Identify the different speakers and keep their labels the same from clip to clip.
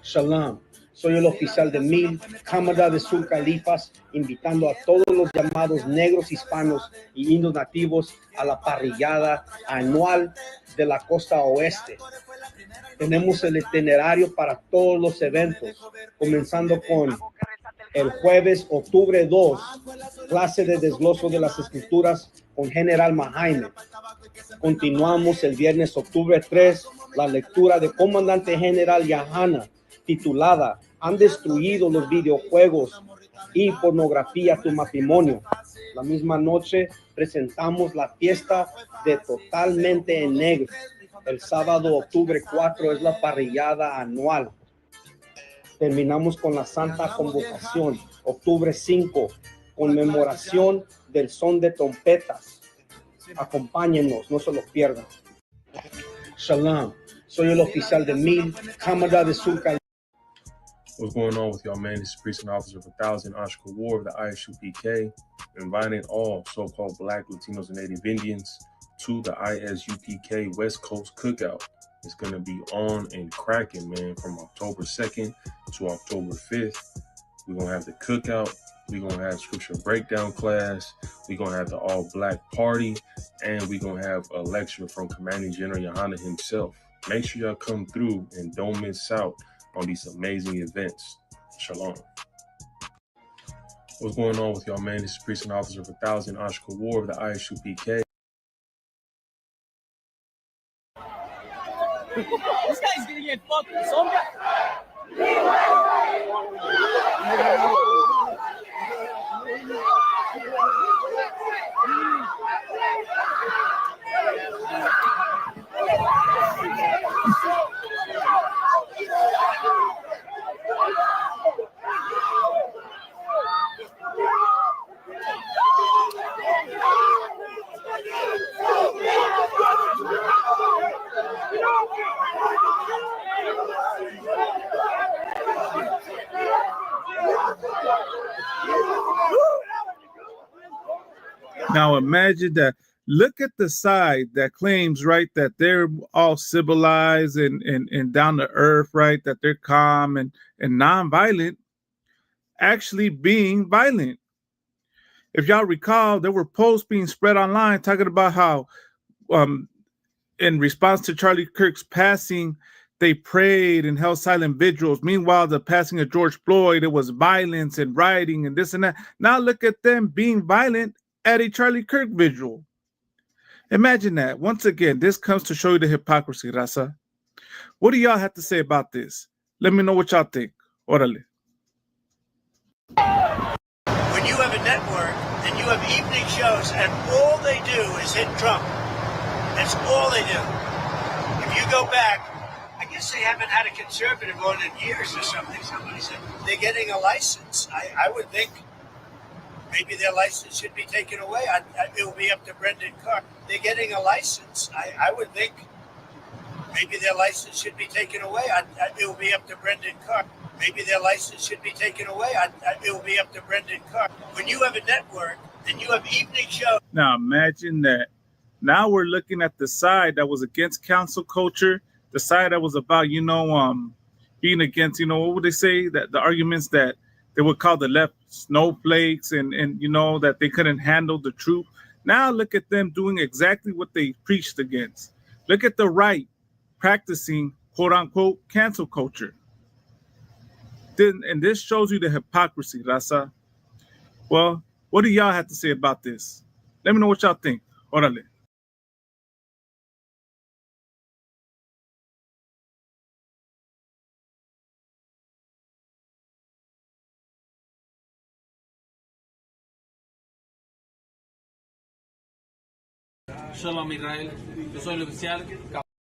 Speaker 1: Shalom. Soy el oficial de 1000, Cámara de Sur Califas, invitando a todos los llamados negros hispanos y indios nativos a la parrillada anual de la costa oeste. Tenemos el itinerario para todos los eventos, comenzando con el jueves, octubre 2, clase de desgloso de las escrituras con General Mahaime. Continuamos el viernes, octubre 3, la lectura de Comandante General Yahana, titulada "Han destruido los videojuegos y pornografía tu matrimonio". La misma noche presentamos la fiesta de Totalmente en Negro. El sábado, octubre 4, es la parrillada anual. Terminamos con la Santa Convocación, octubre 5, conmemoración del son de trompetas. Acompáñenos, no se lo pierdan. Shalom, soy el oficial de 1000, Cámara de Sur Califas.
Speaker 2: What's going on with y'all, man? This is Priest and Officer of 1000, Oscar War of the ISUPK, inviting all so-called Black, Latinos, and Native Indians to the ISUPK West Coast Cookout. It's going to be on and cracking, man, from October 2nd to October 5th. We're going to have the cookout. We're going to have scripture breakdown class. We're going to have the all-black party. And we're going to have a lecture from Commanding General Yohana himself. Make sure y'all come through and don't miss out on these amazing events. Shalom. What's going on with y'all, man? This is Priest and Officer of 1000, Oscar War of the ISUPK.
Speaker 3: This guy's gonna get fucked with some guy.
Speaker 4: Now imagine that. Look at the side that claims, right, that they're all civilized and down to earth, right, that they're calm and non-violent, actually being violent. If y'all recall, there were posts being spread online talking about how in response to Charlie Kirk's passing, they prayed and held silent vigils. Meanwhile, the passing of George Floyd, it was violence and rioting and this and that. Now look at them being violent at a Charlie Kirk vigil. Imagine that. Once again, this comes to show you the hypocrisy, Raza. What do y'all have to say about this? Let me know what y'all think. Orale.
Speaker 5: When you have a network and you have evening shows and all they do is hit Trump, that's all they do. If you go back, I guess they haven't had a conservative on in years or something. Somebody said they're getting a license. I would think maybe their license should be taken away. It will be up to Brendan Carr. They're getting a license. I would think maybe their license should be taken away. It will be up to Brendan Carr. Maybe their license should be taken away. It will be up to Brendan Carr. When you have a network and you have evening shows.
Speaker 4: Now imagine that. Now we're looking at the side that was against council culture, the side that was about, being against, what would they say? That the arguments that they would call the left snowflakes and that they couldn't handle the truth. Now look at them doing exactly what they preached against. Look at the right practicing quote unquote cancel culture. And this shows you the hypocrisy, Raza. Well, what do y'all have to say about this? Let me know what y'all think. Orale.
Speaker 3: Shalom Israel, yo soy el oficial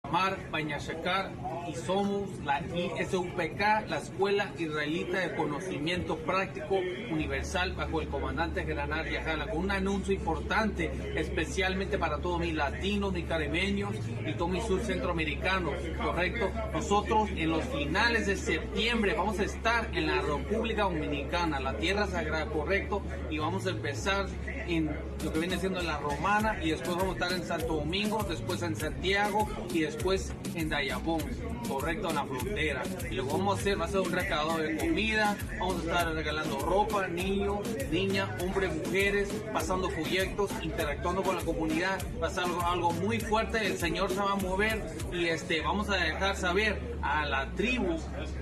Speaker 3: Kamar Bañashakar y somos la ISUPK, la Escuela Israelita de Conocimiento Práctico Universal bajo el comandante General Yahana, con un anuncio importante especialmente para todos mis latinos, mis caribeños y todos mis centroamericanos, correcto. Nosotros en los finales de septiembre vamos a estar en la República Dominicana, la tierra sagrada, correcto, y vamos a empezar en lo que viene siendo la Romana y después vamos a estar en Santo Domingo, después en Santiago y después en Dayabón, correcto, en la frontera. Y lo que vamos a hacer va a ser un recaudador de comida, vamos a estar regalando ropa, niños, niñas, hombres, mujeres, pasando folletos, interactuando con la comunidad. Va a ser algo muy fuerte, el Señor se va a mover y vamos a dejar saber a la tribu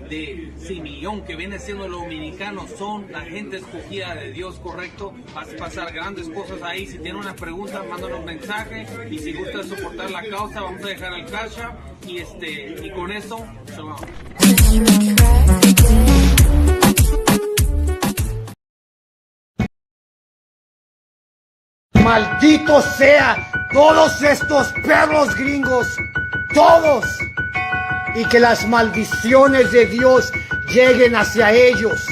Speaker 3: de Simeón, que viene siendo los dominicanos, son la gente escogida de Dios, correcto. Va a pasar grandes cosas ahí. Si tienen una pregunta, mándanos un mensaje, y si gusta soportar la causa, vamos a dejar el cash app, y con eso, shalom.
Speaker 6: Maldito sea todos estos perros gringos, todos, y que las maldiciones de Dios lleguen hacia ellos.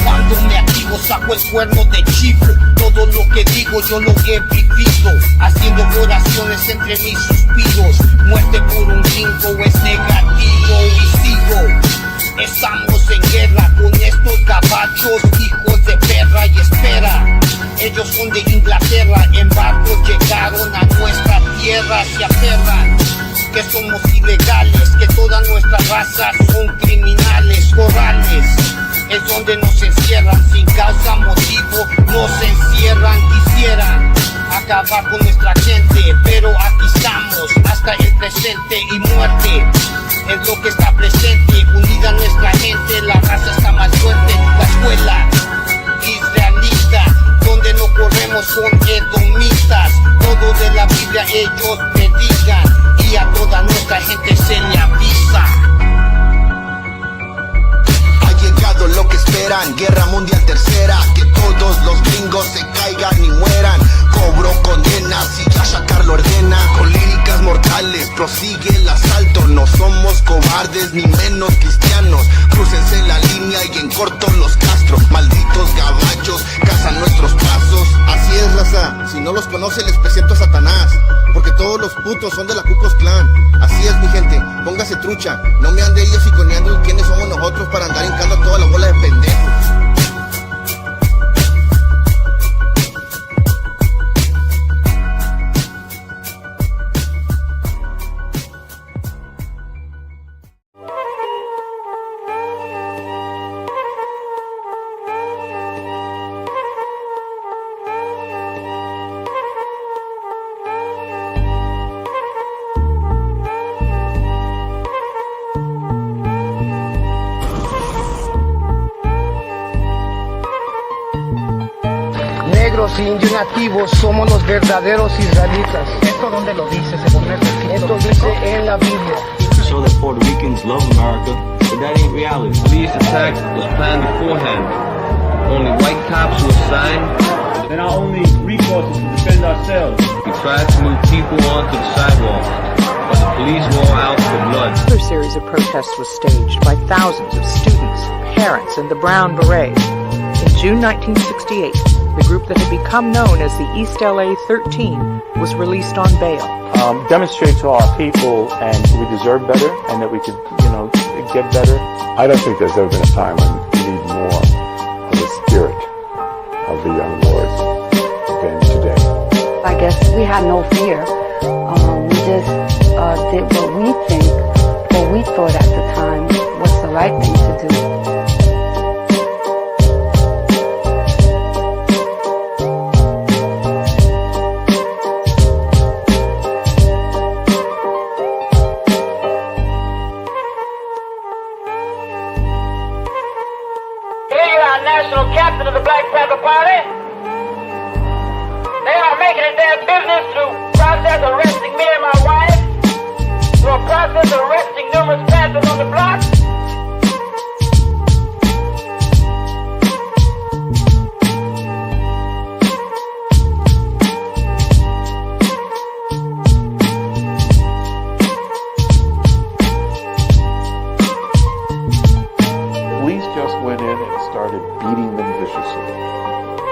Speaker 7: Cuando me activo saco el cuerno de chivo. Todo lo que digo yo lo he vivido, haciendo oraciones entre mis suspiros. Muerte por un gringo es negativo y sigo. Estamos en guerra con estos gabachos, hijos de perra, y espera. Ellos son de Inglaterra, en barcos llegaron a nuestra tierra, se aferran que somos ilegales, que toda nuestra raza son criminales, corrales. Es donde nos encierran, sin causa, motivo, nos encierran, quisieran acabar con nuestra gente, pero aquí estamos, hasta el presente, y muerte es lo que está presente, unida nuestra gente, la raza está más fuerte, la escuela israelita, donde no corremos con edomitas, todo de la Biblia ellos predican, y a toda nuestra gente se le avisa.
Speaker 8: Lo que esperan, guerra mundial tercera, que todos los gringos se caigan y mueran. Cobro condenas y Yashakar lo ordena. Con líricas mortales prosigue el asalto. No somos cobardes ni menos cristianos. Crúcense la línea y en corto los castro. Malditos gabachos cazan nuestros pasos. Así es, raza, si no los conoce les presento a Satanás, porque todos los putos son de la Ku Klux Klan. Así es, mi gente, póngase trucha. No me ande ellos iconeando quiénes somos nosotros para andar hincando a toda la bola de pendejos.
Speaker 6: Negros e indios nativos somos los verdaderos israelitas. ¿Esto dónde lo dice? Según esto dice en la Biblia.
Speaker 9: So that Puerto Ricans love America, but that ain't reality. Police attack was planned beforehand. Only white cops were assigned.
Speaker 10: Then our only recourse is to defend ourselves.
Speaker 9: We tried to move people onto the sidewalk, but the police were all out for blood.
Speaker 11: Another series of protests was staged by thousands of students, parents, and the Brown Berets. In June 1968, the group that had become known as the East LA 13 was released on bail.
Speaker 12: Demonstrate to our people and we deserve better and that we could, get better.
Speaker 13: I don't think there's ever been a time when we need more of the spirit of the young lords than today.
Speaker 14: I guess we had no fear. We just did what we thought at the time was the right thing to do.
Speaker 15: National captain of the Black Panther Party. They are making it their business to process arresting me and my wife, to a process of arresting numerous Panthers on the block.
Speaker 13: Police just went in and started beating them viciously.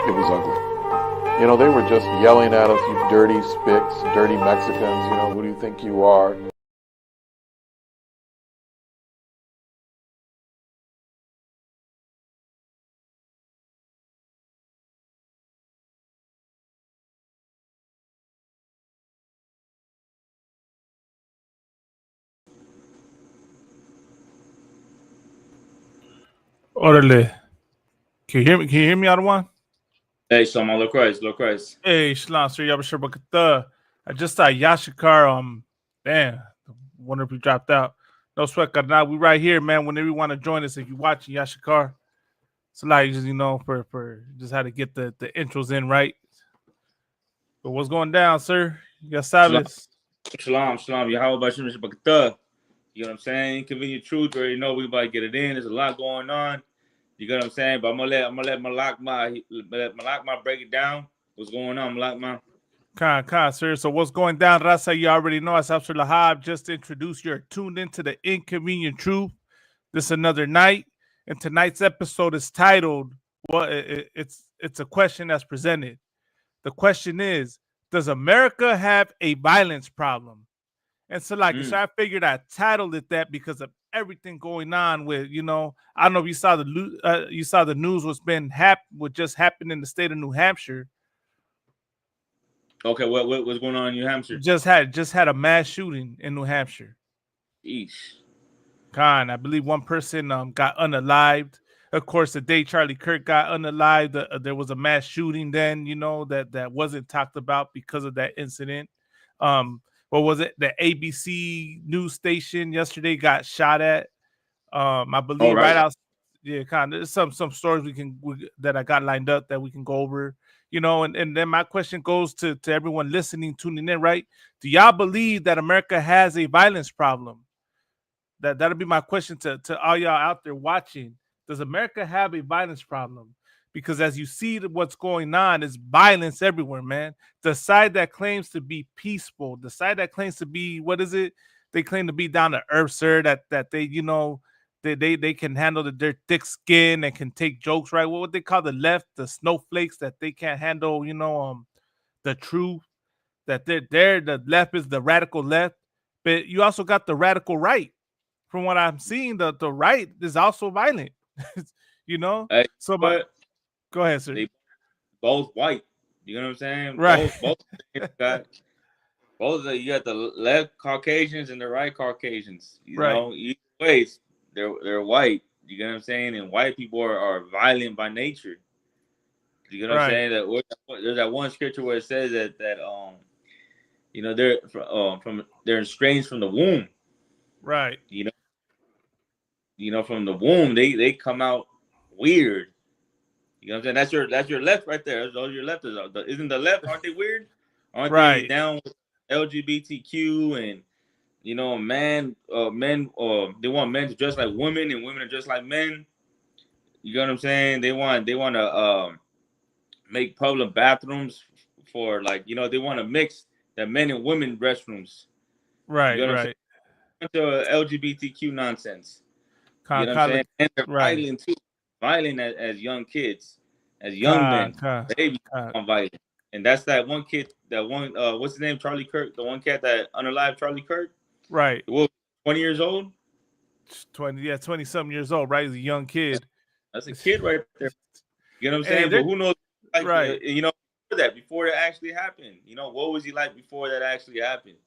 Speaker 13: It was ugly. They were just yelling at us, you dirty spicks, dirty Mexicans, who do you think you are?
Speaker 4: Orale. Can you hear me? Can you hear me, Adawan?
Speaker 16: Hey, Shlomo, low Christ.
Speaker 4: Hey, Shalom, sir. Yabashir Bakata. I just saw Yashikar. Man, wonder if he dropped out. No sweat, now we right here, man. Whenever you want to join us, if you're watching Yashikar, it's like just for just how to get the intros in right. But what's going down, sir? Ya sabes.
Speaker 16: Shalom. Yahweh Bashim Shabakata. You know what I'm saying? Convenient truth. Already know we about to get it in. There's a lot going on. You know what I'm saying? But I'm gonna let Malakma break it down. What's going on, Malakma?
Speaker 4: Con, sir. So what's going down, Rasa? You already know. As Absur Lahab just introduced, you're tuned into the Inconvenient Truth. This is another night, and tonight's episode is titled. Well, it's a question that's presented. The question is, does America have a violence problem? And so, so I figured I titled it that because of everything going on with, I don't know if you saw the news what just happened in the state of New Hampshire.
Speaker 16: Okay, what's going on in New Hampshire?
Speaker 4: Just had a mass shooting in New Hampshire.
Speaker 16: Eesh.
Speaker 4: I believe one person got unalived. Of course, the day Charlie Kirk got unalived, there was a mass shooting then, that wasn't talked about because of that incident. What was it? The ABC news station yesterday got shot at. I believe right out. Yeah, kind of. There's some stories that I got lined up that we can go over. And then my question goes to everyone listening, tuning in, right? Do y'all believe that America has a violence problem? That'll be my question to all y'all out there watching. Does America have a violence problem? Because as you see what's going on, is violence everywhere, man. The side that claims to be peaceful, the side that claims to be, what is it? They claim to be down to earth, sir, that they, they can handle their thick skin and can take jokes, right? What they call the left, the snowflakes, that they can't handle, the truth, that they're the left is the radical left. But you also got the radical right. From what I'm seeing, the right is also violent.
Speaker 16: Hey,
Speaker 4: so go ahead, sir.
Speaker 16: They both white. You know what I'm saying?
Speaker 4: Right.
Speaker 16: Both you got the left Caucasians and the right Caucasians. You know, either ways, they're white. You know what I'm saying? And white people are violent by nature. You know what I'm saying? There's that one scripture where it says that they're estranged from the womb.
Speaker 4: Right.
Speaker 16: From the womb, they come out weird. You know what I'm saying? That's your left right there. Those your left. Isn't the left? Aren't they weird? Aren't they down with LGBTQ and men? They want men to dress like women and women to dress like men. You know what I'm saying? They want to make public bathrooms for they want to mix the men and women restrooms.
Speaker 4: Right.
Speaker 16: You know what I'm saying? LGBTQ nonsense. You know what I'm saying? And they're violent too. Violent as young kids, as young men. They become violent. And that's that one kid, what's his name? Charlie Kirk, the one cat that unalived Charlie Kirk.
Speaker 4: Right.
Speaker 16: 20 years old?
Speaker 4: 20-something years old, right? He's a young kid.
Speaker 16: That's a kid right there. You know what I'm saying? But who knows? Before that actually happened. What was he like before that actually happened?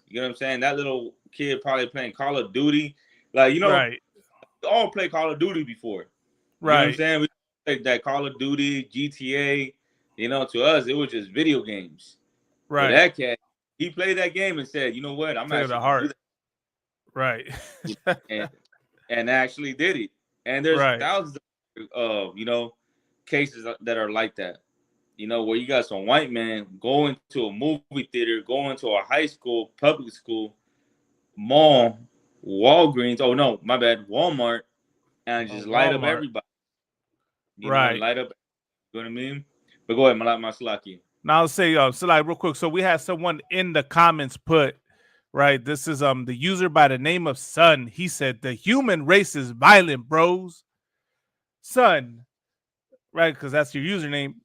Speaker 16: You know what I'm saying? That little kid probably playing Call of Duty. We all play Call of Duty before. You know what I'm saying? We played that Call of Duty, GTA. To us, it was just video games.
Speaker 4: Right.
Speaker 16: But that cat, he played that game and said, you know what? I'm actually
Speaker 4: going to do that. Right.
Speaker 16: and actually did it. And there's thousands of, cases that are like that. Where you got some white man going to a movie theater, going to a high school, public school, mall, Walgreens. Oh, no, my bad. Walmart. And just light up everybody. Light up. You know what I mean? But go ahead, Maslaki.
Speaker 4: Now I'll say, real quick. So we had someone in the comments put, right? This is the user by the name of Sun. He said the human race is violent, bros. Sun, right? Because that's your username.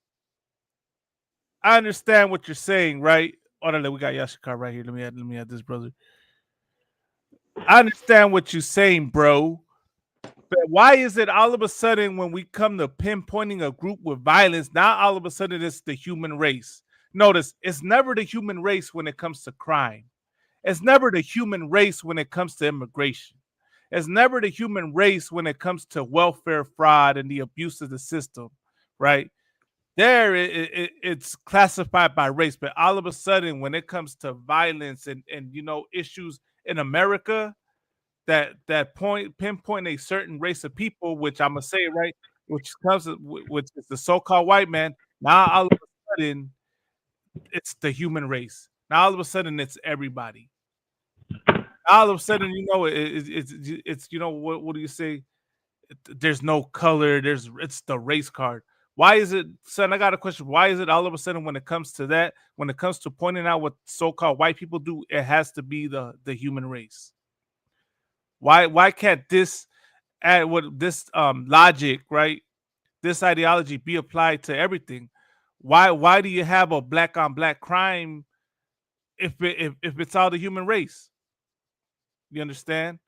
Speaker 4: I understand what you're saying, right? Oh, no, we got Yashikar right here. Let me add this, brother. I understand what you're saying, bro. But why is it all of a sudden when we come to pinpointing a group with violence, now all of a sudden it's the human race? Notice, it's never the human race when it comes to crime. It's never the human race when it comes to immigration. It's never the human race when it comes to welfare fraud and the abuse of the system, right? There, it's classified by race, but all of a sudden, when it comes to violence and issues in America that pinpoint a certain race of people, which I'm gonna say right, which is the so-called white man. Now all of a sudden, it's the human race. Now all of a sudden, it's everybody. All of a sudden, it's what do you say? There's no color. It's the race card. Why is it, son? I got a question. Why is it all of a sudden when it comes to that, when it comes to pointing out what so-called white people do, it has to be the human race? Why can't this logic, right? This ideology be applied to everything? Why do you have a black on black crime if it's all the human race? You understand?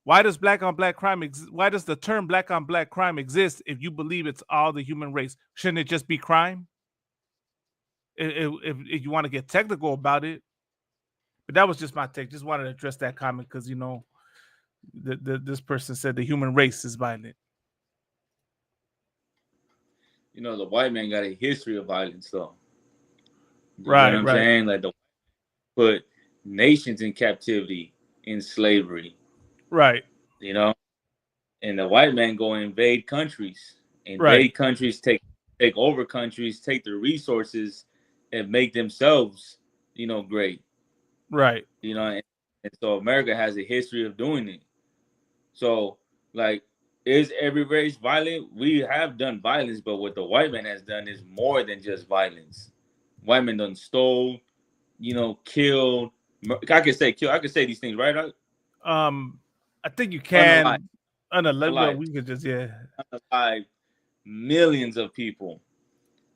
Speaker 4: Why does black on black crime why does the term black on black crime exist if you believe it's all the human race? Shouldn't it just be crime? If you want to get technical about it. But that was just my take. Just wanted to address that comment because this person said the human race is violent.
Speaker 16: The white man got a history of violence, though.
Speaker 4: Right,
Speaker 16: know what I'm saying? Like, the put nations in captivity, in slavery.
Speaker 4: Right.
Speaker 16: And the white man go invade countries. Countries, take over countries, take their resources, and make themselves, great.
Speaker 4: Right.
Speaker 16: And so America has a history of doing it. So, like, is every race violent? We have done violence, but what the white man has done is more than just violence. White man done stole, killed. I can say kill. I can say these things, right?
Speaker 4: I think you can. Unalive. We could just
Speaker 16: unalive millions of people.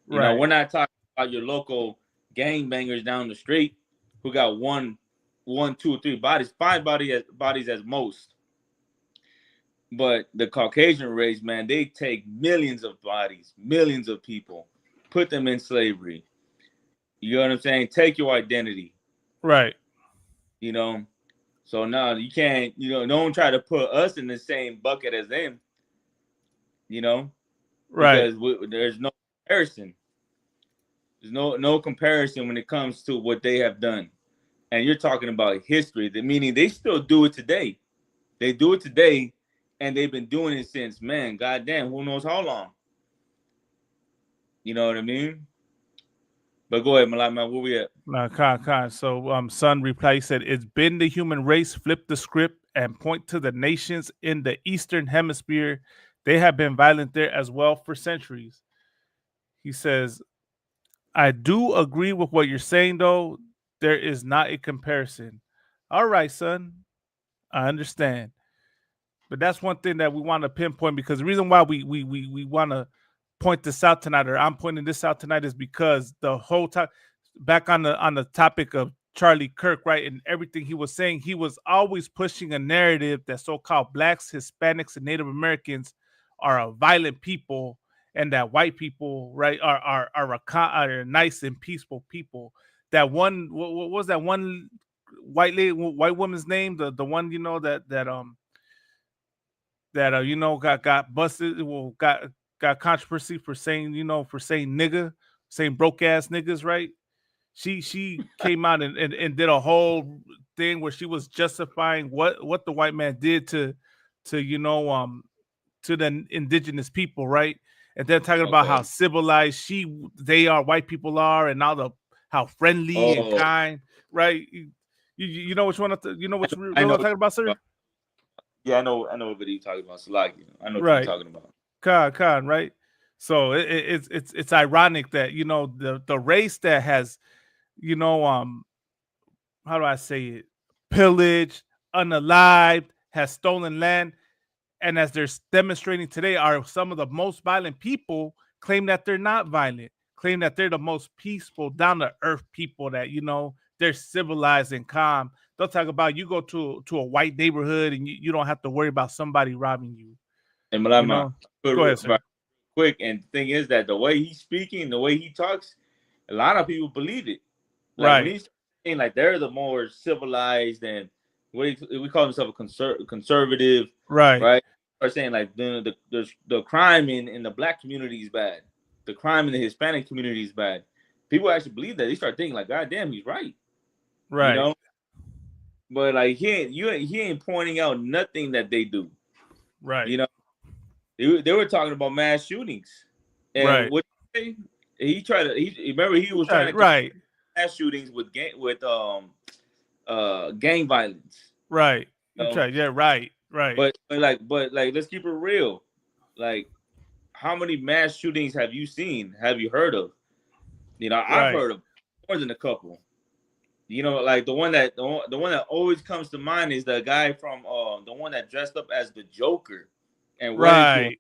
Speaker 16: We're not talking about your local gangbangers down the street who got one, 2, 3 bodies, 5 bodies as most. But the Caucasian race, man, they take millions of bodies, millions of people, put them in slavery. You know what I'm saying? Take your identity.
Speaker 4: Right.
Speaker 16: So now you can't, don't try to put us in the same bucket as them.
Speaker 4: Right.
Speaker 16: Because there's no comparison. There's no comparison when it comes to what they have done. And you're talking about history, meaning they still do it today. They do it today, and they've been doing it since, man, goddamn, who knows how long. You know what I mean? But go ahead, Malak, man, where we at?
Speaker 4: Khan. So, Son replied, said, it's been the human race, flip the script and point to the nations in the Eastern Hemisphere. They have been violent there as well for centuries. He says, I do agree with what you're saying, though. There is not a comparison. All right, son. I understand. But that's one thing that we want to pinpoint, because the reason why we want to point this out tonight, or I'm pointing this out tonight, is because the whole time back on the topic of Charlie Kirk, right, and everything he was saying, he was always pushing a narrative that so-called blacks, Hispanics, and Native Americans are a violent people, and that white people, right, are nice and peaceful people. That one, what was that one white woman's name? The one that got busted, got controversy for saying nigga, saying broke ass niggas, right? She came out and did a whole thing where she was justifying what the white man did to the indigenous people, right? And then talking about how civilized white people are, and how friendly and kind, right? You know which one? You know which one I'm talking about, sir?
Speaker 16: Yeah, I know what video you're talking about. Salaki. I know what you're talking about.
Speaker 4: Khan, right? So it's ironic that the race that has how do I say it, pillaged, unalived, has stolen land, and as they're demonstrating today, are some of the most violent people, claim that they're not violent, claim that they're the most peaceful, down to earth people, that they're civilized and calm. They'll talk about you go to a white neighborhood and you don't have to worry about somebody robbing you.
Speaker 16: And
Speaker 4: go ahead, sir.
Speaker 16: Quick, and the thing is that the way he's speaking, the way he talks, a lot of people believe it. Like, when he's saying like they're the more civilized and we call himself a conservative,
Speaker 4: right?
Speaker 16: Right? Are saying like the crime in the black community is bad, the crime in the Hispanic community is bad. People actually believe that. They start thinking like, God damn, he's right.
Speaker 4: Right.
Speaker 16: You know, but like he ain't pointing out nothing that they do.
Speaker 4: Right.
Speaker 16: You know, they were talking about mass shootings, and
Speaker 4: Right.
Speaker 16: what he tried to. Remember he was trying to
Speaker 4: right.
Speaker 16: mass shootings with gang violence.
Speaker 4: Right.
Speaker 16: You know?
Speaker 4: Yeah. Right. Right.
Speaker 16: But let's keep it real. Like, how many mass shootings have you seen? Have you heard of? You know, I've heard of more than a couple. You know, like the one that always comes to mind is the guy from the one that dressed up as the Joker and went into a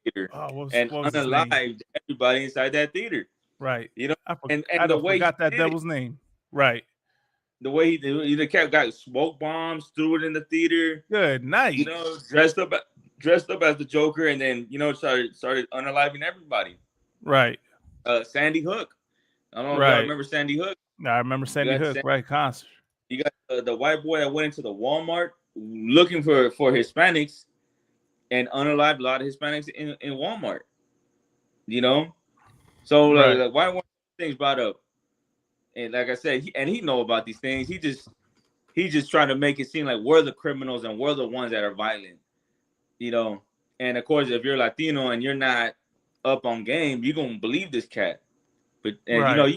Speaker 16: theater and unalived everybody inside that theater.
Speaker 4: Right.
Speaker 16: You know,
Speaker 4: and
Speaker 16: the way
Speaker 4: forgot that devil's name. Right.
Speaker 16: The way he kept got smoke bombs, threw it in the theater.
Speaker 4: Good night.
Speaker 16: You know, dressed up as the Joker, and then started unaliving everybody.
Speaker 4: Right.
Speaker 16: Sandy Hook. I don't know if y'all remember Sandy Hook.
Speaker 4: No, I remember Sandy Hook. Right, concert.
Speaker 16: You got the white boy that went into the Walmart looking for Hispanics and unalived a lot of Hispanics in Walmart. You know, so like, why weren't things brought up? And like I said, he know about these things. He just trying to make it seem like we're the criminals and we're the ones that are violent. You know, and of course, if you're Latino and you're not up on game, you're gonna believe this cat. But you know,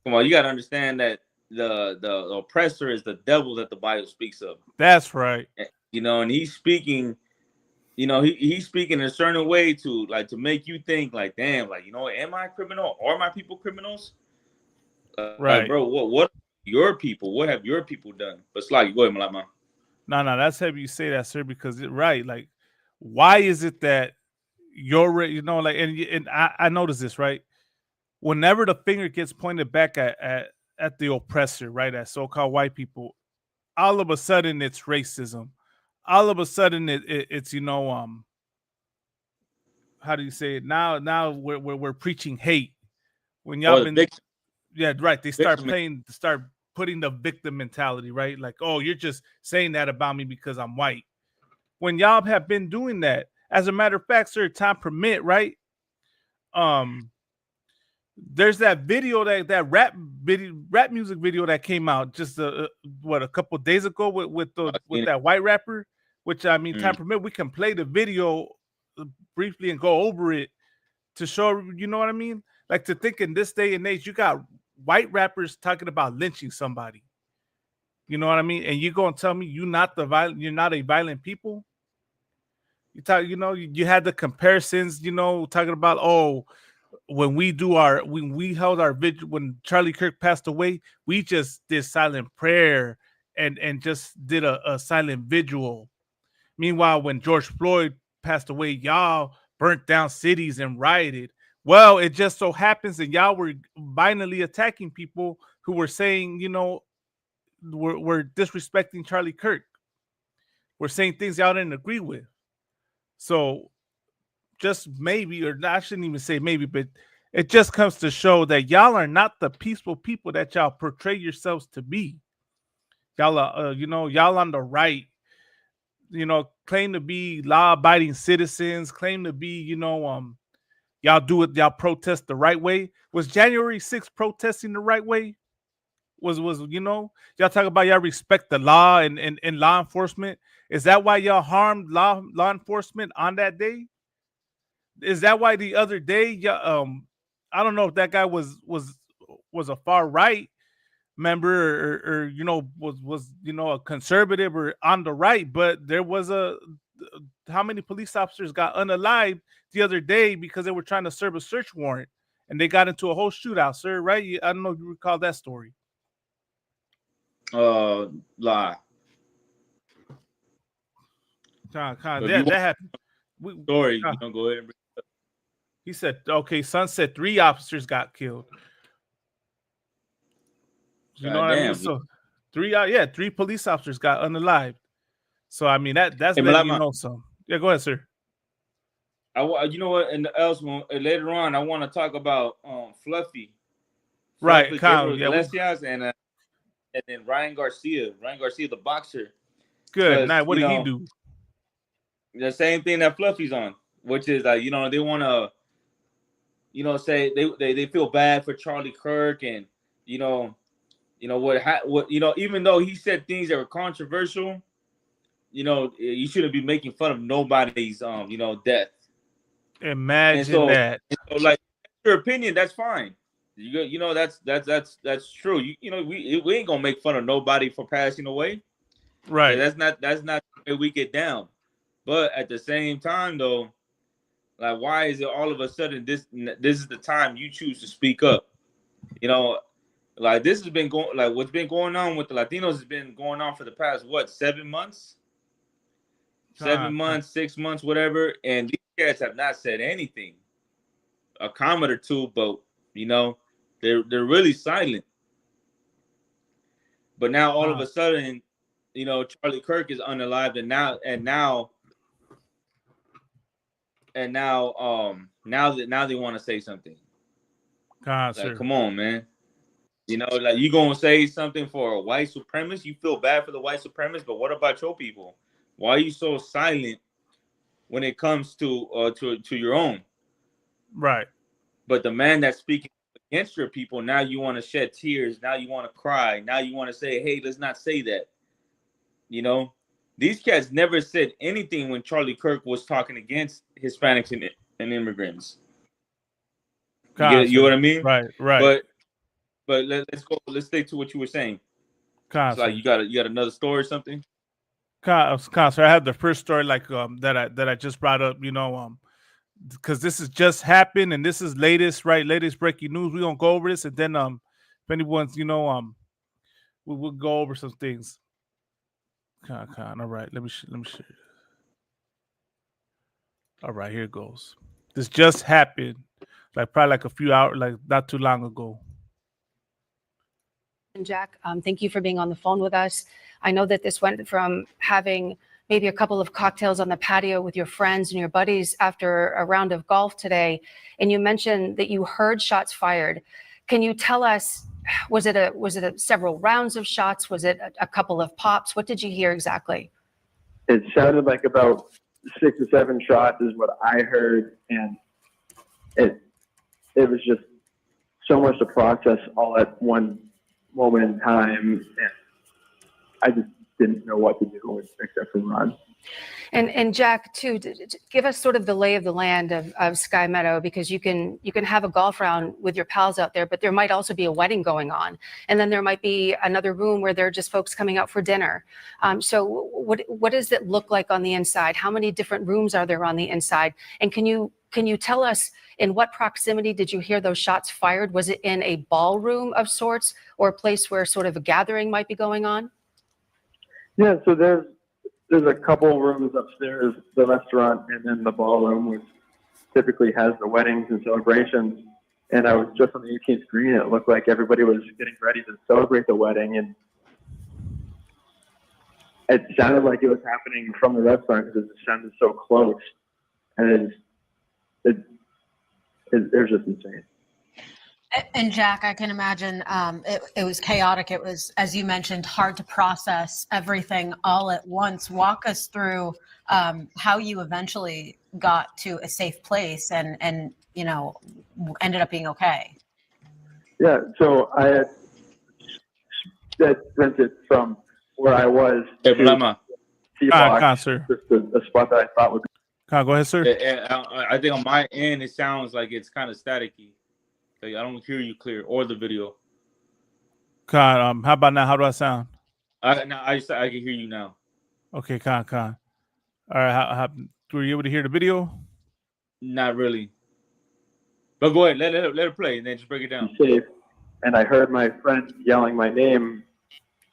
Speaker 16: come on, you gotta understand that the oppressor is the devil that the Bible speaks of.
Speaker 4: That's right.
Speaker 16: You know, and he's speaking. You know, he's speaking in a certain way to make you think like, damn, like, you know, am I a criminal? Are my people criminals?
Speaker 4: Right,
Speaker 16: like, bro. What your people? What have your people done? But Sluggy, go ahead, Malama.
Speaker 4: No, that's heavy you say that, sir, because like, why is it that you know, like, and I notice this, right? Whenever the finger gets pointed back at the oppressor, right, at so-called white people, all of a sudden it's racism. All of a sudden it's you know, how do you say it? Now we're preaching hate. When y'all been right, they start putting the victim mentality, right? Like, oh, you're just saying that about me because I'm white. When y'all have been doing that, as a matter of fact, sir, time permit, right? There's that video that rap music video that came out just a couple days ago with that white rapper. Which I mean, time permit, we can play the video briefly and go over it to show, you know what I mean? Like, to think in this day and age, you got white rappers talking about lynching somebody. You know what I mean? And you gonna tell me you're not a violent people? You know, you had the comparisons, you know, talking about, oh, when we held our vigil, when Charlie Kirk passed away, we just did silent prayer and just did a silent vigil. Meanwhile, when George Floyd passed away, y'all burnt down cities and rioted. Well, it just so happens that y'all were violently attacking people who were saying, you know, we're disrespecting Charlie Kirk. We're saying things y'all didn't agree with. So just maybe, or I shouldn't even say maybe, but it just comes to show that y'all are not the peaceful people that y'all portray yourselves to be. Y'all are, you know, y'all on the right, you know, claim to be law-abiding citizens, claim to be, you know, y'all do it, y'all protest the right way. Was January 6th protesting the right way? Was you know, y'all talk about y'all respect the law and law enforcement. Is that why y'all harmed law enforcement on that day? Is that why the other day, I don't know if that guy was a far right member or you know, was you know, a conservative or on the right, but there was how many police officers got unalived the other day because they were trying to serve a search warrant and they got into a whole shootout, sir, right? I don't know if you recall that story.
Speaker 16: Lie.
Speaker 4: That happened.
Speaker 16: Story, you know, go ahead and bring it up.
Speaker 4: He said, okay, son said 3 officers got killed. You know what I mean? So 3 police officers got unalived. So I mean that's letting you know some. Yeah, go ahead, sir.
Speaker 16: You know what? And else later on, I want to talk about Fluffy.
Speaker 4: Right,
Speaker 16: Iglesias, then Ryan Garcia, the boxer.
Speaker 4: Good night. What did he do?
Speaker 16: The same thing that Fluffy's on, which is like, they want to, say they feel bad for Charlie Kirk, and what even though he said things that were controversial, you shouldn't be making fun of nobody's death.
Speaker 4: Imagine that.
Speaker 16: So, like, your opinion, that's fine. That's true. We ain't gonna make fun of nobody for passing away.
Speaker 4: Right.
Speaker 16: That's not the way we get down. But at the same time, though, like, why is it all of a sudden this is the time you choose to speak up? Like, this has been going, like, what's been going on with the Latinos has been going on for the past 7 months? 7 months, 6 months, whatever, and these cats have not said anything. A comment or two, but they're really silent. But now all of a sudden, Charlie Kirk is unalived, and now they want to say something. Like, come on, man. Like, you gonna say something for a white supremacist? You feel bad for the white supremacists, but what about your people? Why are you so silent when it comes to your own?
Speaker 4: Right.
Speaker 16: But the man that's speaking against your people, now you want to shed tears. Now you want to cry. Now you want to say, hey, let's not say that. These cats never said anything when Charlie Kirk was talking against Hispanics and immigrants. You know what I mean?
Speaker 4: Right.
Speaker 16: But let's go. Let's stay to what you were saying. It's like you got another story or something.
Speaker 4: So I have the first story that I just brought up. Because this has just happened and this is latest breaking news. We're gonna go over this, and then if anyone's we'll go over some things. All right, let me show you. All right, here it goes. This just happened, probably a few hours, not too long ago.
Speaker 17: And Jack, thank you for being on the phone with us. I know that this went from having maybe a couple of cocktails on the patio with your friends and your buddies after a round of golf today, and you mentioned that you heard shots fired. Can you tell us, was it several rounds of shots? Was it a couple of pops? What did you hear exactly?
Speaker 18: It sounded like about 6 or 7 shots is what I heard, and it was just so much to process all at one moment in time, and I just didn't know what to do except for run.
Speaker 17: And Jack, too, give us sort of the lay of the land of Sky Meadow, because you can have a golf round with your pals out there, but there might also be a wedding going on, and then there might be another room where there are just folks coming out for dinner. So what does it look like on the inside? How many different rooms are there on the inside? And can you tell us in what proximity did you hear those shots fired? Was it in a ballroom of sorts, or a place where sort of a gathering might be going on?
Speaker 18: Yeah, so there's a couple rooms upstairs, the restaurant, and then the ballroom, which typically has the weddings and celebrations. And I was just on the 18th green. It looked like everybody was getting ready to celebrate the wedding, and it sounded like it was happening from the restaurant because it sounded so close, and it was just insane.
Speaker 19: And Jack, I can imagine it was chaotic. It was, as you mentioned, hard to process everything all at once. Walk us through how you eventually got to a safe place and ended up being okay.
Speaker 18: Yeah, so I had rented from where I was to T-Box, just a spot that I thought would be.
Speaker 4: Go ahead, sir.
Speaker 16: I think on my end, it sounds like it's kind of staticky. I don't hear you clear, or the video.
Speaker 4: How about now? How do I sound?
Speaker 16: I can hear you now.
Speaker 4: Okay, All right, were you able to hear the video?
Speaker 16: Not really. But go ahead, let it play, and then just break it down.
Speaker 18: Safe. And I heard my friend yelling my name,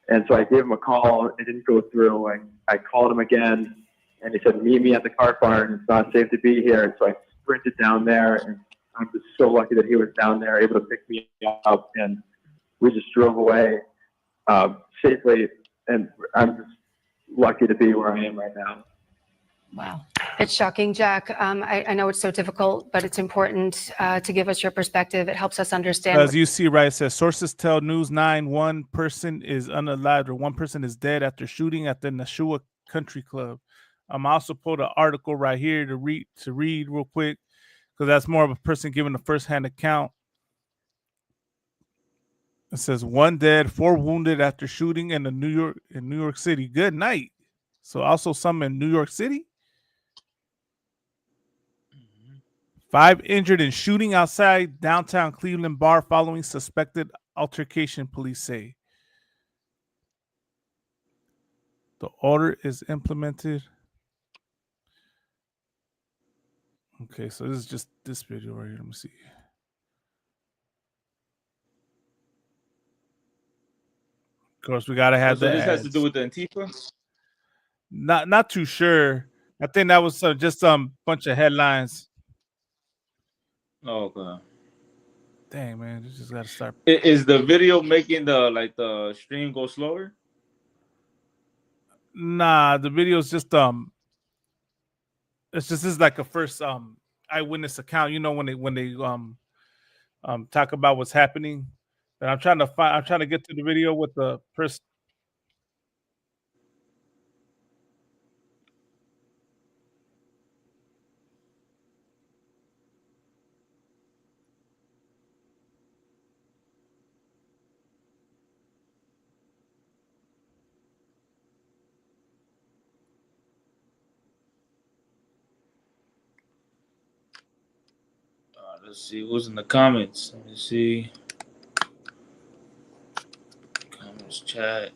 Speaker 18: and so I gave him a call. It didn't go through. I called him again, and he said, "Meet me at the car park. It's not safe to be here." And so I sprinted down there, and I'm just so lucky that he was down there, able to pick me up, and we just drove away safely. And I'm just lucky to be where I am right now.
Speaker 17: Wow. It's shocking, Jack. I know it's so difficult, but it's important to give us your perspective. It helps us understand.
Speaker 4: As you see, right, it says sources tell News 9 one person is unalive or one person is dead after shooting at the Nashua Country Club. I'm also put an article right here to read real quick, because that's more of a person giving a first-hand account. It says 1 dead, 4 wounded after shooting in New York City. Good night. So also some in New York City. 5 injured in shooting outside downtown Cleveland bar following suspected altercation, police say. The order is implemented. Okay, so this is just this video right here. Let me see. Of course, we gotta have
Speaker 16: So
Speaker 4: the
Speaker 16: this has to
Speaker 4: ads.
Speaker 16: do with the Antifa?
Speaker 4: Not too sure. I think that was just some bunch of headlines.
Speaker 16: Oh, okay.
Speaker 4: Dang, man, you just gotta start.
Speaker 16: Is the video making the stream go slower?
Speaker 4: Nah, the video is just it's just this is like a first eyewitness account. You know, when they talk about what's happening. And I'm trying to get to the video with the person.
Speaker 16: Let's see who's in the comments. Let me see. Comments, chat.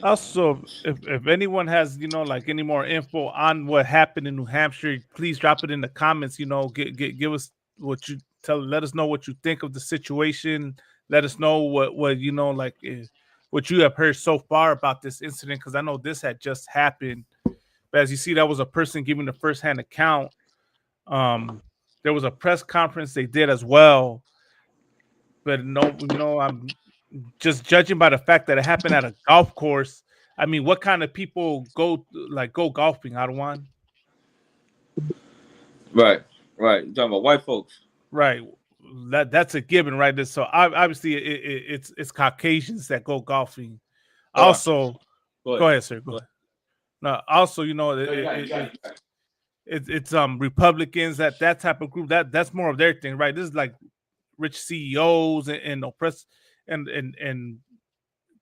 Speaker 4: Also, if anyone has, like any more info on what happened in New Hampshire, please drop it in the comments. Give us what you let us know what you think of the situation. Let us know what what you have heard so far about this incident, because I know this had just happened. But as you see, that was a person giving the first-hand account. There was a press conference they did as well, but I'm just judging by the fact that it happened at a golf course. I mean, what kind of people go golfing? I don't want.
Speaker 16: Right. You're talking about white folks.
Speaker 4: Right. That's a given, right? So obviously it's Caucasians that go golfing. Also, go ahead, sir. Go ahead. No, also, it's Republicans, that type of group, that's more of their thing, right? This is like rich CEOs and oppressed and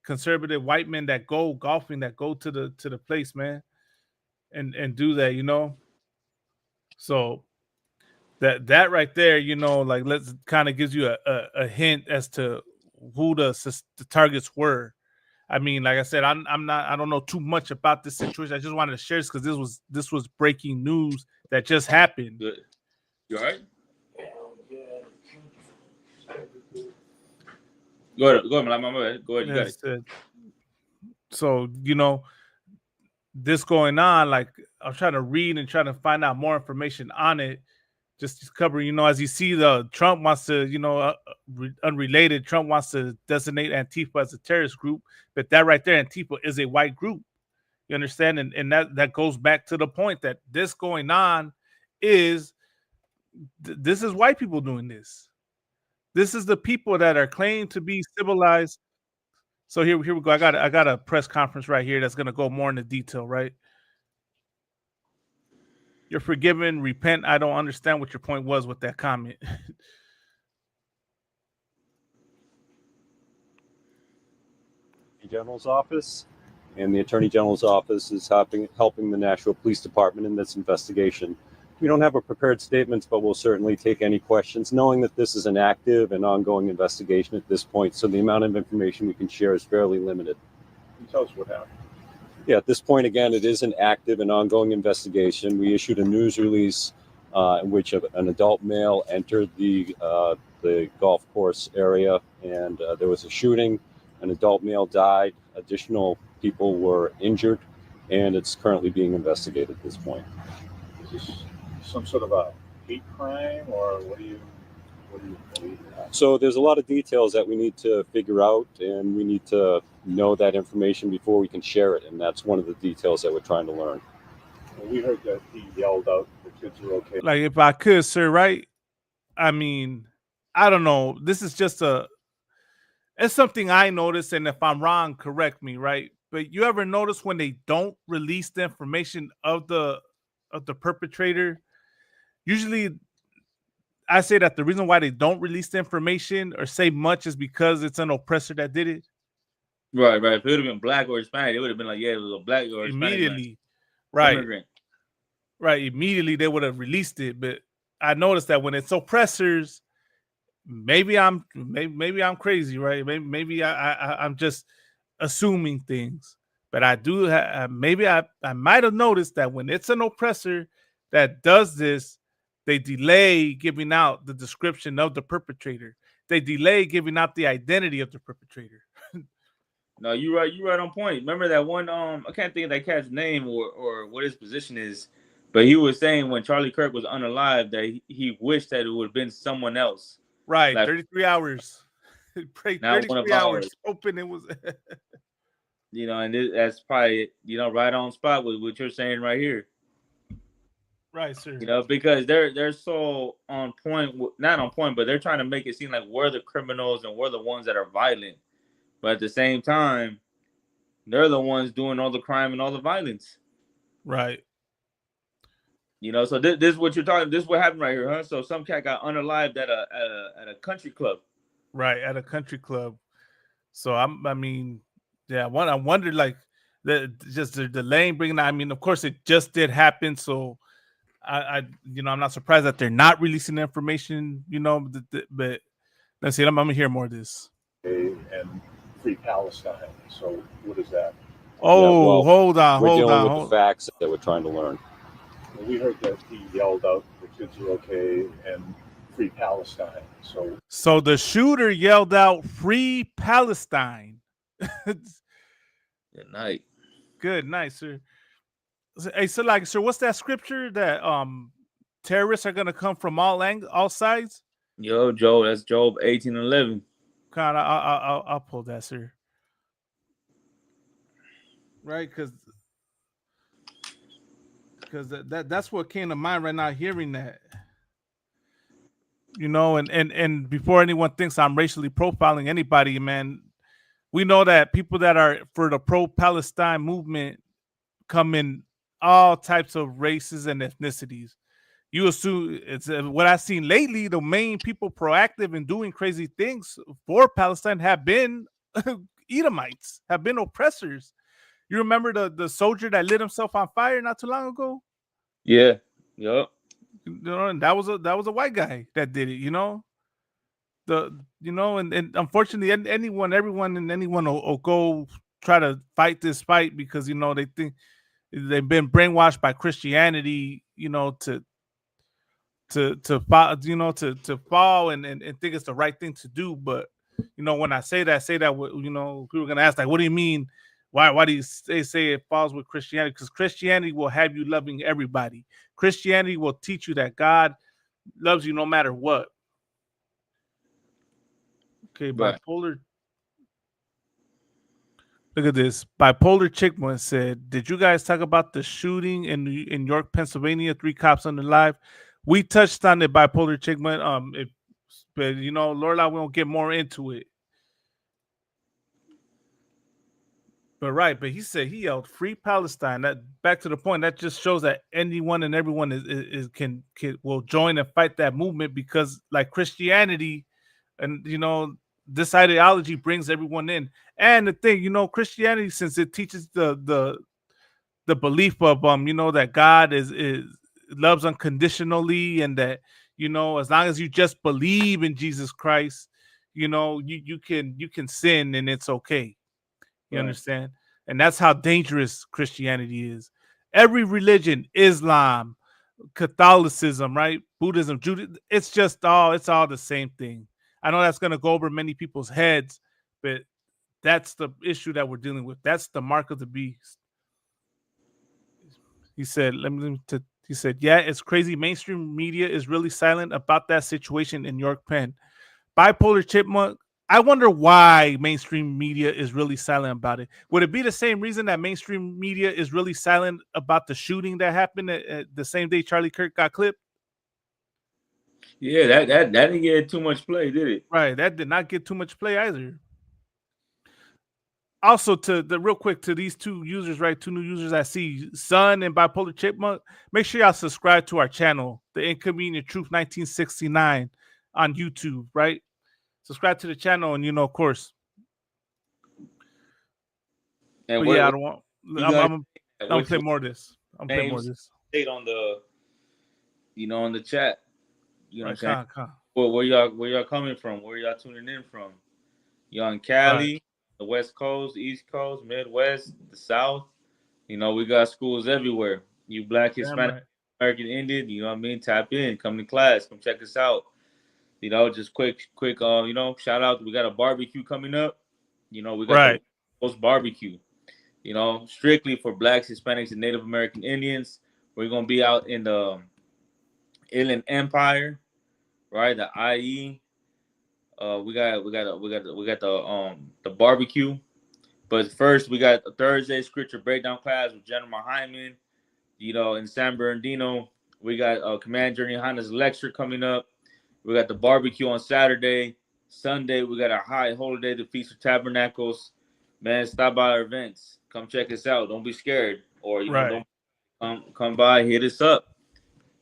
Speaker 4: conservative white men that go golfing, that go to the place, man, and do that, So that right there, like let's kind of gives you a hint as to who the targets were. I mean, like I said, I don't know too much about this situation. I just wanted to share this because this was breaking news that just happened.
Speaker 16: Good. You all right? Go ahead, Mama. Go ahead. You got it.
Speaker 4: So, this going on, like I'm trying to read and trying to find out more information on it. Just covering, as you see, the Trump wants to, unrelated, Trump wants to designate Antifa as a terrorist group, but that right there, Antifa is a white group. You understand? And that goes back to the point that this going on is this is white people doing this. This is the people that are claimed to be civilized. So here we go. I got a press conference right here that's going to go more into detail, right? You're forgiven, repent. I don't understand what your point was with that comment.
Speaker 20: General's office, and the Attorney General's office is helping the Nashua Police Department in this investigation. We don't have a prepared statement, but we'll certainly take any questions, knowing that this is an active and ongoing investigation at this point, so the amount of information we can share is fairly limited.
Speaker 13: Can you tell us what happened?
Speaker 20: Yeah, at this point, again, it is an active and ongoing investigation. We issued a news release in which an adult male entered the golf course area, and there was a shooting. An adult male died. Additional people were injured, and it's currently being investigated at this point.
Speaker 13: Is this some sort of a hate crime, or what do you believe?
Speaker 20: So there's a lot of details that we need to figure out, and we need to know that information before we can share it, and that's one of the details that we're trying to learn. We heard that he yelled out, "The kids are okay."
Speaker 4: Like, if I could, sir, right? I mean, I don't know. This is just it's something I noticed, and if I'm wrong, correct me, right? But you ever notice when they don't release the information of the perpetrator? Usually, I say that the reason why they don't release the information or say much is because it's an oppressor that did it.
Speaker 16: Right. If it would have been black or Hispanic, it would have been like, yeah, it was a black or Hispanic
Speaker 4: Immediately,
Speaker 16: immigrant.
Speaker 4: Right. Immediately they would have released it. But I noticed that when it's oppressors, maybe I'm crazy, right? Maybe I'm just assuming things. But I do maybe I might have noticed that when it's an oppressor that does this, they delay giving out the description of the perpetrator. They delay giving out the identity of the perpetrator.
Speaker 16: No, you're right. You're right on point. Remember that one? I can't think of that cat's name or what his position is, but he was saying when Charlie Kirk was unalive that he wished that it would have been someone else.
Speaker 4: Right,
Speaker 16: like,
Speaker 4: 33 hours. Prayed
Speaker 16: not one
Speaker 4: 33
Speaker 16: of
Speaker 4: hours.
Speaker 16: ours.
Speaker 4: Hoping it was.
Speaker 16: And that's probably right on spot with what you're saying right here.
Speaker 4: Right, sir.
Speaker 16: Because they're so on point, not on point, but they're trying to make it seem like we're the criminals and we're the ones that are violent. But at the same time, they're the ones doing all the crime and all the violence.
Speaker 4: Right.
Speaker 16: So this is what you're talking. This is what happened right here, huh? So some cat got unalived at a country club.
Speaker 4: Right, at a country club. So I wondered like just the delaying bringing. I mean, of course, it just did happen. So I'm not surprised that they're not releasing the information. But let's see. I'm gonna hear more of this.
Speaker 20: And free Palestine. So what is that?
Speaker 4: Oh, hold on.
Speaker 20: We're dealing with the facts that we're trying to learn. We heard that he yelled out, "The kids are okay," and free Palestine.
Speaker 4: So the shooter yelled out, "Free Palestine."
Speaker 16: Good night.
Speaker 4: Good night, sir. Hey, so sir, what's that scripture that terrorists are gonna come from all sides?
Speaker 16: Yo, Joe, that's Job 18:11.
Speaker 4: God, I'll pull that, sir. Right, because that's what came to mind right now, hearing that. And before anyone thinks I'm racially profiling anybody, man, we know that people that are for the pro-Palestine movement come in all types of races and ethnicities. You assume it's what I've seen lately. The main people proactive in doing crazy things for Palestine have been Edomites, have been oppressors. You remember the soldier that lit himself on fire not too long ago?
Speaker 16: Yeah. Yep.
Speaker 4: And that was a white guy that did it. And unfortunately, everyone will go try to fight this fight because they think they've been brainwashed by Christianity, to fall and think it's the right thing to do. But when I say that people are gonna ask, like, what do you mean? Why do you say it falls with Christianity? Because Christianity will have you loving everybody. Christianity will teach you that God loves you no matter what. Okay,
Speaker 16: right.
Speaker 4: Bipolar. Look at this. Bipolar Chickman said, "Did you guys talk about the shooting in York, Pennsylvania? 3 cops unalive." We touched on it, Bipolar Chickman. But Lord, we won't get more into it. But he said he yelled "Free Palestine." That back to the point. That just shows that anyone and everyone will join and fight that movement because, like Christianity, and this ideology brings everyone in. And the thing, Christianity, since it teaches the belief of that God is loves unconditionally, and that as long as you just believe in Jesus Christ, you can sin and it's okay. You understand? And that's how dangerous Christianity is. Every religion, Islam, Catholicism, right? Buddhism, Judaism, it's all the same thing. I know that's going to go over many people's heads, but that's the issue that we're dealing with. That's the mark of the beast. He said, yeah, it's crazy. Mainstream media is really silent about that situation in York, Penn. Bipolar Chipmunk, I wonder why mainstream media is really silent about it. Would it be the same reason that mainstream media is really silent about the shooting that happened at the same day Charlie Kirk got clipped?
Speaker 16: Yeah, that didn't get too much play, did it?
Speaker 4: Right, that did not get too much play either. Also, to the real quick to these two users, right? Two new users I see, Sun and Bipolar Chipmunk. Make sure y'all subscribe to our channel, The Inconvenient Truth 1969 on YouTube, right? Subscribe to the channel, and of course.
Speaker 16: And
Speaker 4: But yeah, I don't want. I'm gonna play more of this. I'm gonna play more of this.
Speaker 16: State on the, on the chat. You know what I'm saying?
Speaker 4: Con.
Speaker 16: Where y'all coming from? Where y'all tuning in from? Y'all in Cali, the West Coast, East Coast, Midwest, the South. We got schools everywhere. You Black, Hispanic, American Indian, you know what I mean? Tap in, come to class, come check us out. Just quick, shout out. We got a barbecue coming up. We got the post barbecue. Strictly for Blacks, Hispanics, and Native American Indians. We're gonna be out in the Inland Empire, right? The IE. We got the barbecue. But first, we got a Thursday scripture breakdown class with General Hyman. In San Bernardino, we got Command Journey Honda's lecture coming up. We got the barbecue on Saturday. Sunday, we got our high holiday, the Feast of Tabernacles. Man, stop by our events. Come check us out. Don't be scared. Or, don't come by, hit us up.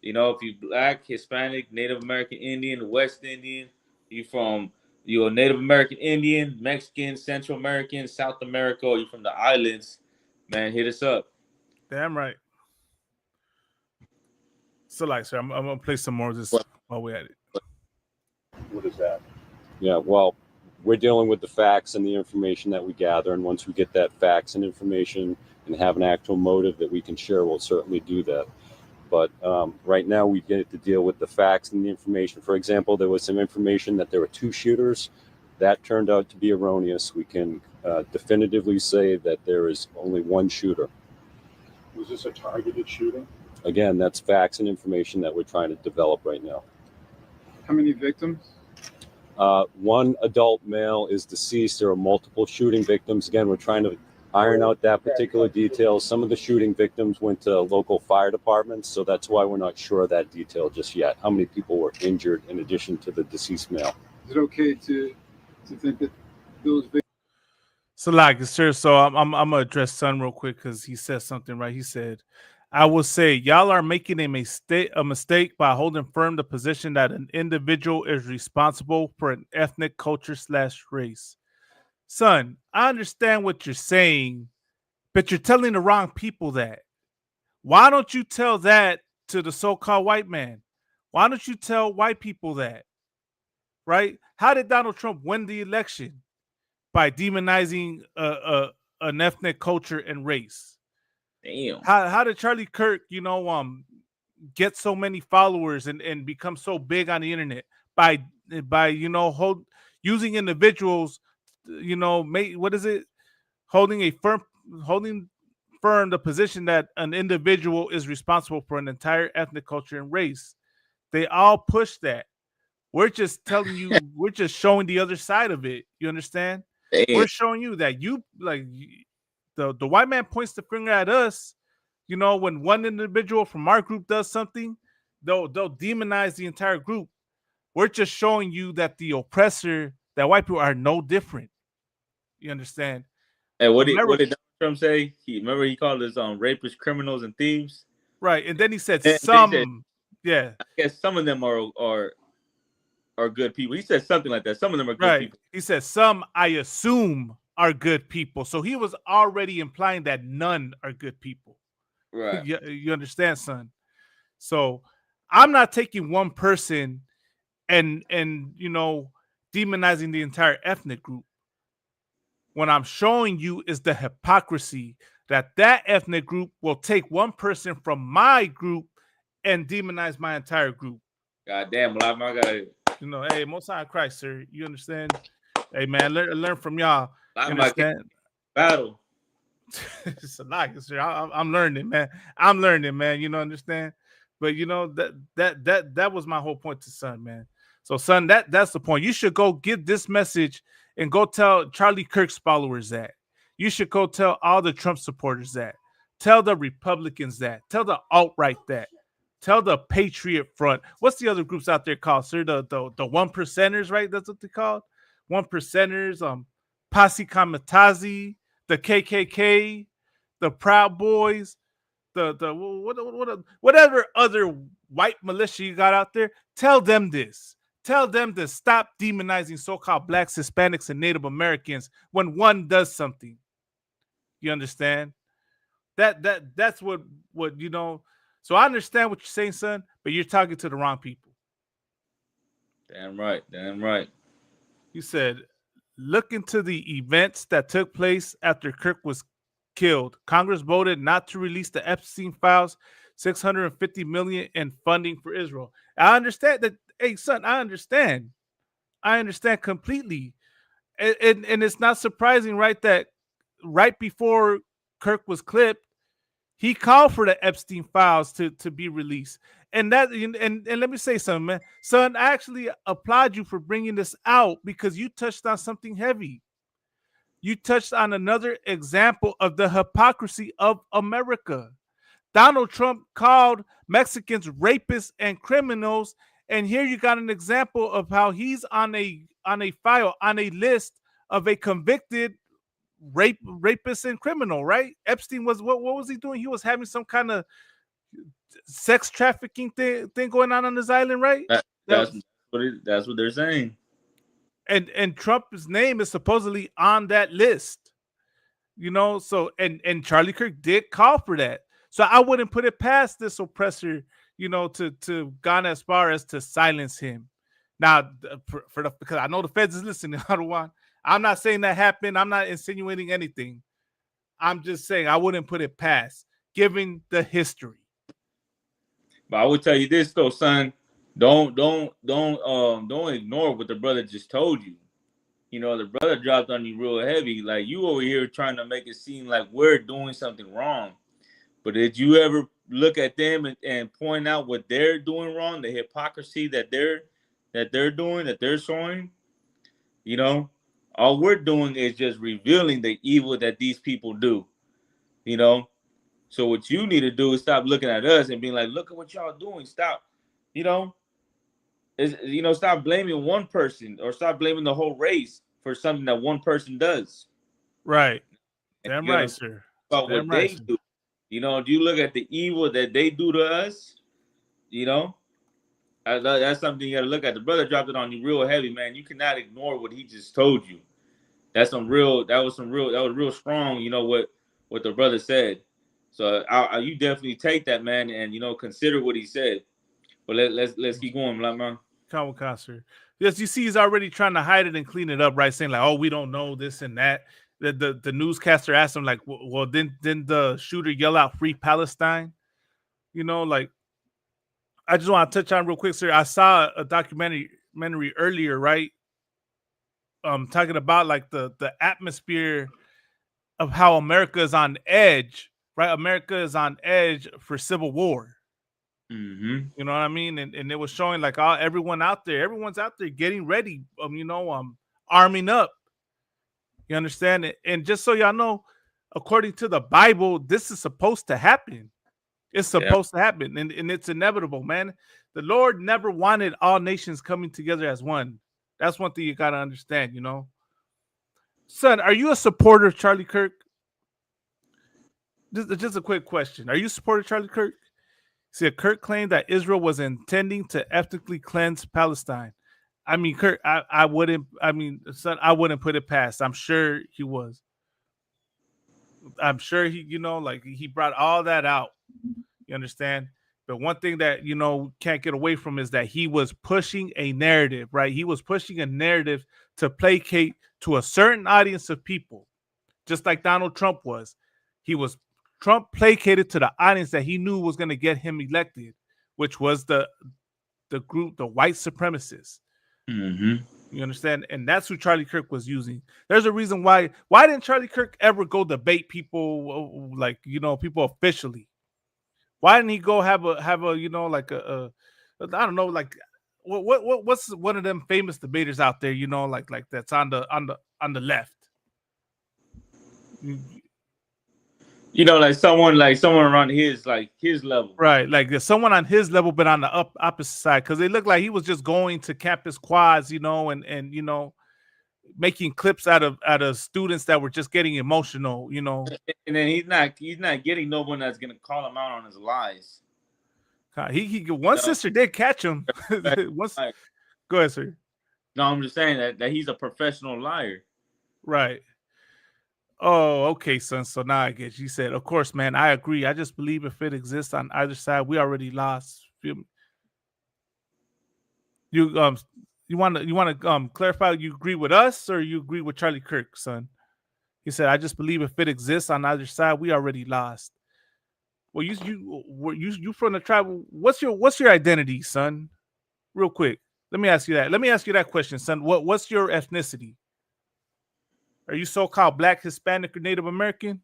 Speaker 16: If you Black, Hispanic, Native American Indian, West Indian, you're a Native American Indian, Mexican, Central American, South America, or you're from the islands, man, hit us up.
Speaker 4: Damn right. So, sir, I'm gonna play some more of this while we're at it.
Speaker 20: What is that? Yeah, well, we're dealing with the facts and the information that we gather, and once we get that facts and information and have an actual motive that we can share, we'll certainly do that. But right now we get to deal with the facts and the information. For example, there was some information that there were two shooters. That turned out to be erroneous. We can definitively say that there is only one shooter.
Speaker 21: Was this a targeted shooting?
Speaker 20: Again, that's facts and information that we're trying to develop right now.
Speaker 21: How many victims?
Speaker 20: One adult male is deceased. There are multiple shooting victims. Again, we're trying to iron out that particular detail. Some of the shooting victims went to local fire departments, so that's why we're not sure of that detail just yet. How many people were injured in addition to the deceased male?
Speaker 21: Is it okay to think that those victims?
Speaker 4: Sir, so I'm gonna address Sun real quick because he said something right. He said, I will say y'all are making a mistake by holding firm the position that an individual is responsible for an ethnic culture / race. Son, I understand what you're saying, but you're telling the wrong people that. Why don't you tell that to the so-called white man? Why don't you tell white people that? Right? How did Donald Trump win the election? By demonizing an ethnic culture and race.
Speaker 16: Damn.
Speaker 4: How did Charlie Kirk, get so many followers and become so big on the internet? By using individuals, holding firm the position that an individual is responsible for an entire ethnic culture and race. They all push that. We're just telling you, we're just showing the other side of it. You understand?
Speaker 16: Damn.
Speaker 4: We're showing you that the white man points the finger at us. When one individual from our group does something, they'll demonize the entire group. We're just showing you that the oppressor, that white people are no different. You understand?
Speaker 16: And what did Donald Trump say? He called us rapists, criminals, and thieves.
Speaker 4: Right, and then he said
Speaker 16: I guess some of them are good people. He said something like that. Some of them are good people.
Speaker 4: He said some, I assume, are good people. So he was already implying that none are good people.
Speaker 16: Right.
Speaker 4: You understand, son? So I'm not taking one person and demonizing the entire ethnic group. What I'm showing you is the hypocrisy that ethnic group will take one person from my group and demonize my entire group.
Speaker 16: God damn, I gotta.
Speaker 4: Hey, Most High Christ, sir. You understand? Hey, man, learn from y'all. You understand?
Speaker 16: Battle.
Speaker 4: It's a lot, sir. I'm learning, man. I'm learning, man. Understand? But that was my whole point to Son, man. So, son, that's the point. You should go give this message and go tell Charlie Kirk's followers that. You should go tell all the Trump supporters that. Tell the Republicans that. Tell the alt-right that. Tell the Patriot Front. What's the other groups out there called, sir? The one percenters, right? That's what they called. One percenters, Posse Kamikaze, the KKK, the Proud Boys, whatever other white militia you got out there. Tell them this. Tell them to stop demonizing so-called blacks, Hispanics, and Native Americans when one does something. You understand? That's what you know. So I understand what you're saying, son, but you're talking to the wrong people.
Speaker 16: Damn right. Damn right.
Speaker 4: You said, look into the events that took place after Kirk was killed. Congress voted not to release the Epstein files, $650 million in funding for Israel. I understand that. Hey, son, I understand. I understand completely. And it's not surprising, right, that right before Kirk was clipped, he called for the Epstein files to be released. And let me say something, man. Son, I actually applaud you for bringing this out because you touched on something heavy. You touched on another example of the hypocrisy of America. Donald Trump called Mexicans rapists and criminals, and here you got an example of how he's on a list of a convicted rapist and criminal, right? Epstein was what was he doing? He was having some kind of sex trafficking thing going on this island, right?
Speaker 16: That's what they're saying.
Speaker 4: And Trump's name is supposedly on that list, you know. So and Charlie Kirk did call for that. So I wouldn't put it past this oppressor, you know, to gone as far as to silence him. Now, because I know the feds is listening, I'm not saying that happened. I'm not insinuating anything. I'm just saying I wouldn't put it past, given the history.
Speaker 16: But I would tell you this though, son. Don't ignore what the brother just told you. You know, the brother dropped on you real heavy. Like, you over here trying to make it seem like we're doing something wrong. But did you ever look at them and point out what they're doing wrong, the hypocrisy that they're doing, that they're showing? You know, all we're doing is just revealing the evil that these people do. You know, so what you need to do is stop looking at us and being like, look at what y'all doing. Stop, stop blaming one person or stop blaming the whole race for something that one person does.
Speaker 4: Right. Damn right, sir.
Speaker 16: About what they do. You know, do you look at the evil that they do to us? You know, that's something you got to look at. The brother dropped it on you real heavy, man. You cannot ignore what he just told you. That was real strong. You know what the brother said. So you definitely take that, man, and consider what he said. But let's keep going, Black Man.
Speaker 4: Kawakasser. Yes, you see, he's already trying to hide it and clean it up, right? Saying like, "Oh, we don't know this and that." The newscaster asked him like, "Well, didn't the shooter yell out Free Palestine?" You know, like, I just want to touch on real quick, sir. I saw a documentary earlier, right? Talking about like the atmosphere of how America is on edge, right? America is on edge for civil war.
Speaker 16: Mm-hmm.
Speaker 4: You know what I mean? And it was showing like everyone's out there getting ready, arming up. You understand it? And just so y'all know, according to the Bible, this is supposed to happen. It's supposed to happen, and it's inevitable, man. The Lord never wanted all nations coming together as one. That's one thing you got to understand, you know? Son, are you a supporter of Charlie Kirk? Just a quick question. Are you a supporter of Charlie Kirk? See, Kirk claimed that Israel was intending to ethnically cleanse Palestine. I mean, Kirk, I wouldn't put it past. I'm sure he was. I'm sure he brought all that out. You understand? But one thing that, can't get away from is that he was pushing a narrative, right? He was pushing a narrative to placate to a certain audience of people, just like Donald Trump was. Trump placated to the audience that he knew was going to get him elected, which was the group, the white supremacists.
Speaker 16: Mm-hmm.
Speaker 4: You understand? And that's who Charlie Kirk was using. There's a reason why didn't Charlie Kirk ever go debate people, people officially? Why didn't he go have a I don't know, like what's one of them famous debaters out there? You know, like that's on the left.
Speaker 16: You know, like someone around his level.
Speaker 4: Right, like there's someone on his level, but on the opposite side, because they look like he was just going to campus quads, you know, and you know, making clips out of students that were just getting emotional, you know.
Speaker 16: And then he's not getting no one that's gonna call him out on his lies.
Speaker 4: One sister did catch him. Once, go ahead, sir.
Speaker 16: No, I'm just saying that he's a professional liar.
Speaker 4: Right. Oh, okay, son. So now I get you said, of course, man. I agree. I just believe if it exists on either side, we already lost. Feel me? You want to clarify? You agree with us or you agree with Charlie Kirk, son? He said, I just believe if it exists on either side, we already lost. Well, you from the tribe. What's your identity, son? Real quick. Let me ask you that. Let me ask you that question, son. What's your ethnicity? Are you so-called Black, Hispanic, or Native American?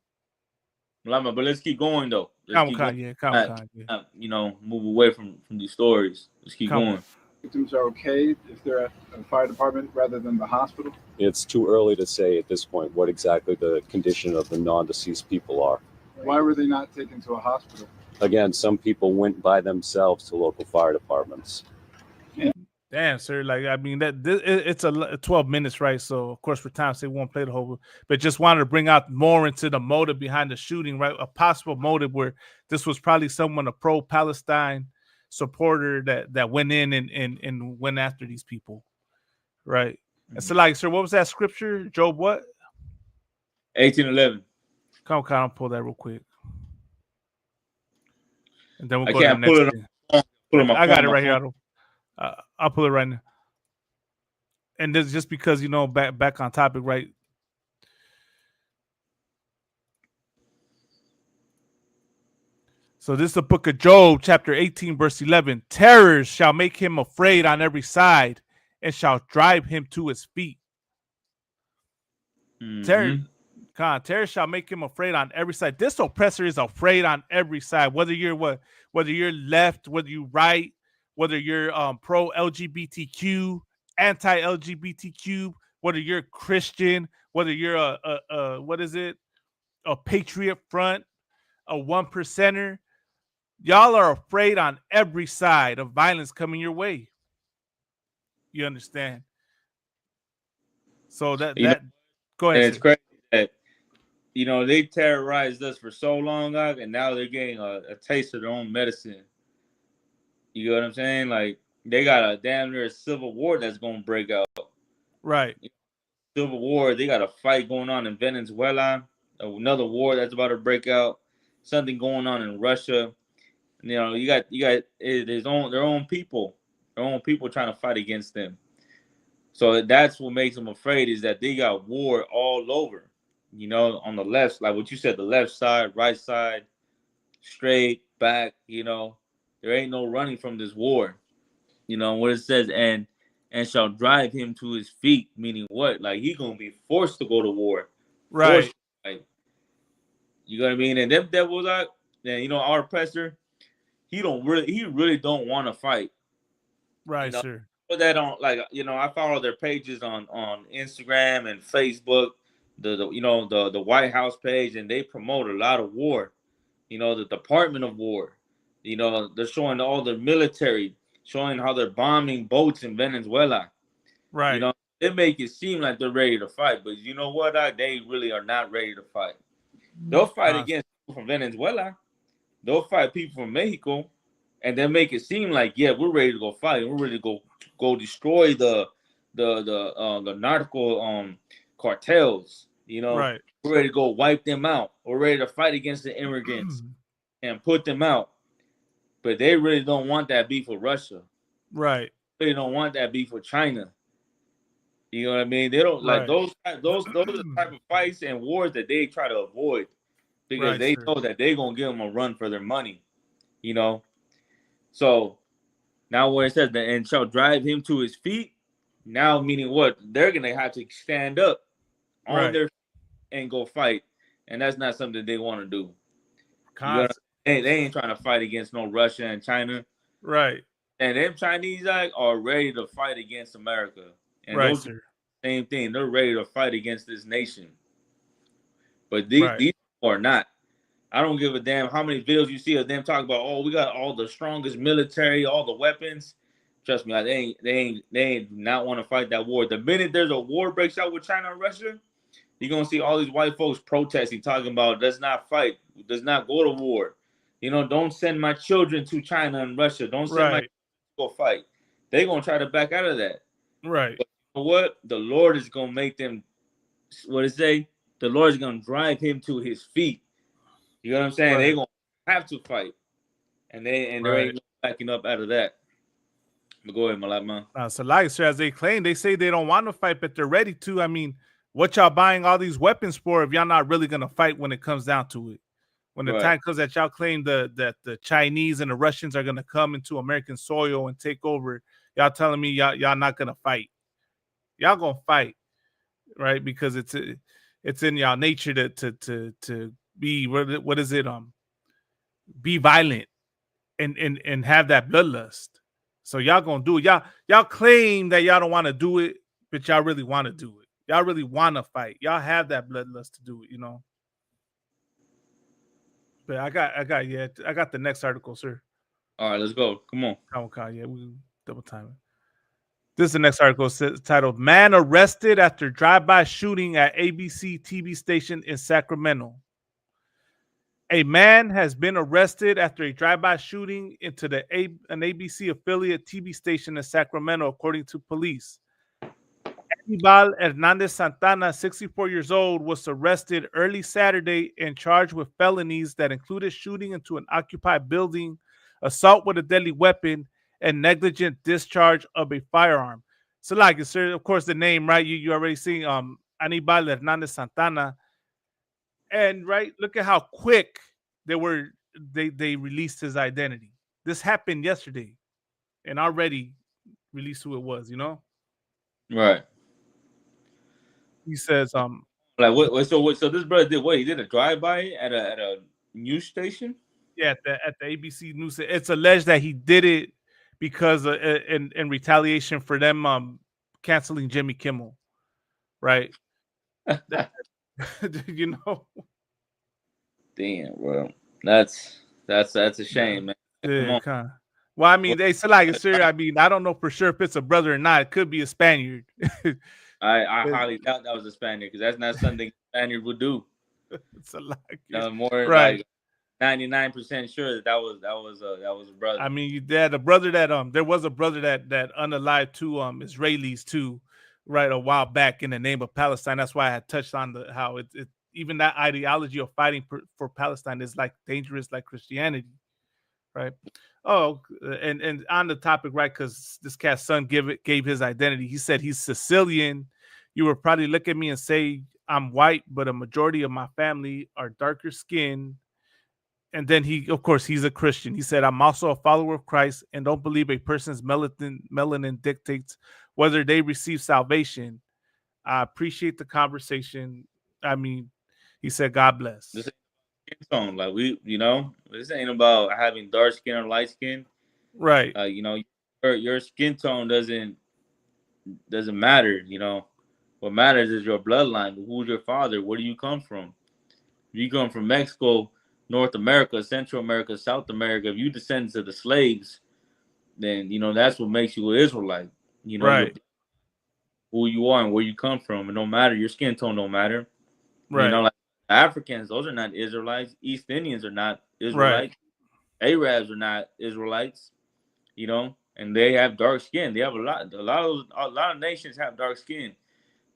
Speaker 16: But let's keep going though. You know, move away from these stories. Let's keep going.
Speaker 21: Victims are okay if they're at a fire department rather than the hospital?
Speaker 20: It's too early to say at this point what exactly the condition of the non-deceased people are.
Speaker 21: Why were they not taken to a hospital?
Speaker 20: Again, some people went by themselves to local fire departments.
Speaker 4: Damn, sir. Like, I mean, it's 12 minutes, right? So, of course, for time's sake, we won't play the whole, but just wanted to bring out more into the motive behind the shooting, right? A possible motive where this was probably someone, a pro-Palestine supporter that went in and went after these people, right? Mm-hmm. And so, like, sir, what was that scripture? Job what?
Speaker 16: 18:11.
Speaker 4: Come on, I'll pull that real quick. And then we'll go to the next thing. I got it right here. I'll pull it right now. And this just because, you know, back on topic, right? So this is the book of Job, chapter 18, verse 11. Terrors shall make him afraid on every side and shall drive him to his feet. Mm-hmm. Terror shall make him afraid on every side. This oppressor is afraid on every side, whether you're left, whether you're right, whether you're pro LGBTQ, anti LGBTQ, whether you're Christian, whether you're a Patriot Front, a one percenter, y'all are afraid on every side of violence coming your way. You understand? So that go ahead.
Speaker 16: It's crazy that, you know, they terrorized us for so long, and now they're getting a taste of their own medicine. You know what I'm saying? Like, they got a damn near civil war that's going to break out.
Speaker 4: Right.
Speaker 16: Civil war. They got a fight going on in Venezuela. Another war that's about to break out. Something going on in Russia. You know, you got their own people trying to fight against them. So that's what makes them afraid, is that they got war all over. You know, on the left, like what you said, the left side, right side, straight, back, you know. There ain't no running from this war. You know what it says, and shall drive him to his feet, meaning what? Like, he gonna be forced to go to war.
Speaker 4: Right.
Speaker 16: Like, you know what I mean? And them devils out, and you know, our oppressor, he really don't want to fight.
Speaker 4: Right,
Speaker 16: you know?
Speaker 4: Sir.
Speaker 16: Put that on, like, you know, I follow their pages on Instagram and Facebook, the White House page, and they promote a lot of war. You know, the Department of War. You know, they're showing all the military, showing how they're bombing boats in Venezuela.
Speaker 4: Right.
Speaker 16: You know, they make it seem like they're ready to fight, but you know what? They really are not ready to fight. They'll fight against people from Venezuela. They'll fight people from Mexico, and then make it seem like, yeah, we're ready to go fight. We're ready to go destroy the narco cartels. You know,
Speaker 4: right.
Speaker 16: We're ready to go wipe them out. We're ready to fight against the immigrants and put them out. But they really don't want that beef with Russia.
Speaker 4: Right.
Speaker 16: They don't want that beef with China. You know what I mean? They don't like those are the type of fights and wars that they try to avoid, because they know that they're gonna give them a run for their money. You know. So now where it says that, and shall drive him to his feet, now meaning what? They're gonna have to stand up on their feet and go fight. And that's not something they want to do. They ain't trying to fight against no Russia and China.
Speaker 4: Right.
Speaker 16: And them Chinese are ready to fight against America. And
Speaker 4: Right,
Speaker 16: those
Speaker 4: sir.
Speaker 16: same thing. They're ready to fight against this nation. But these
Speaker 4: Right.
Speaker 16: people are not. I don't give a damn how many videos you see of them talking about, oh, we got all the strongest military, all the weapons. Trust me, they ain't not want to fight that war. The minute there's a war breaks out with China and Russia, you're gonna see all these white folks protesting, talking about does not fight, does not go to war. You know, don't send my children to China and Russia. Don't send my
Speaker 4: Right.
Speaker 16: children to go fight. They're gonna try to back out of that.
Speaker 4: Right.
Speaker 16: But you know what? The Lord is gonna make them. What it say? The Lord is gonna drive him to his feet. You know what I'm saying?
Speaker 4: Right.
Speaker 16: They're gonna have to fight, and there ain't no backing up out of that. But go ahead, Malak.
Speaker 4: So like, sir, as they claim, they say they don't want to fight, but they're ready to. I mean, what y'all buying all these weapons for if y'all not really gonna fight when it comes down to it? When the time comes that y'all claim that the Chinese and the Russians are gonna come into American soil and take over, y'all telling me y'all not gonna fight? Y'all gonna fight, right? Because it's in y'all nature to be what is it? Be violent and have that bloodlust. So y'all gonna do it. Y'all claim that y'all don't want to do it, but y'all really want to do it. Y'all really want to fight. Y'all have that bloodlust to do it, you know. But I got the next article, sir.
Speaker 16: All right, let's go. Come on.
Speaker 4: Yeah, we double time it. This is the next article titled "Man Arrested After Drive-By Shooting at ABC TV Station in Sacramento." A man has been arrested after a drive-by shooting into an ABC affiliate TV station in Sacramento, according to police. Anibal Hernandez Santana, 64 years old, was arrested early Saturday and charged with felonies that included shooting into an occupied building, assault with a deadly weapon, and negligent discharge of a firearm. So, like, sir, of course, the name, right? You already seen Anibal Hernandez Santana. And right, look at how quick they released his identity. This happened yesterday, and already released who it was. You know,
Speaker 16: right?
Speaker 4: He says,
Speaker 16: like what? So this brother did what? He did a drive-by at a news station.
Speaker 4: Yeah, at the ABC News. It's alleged that he did it because in retaliation for them canceling Jimmy Kimmel, right? You know.
Speaker 16: Damn, bro. That's a shame, man.
Speaker 4: Yeah, kind of. Well, I mean, they said like, sir. I mean, I don't know for sure if it's a brother or not. It could be a Spaniard.
Speaker 16: I highly doubt that was a Spaniard because that's not something a Spaniard would do.
Speaker 4: It's a lot.
Speaker 16: More
Speaker 4: right.
Speaker 16: Like 99% sure that was a brother.
Speaker 4: I mean, the brother that there was a brother that unalived two Israelis too, right, a while back in the name of Palestine. That's why I had touched on how it even that ideology of fighting for Palestine is like dangerous like Christianity, right? Oh, and on the topic, right? Because this cat's son gave his identity. He said he's Sicilian. You would probably look at me and say I'm white, but a majority of my family are darker skinned. And then of course, he's a Christian. He said, I'm also a follower of Christ and don't believe a person's melanin dictates whether they receive salvation. I appreciate the conversation. I mean, he said, God bless.
Speaker 16: This ain't skin tone. Like this ain't about having dark skin or light skin.
Speaker 4: Right.
Speaker 16: Your skin tone doesn't matter. What matters is your bloodline. Who's your father? Where do you come from? If you come from Mexico, North America, Central America, South America, if you descend to the slaves, then that's what makes you an Israelite.
Speaker 4: Right.
Speaker 16: Who you are and where you come from. It don't matter. Your skin tone don't matter.
Speaker 4: Right.
Speaker 16: Like Africans, those are not Israelites. East Indians are not Israelites. Right. Arabs are not Israelites. And they have dark skin. They have a lot of nations have dark skin,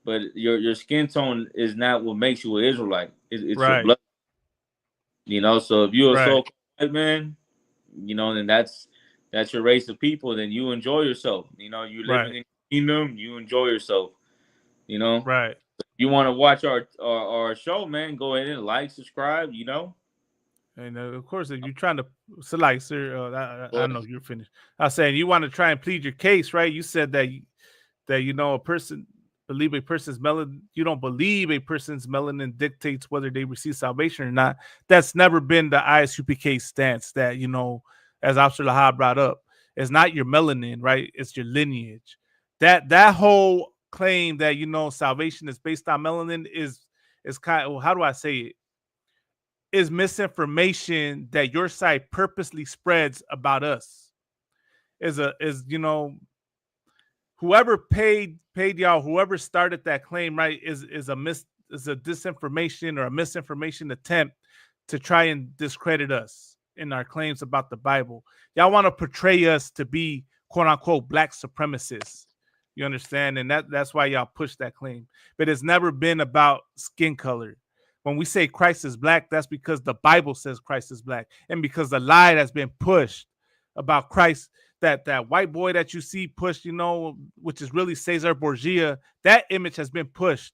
Speaker 16: but your skin tone is not what makes you an Israelite. It's
Speaker 4: right.
Speaker 16: your blood. So if you're a so-called white man, then that's your race of people. Then you enjoy yourself. You living in the kingdom. You enjoy yourself.
Speaker 4: Right.
Speaker 16: If you want to watch our show, man, go ahead and like, subscribe.
Speaker 4: And of course, if you're trying to select, sir, I know you're finished. I was saying you want to try and plead your case, right? You said that a person believe a person's melanin. You don't believe a person's melanin dictates whether they receive salvation or not. That's never been the ISUPK stance. That as Officer Lahab brought up, It's not your melanin, right? It's your lineage. That whole claim that salvation is based on melanin is kind of, how do I say it? Is misinformation that your side purposely spreads about us. Whoever paid y'all, whoever started that claim, right, is a disinformation or a misinformation attempt to try and discredit us in our claims about the Bible. Y'all want to portray us to be quote unquote black supremacists. You understand? And that's why y'all push that claim. But it's never been about skin color. When we say Christ is black, that's because the Bible says Christ is black, and because the lie that's been pushed about Christ, that white boy that you see pushed, which is really Cesar Borgia, that image has been pushed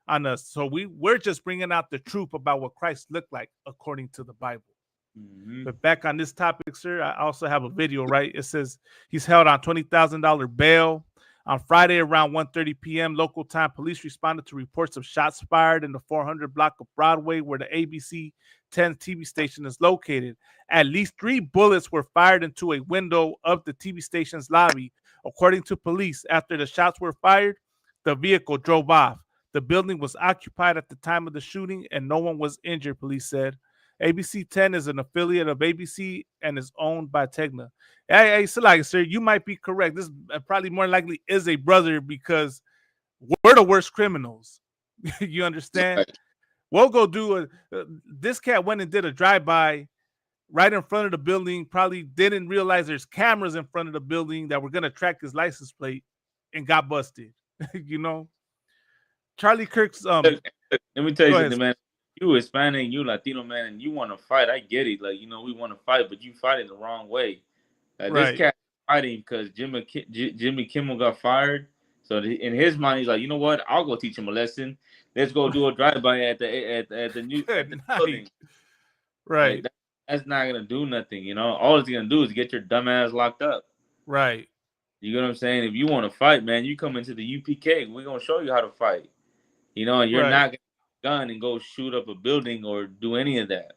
Speaker 4: on us. So we're just bringing out the truth about what Christ looked like according to the Bible.
Speaker 16: Mm-hmm.
Speaker 4: But back on this topic, sir, I also have a video, right? It says he's held on $20,000 bail. On Friday around 1:30 p.m. local time, police responded to reports of shots fired in the 400 block of Broadway where the ABC 10 TV station is located. At least 3 bullets were fired into a window of the TV station's lobby. According to police, after the shots were fired, the vehicle drove off. The building was occupied at the time of the shooting and no one was injured, police said. ABC 10 is an affiliate of ABC and is owned by Tegna. Hey, Salaki, sir, you might be correct. This probably more likely is a brother because we're the worst criminals. You understand?
Speaker 16: Right.
Speaker 4: We'll go do this cat went and did a drive-by right in front of the building, probably didn't realize there's cameras in front of the building that were going to track his license plate and got busted. Charlie Kirk's...
Speaker 16: Look, let me tell you
Speaker 4: Go
Speaker 16: something,
Speaker 4: ahead.
Speaker 16: man. You Hispanic, you Latino, man, and you want to fight. I get it. Like, we want to fight, but you fight it the wrong way. Like,
Speaker 4: Right.
Speaker 16: this cat fighting because Jimmy Kimmel got fired. So in his mind, he's like, you know what? I'll go teach him a lesson. Let's go do a drive-by at the new building.
Speaker 4: Right.
Speaker 16: Like, that's not gonna do nothing. All it's gonna do is get your dumb ass locked up.
Speaker 4: Right.
Speaker 16: You know what I'm saying? If you want to fight, man, you come into the UPK. We're gonna show you how to fight. You're
Speaker 4: Right.
Speaker 16: not gonna gun and go shoot up a building or do any of that.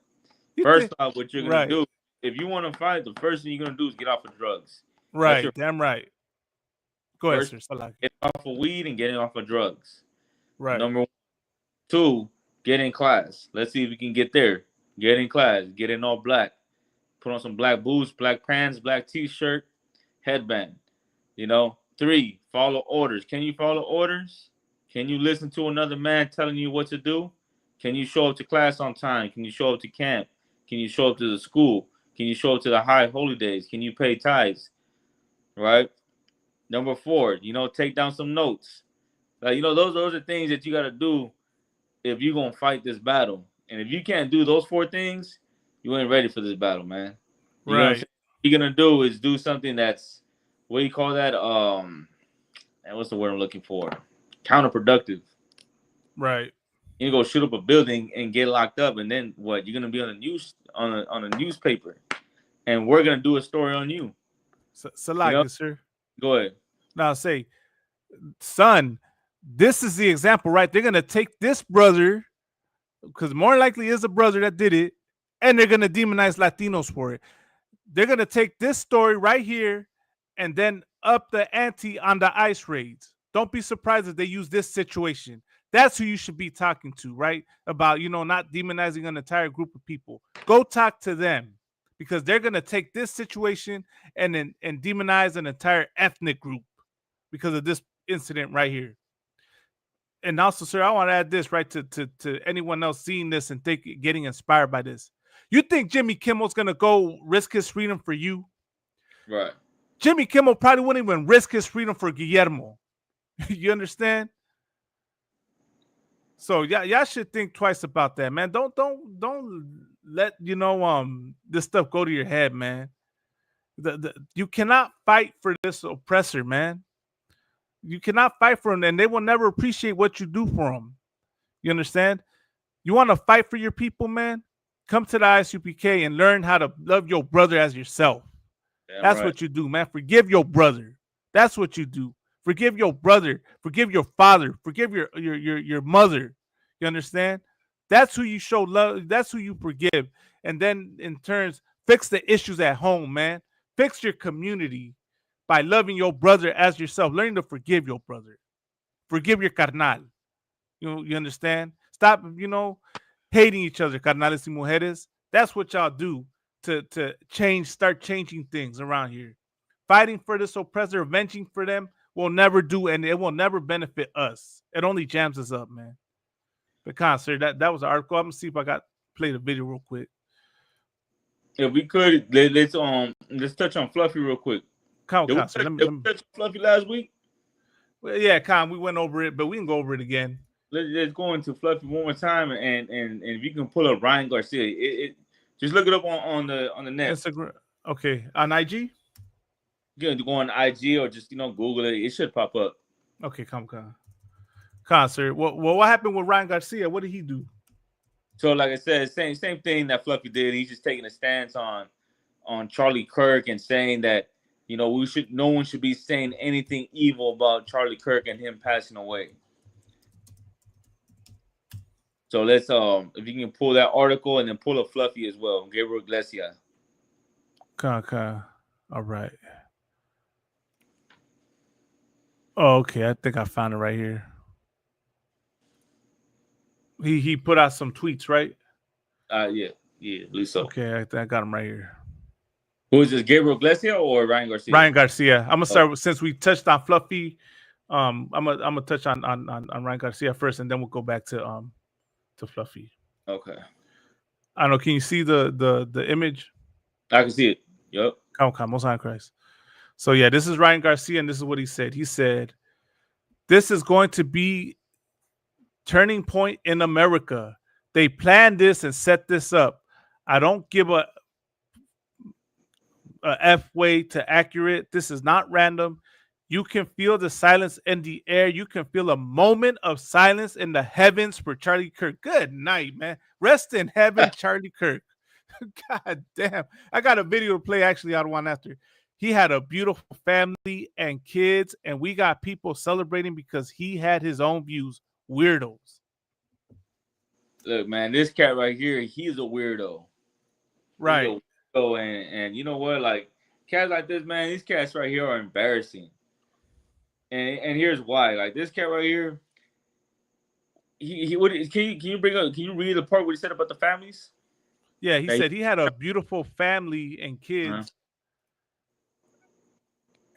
Speaker 16: First off, what you're gonna
Speaker 4: Right.
Speaker 16: do, if you want to fight, the first thing you're gonna do is get off of drugs.
Speaker 4: Right. Damn right. Go ahead,
Speaker 16: First,
Speaker 4: sir. Salaki.
Speaker 16: get off of weed and getting off of drugs.
Speaker 4: Right.
Speaker 16: Number 1. 2, get in class. Let's see if we can get there. Get in class. Get in all black. Put on some black boots, black pants, black t-shirt, headband. 3, follow orders. Can you follow orders? Can you listen to another man telling you what to do? Can you show up to class on time? Can you show up to camp? Can you show up to the school? Can you show up to the high holy days? Can you pay tithes? Right? Number 4, take down some notes. Like, those are things that you got to do if you're going to fight this battle. And if you can't do those 4 things, you ain't ready for this battle, man. You know what I'm
Speaker 4: Right.
Speaker 16: saying? What you're going to do is do something that's, what do you call that? And what's the word I'm looking for? Counterproductive.
Speaker 4: Right.
Speaker 16: You go shoot up a building and get locked up, and then what? You're gonna be on the news on a newspaper, and we're gonna do a story on you.
Speaker 4: Salaki, sir.
Speaker 16: Go ahead.
Speaker 4: Now say, son, this is the example, right? They're gonna take this brother, because more likely is a brother that did it, and they're gonna demonize Latinos for it. They're gonna take this story right here and then up the ante on the ICE raids. Don't be surprised if they use this situation. That's who you should be talking to, right? About, not demonizing an entire group of people. Go talk to them, because they're going to take this situation and demonize an entire ethnic group because of this incident right here. And also, sir, I want to add this, right, to anyone else seeing this and getting inspired by this. You think Jimmy Kimmel's going to go risk his freedom for you?
Speaker 16: Right.
Speaker 4: Jimmy Kimmel probably wouldn't even risk his freedom for Guillermo. You understand? So y'all should think twice about that, man. Don't let this stuff go to your head, man. You cannot fight for this oppressor, man. You cannot fight for them, and they will never appreciate what you do for them. You understand? You want to fight for your people, man? Come to the ISUPK and learn how to love your brother as yourself. That's
Speaker 16: right.
Speaker 4: what you do, man. Forgive your brother. That's what you do. Forgive your brother. Forgive your father. Forgive your mother. You understand? That's who you show love. That's who you forgive. And then in turns, fix the issues at home, man. Fix your community by loving your brother as yourself, learning to forgive your brother. Forgive your carnal. You understand? Stop, hating each other, carnales y mujeres. That's what y'all do to start changing things around here. Fighting for this oppressor, avenging for them will never do, and it will never benefit us. It only jams us up, man. But concert, that was the article. I'm gonna see if I got play the video real quick.
Speaker 16: If we could, let's touch on Fluffy real quick. Did we touch Fluffy last week?
Speaker 4: Well, yeah, we went over it, but we can go over it again.
Speaker 16: Let's go into Fluffy one more time, and if you can pull up Ryan Garcia, just look it up on the net.
Speaker 4: Instagram, okay, on IG.
Speaker 16: You can go on IG or just Google it. It should pop up.
Speaker 4: Okay, concert. What happened with Ryan Garcia? What did he do?
Speaker 16: So, like I said, same thing that Fluffy did. He's just taking a stance on Charlie Kirk and saying that no one should be saying anything evil about Charlie Kirk and him passing away. So let's if you can pull that article and then pull up Fluffy as well, Gabriel Iglesias.
Speaker 4: Okay. All right. Oh, okay. I think I found it right here. He put out some tweets, right?
Speaker 16: Yeah, at least so.
Speaker 4: Okay, I got him right here.
Speaker 16: Who is this, Gabriel Iglesias or Ryan Garcia?
Speaker 4: Ryan Garcia. I'm gonna start since we touched on Fluffy. I'm gonna touch on Ryan Garcia first, and then we'll go back to Fluffy.
Speaker 16: Okay.
Speaker 4: I don't know. Can you see the image?
Speaker 16: I can see it. Yep.
Speaker 4: Come, most high Christ. So yeah, this is Ryan Garcia, and this is what he said. He said, "This is going to be turning point in America. They planned this and set this up. I don't give a F way to accurate. This is not random. You can feel the silence in the air. You can feel a moment of silence in the heavens for Charlie Kirk. Good night, man. Rest in heaven, Charlie Kirk. God damn. I got a video to play actually out of one after. He had a beautiful family and kids, and we got people celebrating because he had his own views. Weirdos."
Speaker 16: Look, man, this cat right here, he's a weirdo.
Speaker 4: Right.
Speaker 16: He's a weirdo, and you know what? Like, cats like this, man, these cats right here are embarrassing. And here's why. Like, this cat right here, can you read the part where he said about the families?
Speaker 4: Yeah, he said he had a beautiful family and kids.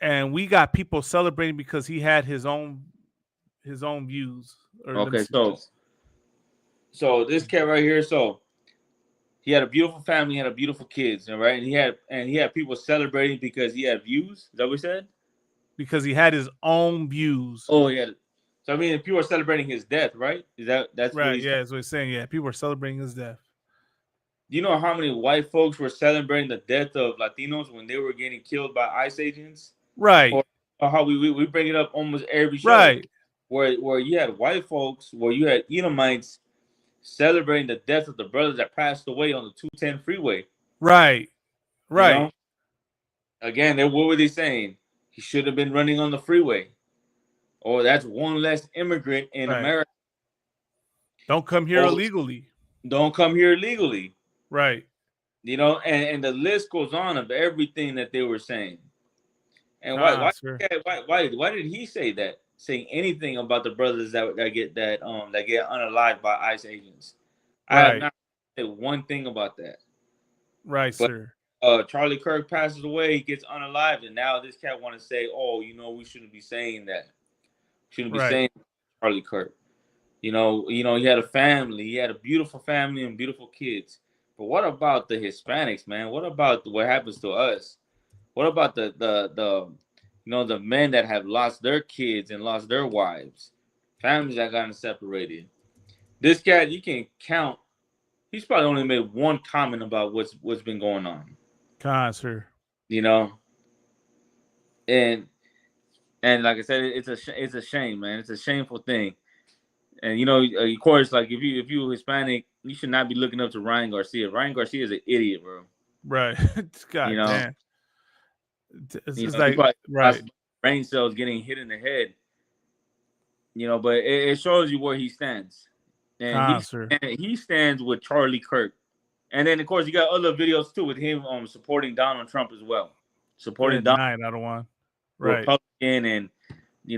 Speaker 4: And we got people celebrating because he had his own views.
Speaker 16: Okay, so this cat right here, so he had a beautiful family, he had a beautiful kids, all right? And he had people celebrating because he had views. Is that what he said?
Speaker 4: Because he had his own views.
Speaker 16: Oh, yeah. So I mean, people are celebrating his death, right? That's
Speaker 4: right? Yeah, that's what he's saying. Yeah, people are celebrating his death.
Speaker 16: Do you know how many white folks were celebrating the death of Latinos when they were getting killed by ICE agents?
Speaker 4: Right.
Speaker 16: Or how we bring it up almost every show.
Speaker 4: Right.
Speaker 16: Where you had white folks, where you had Edomites celebrating the death of the brothers that passed away on the 210 freeway.
Speaker 4: Right. Right.
Speaker 16: You know? Again, what were they saying? He should have been running on the freeway. Or that's one less immigrant in America.
Speaker 4: Don't come here illegally.
Speaker 16: Don't come here illegally.
Speaker 4: Right.
Speaker 16: You know, and the list goes on of everything that they were saying. And why did he say that? Saying anything about the brothers that get unalived by ICE agents?
Speaker 4: Right.
Speaker 16: I have not said one thing about that.
Speaker 4: Right,
Speaker 16: but,
Speaker 4: sir.
Speaker 16: Charlie Kirk passes away, he gets unalived, and now this cat want to say, "Oh, we shouldn't be saying that. Shouldn't be saying Charlie Kirk." He had a family, he had a beautiful family and beautiful kids. But what about the Hispanics, man? What about what happens to us? What about the men that have lost their kids and lost their wives, families that gotten separated? This guy, you can count. He's probably only made one comment about what's been going on.
Speaker 4: Sir.
Speaker 16: And like I said, it's a shame, man. It's a shameful thing. And of course, like if you're Hispanic, you should not be looking up to Ryan Garcia. Ryan Garcia is an idiot, bro.
Speaker 4: Right. God damn.
Speaker 16: It's like brain cells getting hit in the head. But it shows you where he stands. And he stands with Charlie Kirk. And then of course you got other videos too with him supporting Donald Trump as well. supporting
Speaker 4: They're at 9 out of 1. Right.
Speaker 16: Republican, and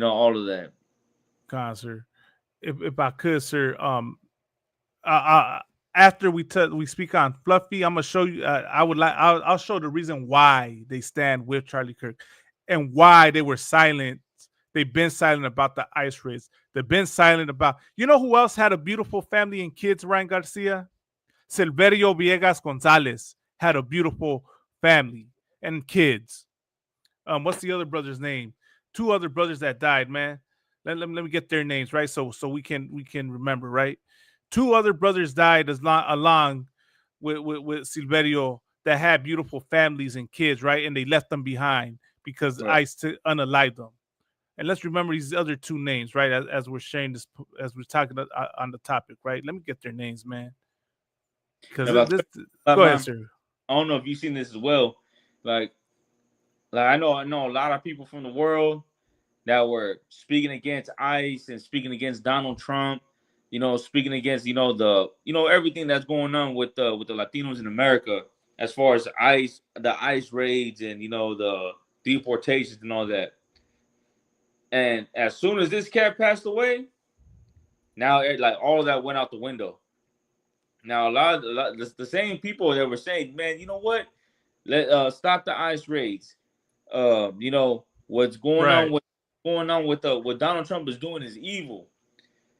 Speaker 16: all of that.
Speaker 4: Sir, if I could, sir, after we speak on Fluffy, I'm gonna show you. I'll show the reason why they stand with Charlie Kirk and why they were silent. They've been silent about the ICE raids. They've been silent about. You know who else had a beautiful family and kids? Ryan Garcia, Silverio Villegas Gonzalez had a beautiful family and kids. What's the other brother's name? 2 other brothers that died, man. Let me get their names, right? So we can remember, right? 2 other brothers died along with Silverio that had beautiful families and kids, right? And they left them behind because ICE unalived them. And let's remember these other 2 names, right? As we're sharing this, as we're talking on the topic, right? Let me get their names, man. Because go ahead, sir.
Speaker 16: I don't know if you've seen this as well. Like I know a lot of people from the world that were speaking against ICE and speaking against Donald Trump, speaking against, everything that's going on with the Latinos in America as far as the ICE raids and, the deportations and all that. And as soon as this cat passed away, now all of that went out the window. Now the same people that were saying, man, you know what? Let stop the ICE raids. What's going on with what Donald Trump is doing is evil.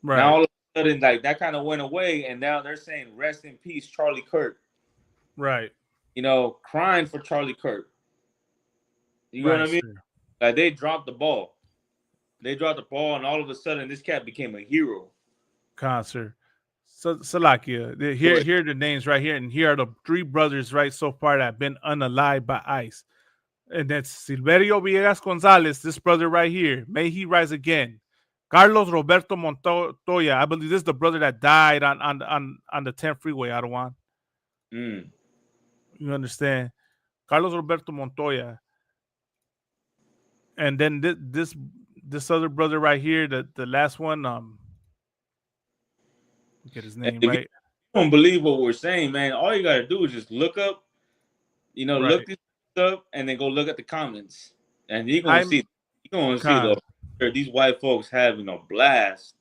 Speaker 16: Right. Now all of a sudden, that kind of went away, and now they're saying, "Rest in peace, Charlie Kirk."
Speaker 4: Right.
Speaker 16: Crying for Charlie Kirk. You know what I mean? Sure. Like they dropped the ball. And all of a sudden, this cat became a hero.
Speaker 4: Sir. So Salakia, here are the names right here, and here are the 3 brothers right so far that have been unalived by ICE. And that's Silverio Villegas Gonzalez, this brother right here. May he rise again. Carlos Roberto Montoya, I believe this is the brother that died on the 10 freeway, Adawan. You understand? Carlos Roberto Montoya. And then this other brother right here, the last one, get his name right.
Speaker 16: You don't believe what we're saying, man. All you gotta do is just look up, look this up, and then go look at the comments, and you're gonna see these white folks having a blast,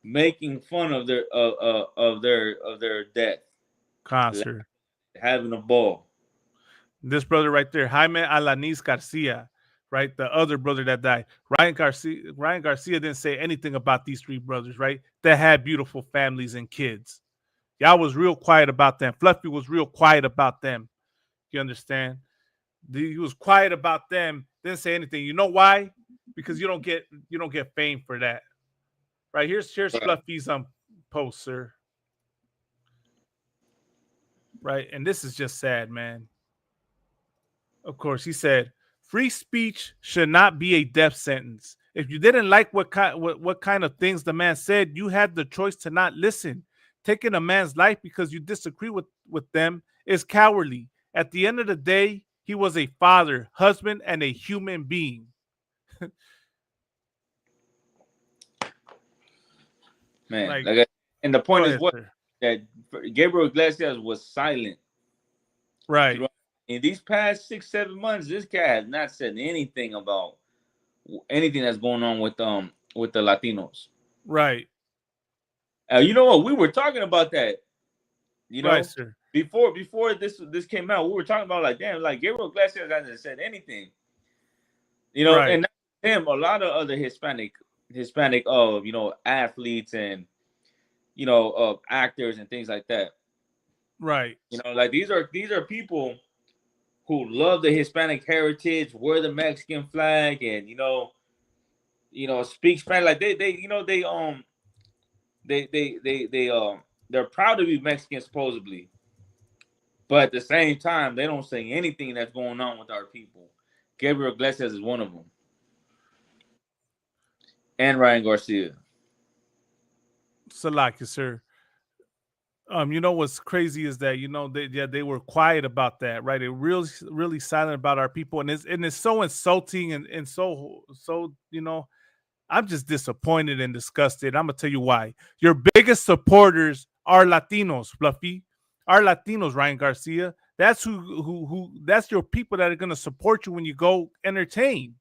Speaker 16: making fun of their death, having a ball.
Speaker 4: This brother right there, Jaime Alanis Garcia, right, the other brother that died. Ryan Garcia didn't say anything about these 3 brothers, right, that had beautiful families and kids. Y'all was real quiet about them. Fluffy was real quiet about them. You understand? He was quiet about them. Didn't say anything. You know why? Because you don't get fame for that. Right, here's Fluffy's post, sir. Right, and this is just sad, man. Of course, he said, free speech should not be a death sentence. If you didn't like what kind of things the man said, you had the choice to not listen. Taking a man's life because you disagree with them is cowardly. At the end of the day, he was a father, husband, and a human being.
Speaker 16: Man, and the point is that Gabriel Iglesias was silent.
Speaker 4: Right.
Speaker 16: In these past 6-7 months, this guy has not said anything about anything that's going on with the Latinos.
Speaker 4: Right.
Speaker 16: You know what? We were talking about that.
Speaker 4: Right, sir.
Speaker 16: Before this came out, we were talking about Gabriel Iglesias hasn't said anything. And not him, a lot of other Hispanic athletes and actors and things like that.
Speaker 4: Right.
Speaker 16: These are people who love the Hispanic heritage, wear the Mexican flag, and speak Spanish. They're proud to be Mexican supposedly, but at the same time they don't say anything that's going on with our people. Gabriel Iglesias is one of them, and Ryan Garcia.
Speaker 4: Salakia, sir. You know what's crazy is that they were quiet about that, right? They're really silent about our people, and it's so insulting and so I'm just disappointed and disgusted. I'm gonna tell you why. Your biggest supporters are Latinos, Fluffy. Are Latinos, Ryan Garcia. That's who that's your people that are gonna support you when you go entertain.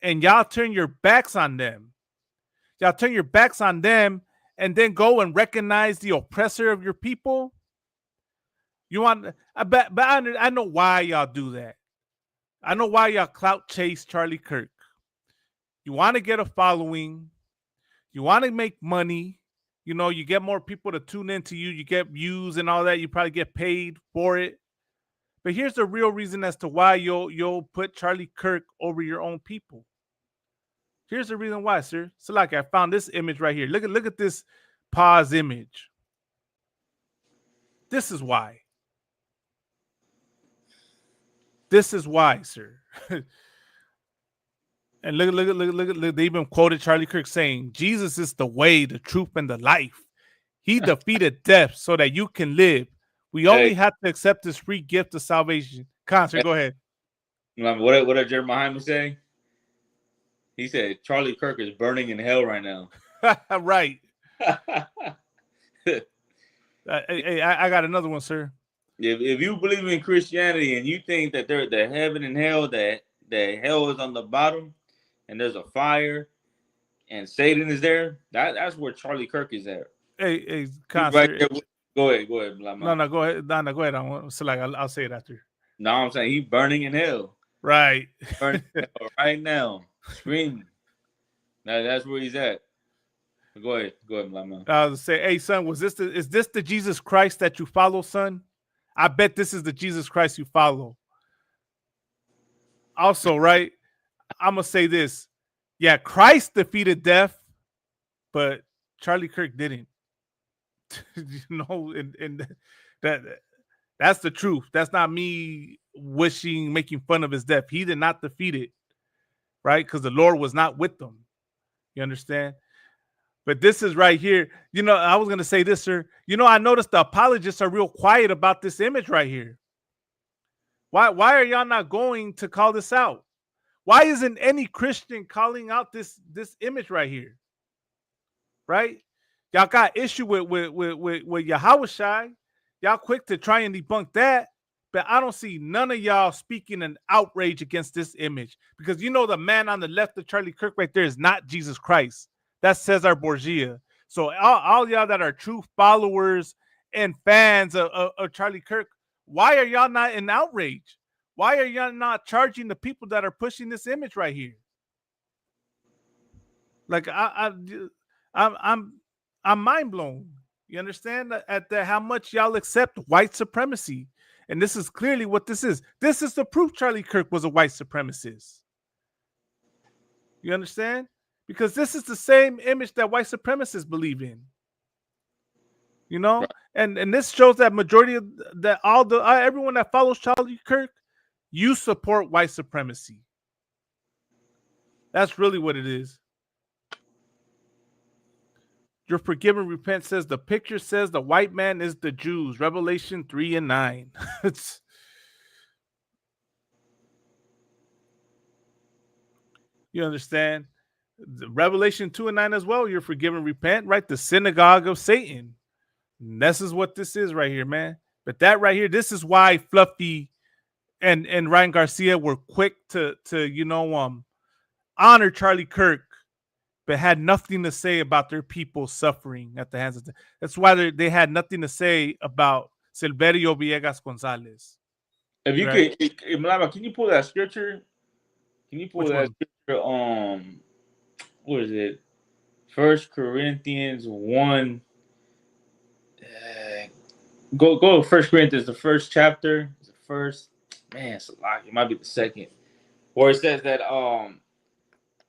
Speaker 4: And y'all turn your backs on them. Y'all turn your backs on them and then go and recognize the oppressor of your people. You want but I know why y'all do that. I know why y'all clout chase Charlie Kirk. You want to get a following, you want to make money, you know, you get more people to tune into you, you get views and all that, you probably get paid for it. But here's the real reason as to why you'll put Charlie Kirk over your own people. Here's the reason why, sir. So like I found this image right here. Look at this pause image. This is why. This is why, sir. And look, they even quoted Charlie Kirk saying, Jesus is the way, the truth, and the life. He defeated death so that you can live. We only have to accept this free gift of salvation. Concert, go ahead.
Speaker 16: What did Jeremiah say? He said Charlie Kirk is burning in hell right now.
Speaker 4: Right. Hey, I got another one, sir.
Speaker 16: If you believe in Christianity and you think that the heaven and hell, that hell is on the bottom and there's a fire and Satan is there, that's where Charlie Kirk is at.
Speaker 4: Hey, concert.
Speaker 16: Right, go ahead.
Speaker 4: No, go ahead. No, go ahead. I'll say it after.
Speaker 16: No, I'm saying he's burning in hell.
Speaker 4: Right.
Speaker 16: Burning in hell right now. Screaming. That's where he's at. Go ahead, Black Man.
Speaker 4: I'll say, hey, son, is this the Jesus Christ that you follow, son? I bet this is the Jesus Christ you follow. Also, right, I'm gonna say this. Yeah, Christ defeated death, but Charlie Kirk didn't. You know, and that's the truth. That's not me making fun of his death. He did not defeat it, right? Because the Lord was not with them. You understand? But this is right here. You know, I was going to say this, sir. You know, I noticed the apologists are real quiet about this image right here. Why are y'all not going to call this out? Why isn't any Christian calling out this image right here? Right? Y'all got issue with Yahushua. Y'all quick to try and debunk that. But I don't see none of y'all speaking an outrage against this image. Because you know the man on the left of Charlie Kirk right there is not Jesus Christ. That's Cesar Borgia. So all y'all that are true followers and fans of Charlie Kirk, why are y'all not in outrage? Why are y'all not charging the people that are pushing this image right here? Like I'm mind blown. You understand at how much y'all accept white supremacy, and this is clearly what this is. This is the proof Charlie Kirk was a white supremacist. You understand? Because this is the same image that white supremacists believe in. You know, right. and this shows that majority of that everyone that follows Charlie Kirk, you support white supremacy. That's really what it is. Your forgive and repent says the picture says the white man is the Jews. Revelation 3:9. It's you understand? Revelation 2:9 as well. You're forgive and repent, right? The synagogue of Satan. And this is what this is right here, man. But that right here, this is why Fluffy and Ryan Garcia were quick to honor Charlie Kirk, but had nothing to say about their people suffering at the hands of them. That's why they had nothing to say about Silverio Villegas Gonzalez.
Speaker 16: If you could, can you pull that scripture? Can you pull that scripture? What is it? 1 Corinthians 1. Go to 1 Corinthians, the first chapter. The first, man, it might be the second, where it says that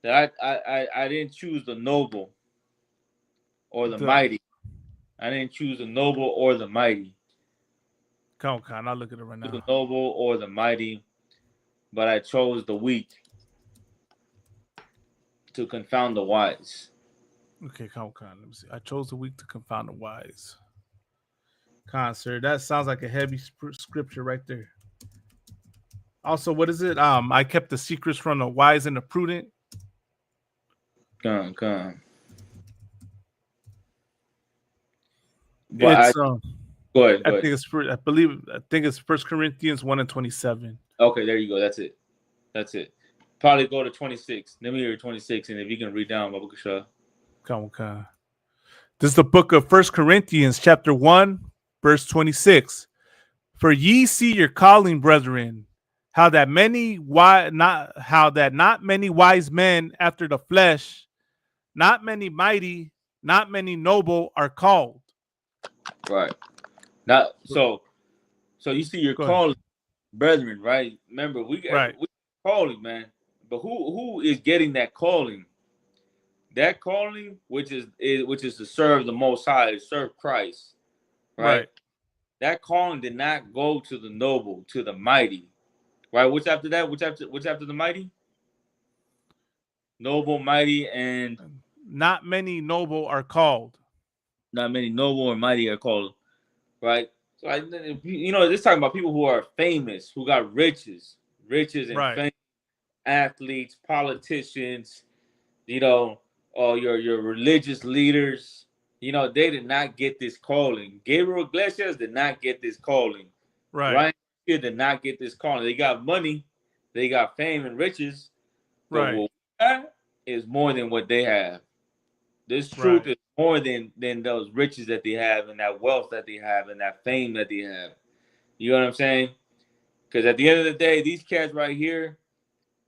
Speaker 16: that I didn't choose the noble or the mighty. I didn't choose the noble or the mighty.
Speaker 4: Come on, I'll look at it right now.
Speaker 16: The noble or the mighty, but I chose the weak to confound the wise.
Speaker 4: Okay, come on. Let me see. I chose the weak to confound the wise. Sir, that sounds like a heavy scripture right there. Also, what is it? I kept the secrets from the wise and the prudent.
Speaker 16: Come.
Speaker 4: It's
Speaker 16: Go ahead.
Speaker 4: I think it's 1 Corinthians 1:27.
Speaker 16: Okay, there you go. That's it. Probably go to 26. Let me hear 26, and if you can read down, Babu Kasha.
Speaker 4: Come on. This is the book of 1 Corinthians, chapter 1, verse 26. For ye see your calling, brethren, how that not many wise men after the flesh, not many mighty, not many noble are called.
Speaker 16: Right. Now, so you see your calling, brethren, right? Remember, we calling, man. But who is getting that calling? That calling, which is to serve the Most High, to serve Christ, right? That calling did not go to the noble, to the mighty, right? Which after that? Which after the mighty? Noble, mighty, and
Speaker 4: not many noble are called.
Speaker 16: Not many noble or mighty are called, right? So this talking about people who are famous, who got riches and fame, athletes, politicians, your religious leaders. They did not get this calling. Gabriel Iglesias did not get this calling. Ryan did not get this calling. They got money, they got fame and riches, but what we got is more than what they have. This truth is more than those riches that they have, and that wealth that they have, and that fame that they have. You know what I'm saying? Because at the end of the day, these cats right here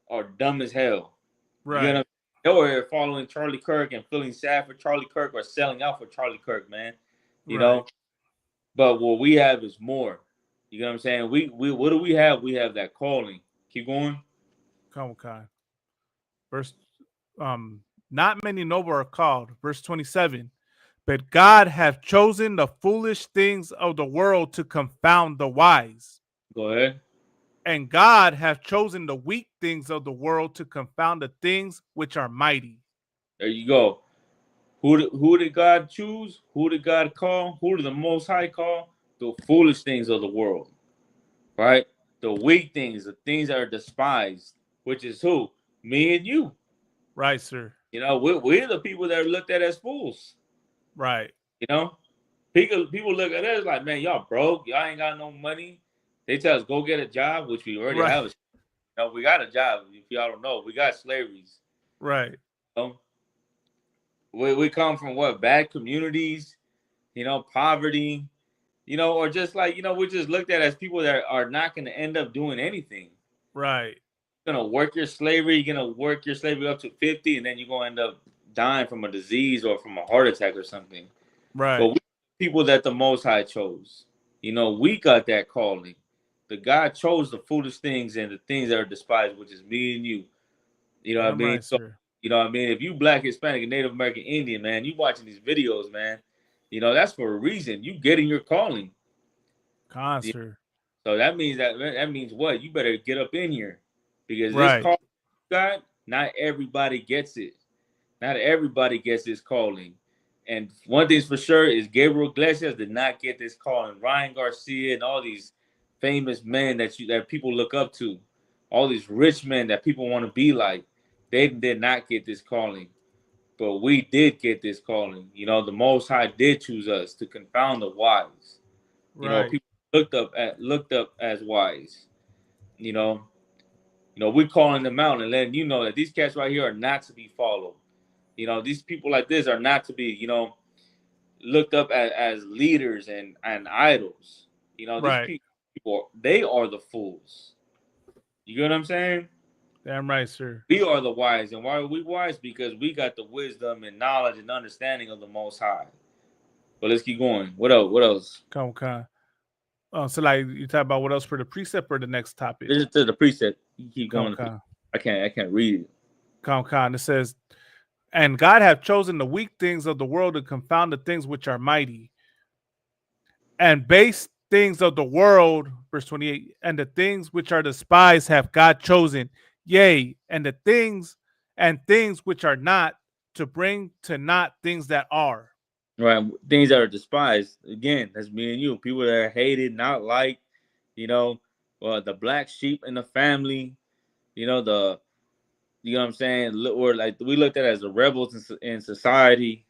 Speaker 16: are dumb as hell.
Speaker 4: Right.
Speaker 16: You know what I'm saying? They were following Charlie Kirk and feeling sad for Charlie Kirk, or selling out for Charlie Kirk, man. You know? But what we have is more. You know what I'm saying? We what do we have? We have that calling. Keep going.
Speaker 4: Come on. Verse not many noble are called. Verse 27. But God hath chosen the foolish things of the world to confound the wise.
Speaker 16: Go ahead.
Speaker 4: And God hath chosen the weak things of the world to confound the things which are mighty.
Speaker 16: There you go. Who did God choose? Who did God call? Who did the Most High call? The foolish things of the world, right? The weak things, the things that are despised, which is who? Me and you.
Speaker 4: Right, sir.
Speaker 16: We're the people that are looked at as fools.
Speaker 4: Right.
Speaker 16: People look at us like, man, y'all broke. Y'all ain't got no money. They tell us, go get a job, which we already have. We got a job. If y'all don't know, we got slaveries.
Speaker 4: Right.
Speaker 16: We come from bad communities, poverty, or just like, we're just looked at as people that are not going to end up doing anything.
Speaker 4: Right.
Speaker 16: You're going to work your slavery. You're going to work your slavery up to 50, and then you're going to end up dying from a disease or from a heart attack or something.
Speaker 4: Right.
Speaker 16: But we people that the Most High chose. We got that calling. The God chose the foolish things and the things that are despised, which is me and you. You know what I mean?
Speaker 4: Right,
Speaker 16: So, if you Black, Hispanic, and Native American Indian, man, you watching these videos, man, that's for a reason. You getting your calling.
Speaker 4: Sir.
Speaker 16: So that means what? You better get up in here, because this calling you got, not everybody gets it. Not everybody gets this calling. And one thing's for sure is Gabriel Iglesias did not get this calling. Ryan Garcia and all these famous men that people look up to, all these rich men that people want to be like, they did not get this calling. But we did get this calling. The Most High did choose us to confound the wise. People looked up as wise. We calling them out and letting you know that these cats right here are not to be followed. These people like this are not to be, looked up as leaders and idols. These people, they are the fools. You get what I'm saying?
Speaker 4: Damn right, sir.
Speaker 16: We are the wise. And why are we wise? Because we got the wisdom and knowledge and understanding of the Most High. But let's keep going. What else?
Speaker 4: Come on. So like you talk about what else for the precept or the next topic?
Speaker 16: This is to the precept. You keep going. I can't read it.
Speaker 4: Come. It says, and God hath chosen the weak things of the world to confound the things which are mighty, and base things of the world, verse 28, and the things which are despised have God chosen, yea, and the things which are not, to bring to naught things that are.
Speaker 16: Right, things that are despised. Again, that's me and you. People that are hated, not liked. The black sheep in the family. You know what I'm saying? Or like we looked at as the rebels in society.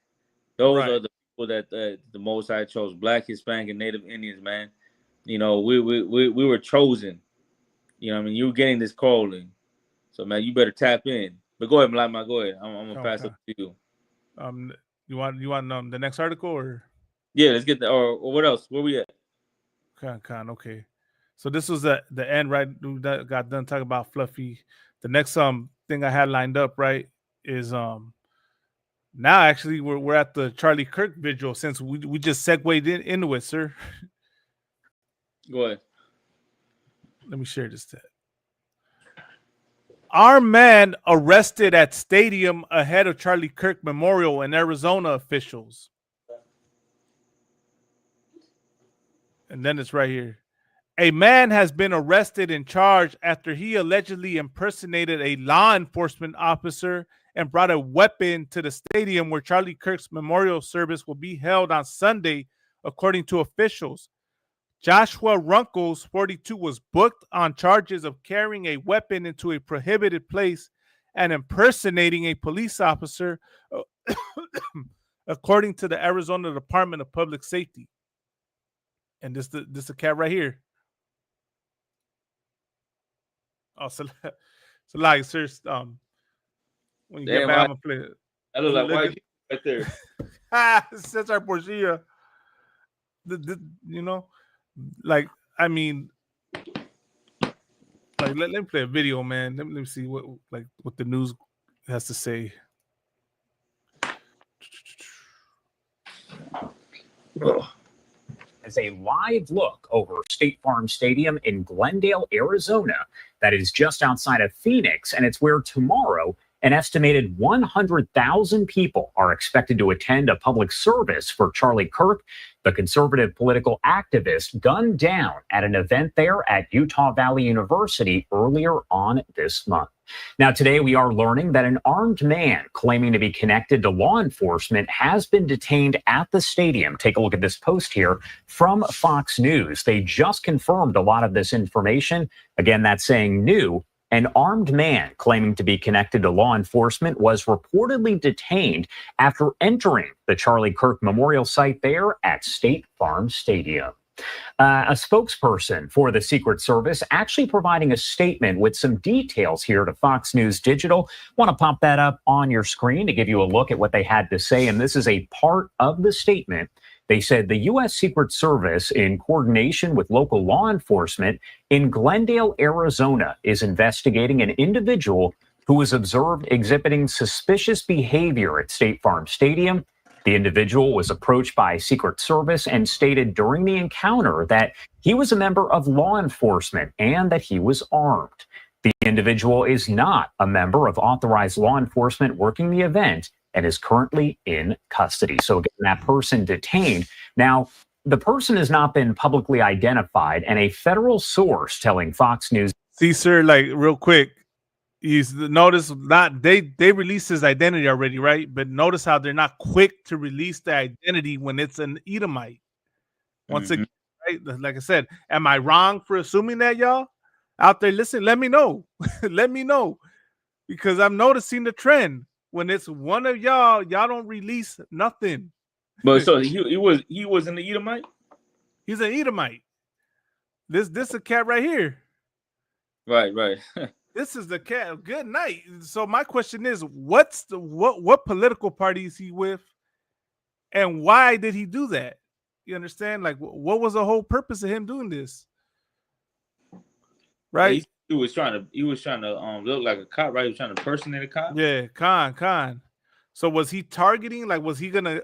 Speaker 16: Those are the people that the Most High chose, Black, Hispanic, and Native Indians, man. You know, we were chosen. You know what I mean? You were getting this calling. So, man, you better tap in. But go ahead, Malama, go ahead. I'm gonna pass it to you.
Speaker 4: You want the next article or?
Speaker 16: Yeah, let's get the or what else? Where we at?
Speaker 4: Okay. So this was the end, right? We got done talking about Fluffy. The next thing I had lined up, right, is now actually we're at the Charlie Kirk vigil since we just segued into it, sir.
Speaker 16: Go ahead.
Speaker 4: Let me share this. Armed man arrested at stadium ahead of Charlie Kirk Memorial in Arizona, officials. And then it's right here. A man has been arrested and charged after he allegedly impersonated a law enforcement officer and brought a weapon to the stadium where Charlie Kirk's memorial service will be held on Sunday, according to officials. Joshua Runkles, 42, was booked on charges of carrying a weapon into a prohibited place and impersonating a police officer, according to the Arizona Department of Public Safety. And this the cat right here. Oh, so like, sir, when you get back, I'm gonna play it.
Speaker 16: I look like white people right there.
Speaker 4: That's our Portia. You know, like, I mean, like, let me play a video, man. Let me see what the news has to say.
Speaker 1: As a live look over State Farm Stadium in Glendale, Arizona, that is just outside of Phoenix, and it's where tomorrow an estimated 100,000 people are expected to attend a public service for Charlie Kirk, the conservative political activist gunned down at an event there at Utah Valley University earlier on this month. Now, today we are learning that an armed man claiming to be connected to law enforcement has been detained at the stadium. Take a look at this post here from Fox News. They just confirmed a lot of this information. Again, that's saying new. An armed man claiming to be connected to law enforcement was reportedly detained after entering the Charlie Kirk Memorial site there at State Farm Stadium. A spokesperson for the Secret Service actually providing a statement with some details here to Fox News Digital. Want to pop that up on your screen to give you a look at what they had to say. And this is a part of the statement. They said the U.S. Secret Service, in coordination with local law enforcement in Glendale, Arizona, is investigating an individual who was observed exhibiting suspicious behavior at State Farm Stadium. The individual was approached by Secret Service and stated during the encounter that he was a member of law enforcement and that he was armed. The individual is not a member of authorized law enforcement working the event and is currently in custody. So again, that person detained. Now, the person has not been publicly identified, and a federal source telling Fox News.
Speaker 4: See, sir, like, real quick, he's notice not they released his identity already, right? But notice how they're not quick to release the identity when it's an Edomite. Once again, right? Like I said, am I wrong for assuming that, y'all out there? Listen, let me know. Let me know, because I'm noticing the trend. When it's one of y'all don't release nothing.
Speaker 16: But so he was an Edomite?
Speaker 4: He's an Edomite. This a cat right here.
Speaker 16: Right.
Speaker 4: This is the cat. Good night. So my question is, what political party is he with, and why did he do that? You understand? Like, what was the whole purpose of him doing this? Right.
Speaker 16: He was trying to look like a cop, right? He was trying to impersonate a cop.
Speaker 4: Yeah, Khan. So was he targeting? Like, was he gonna,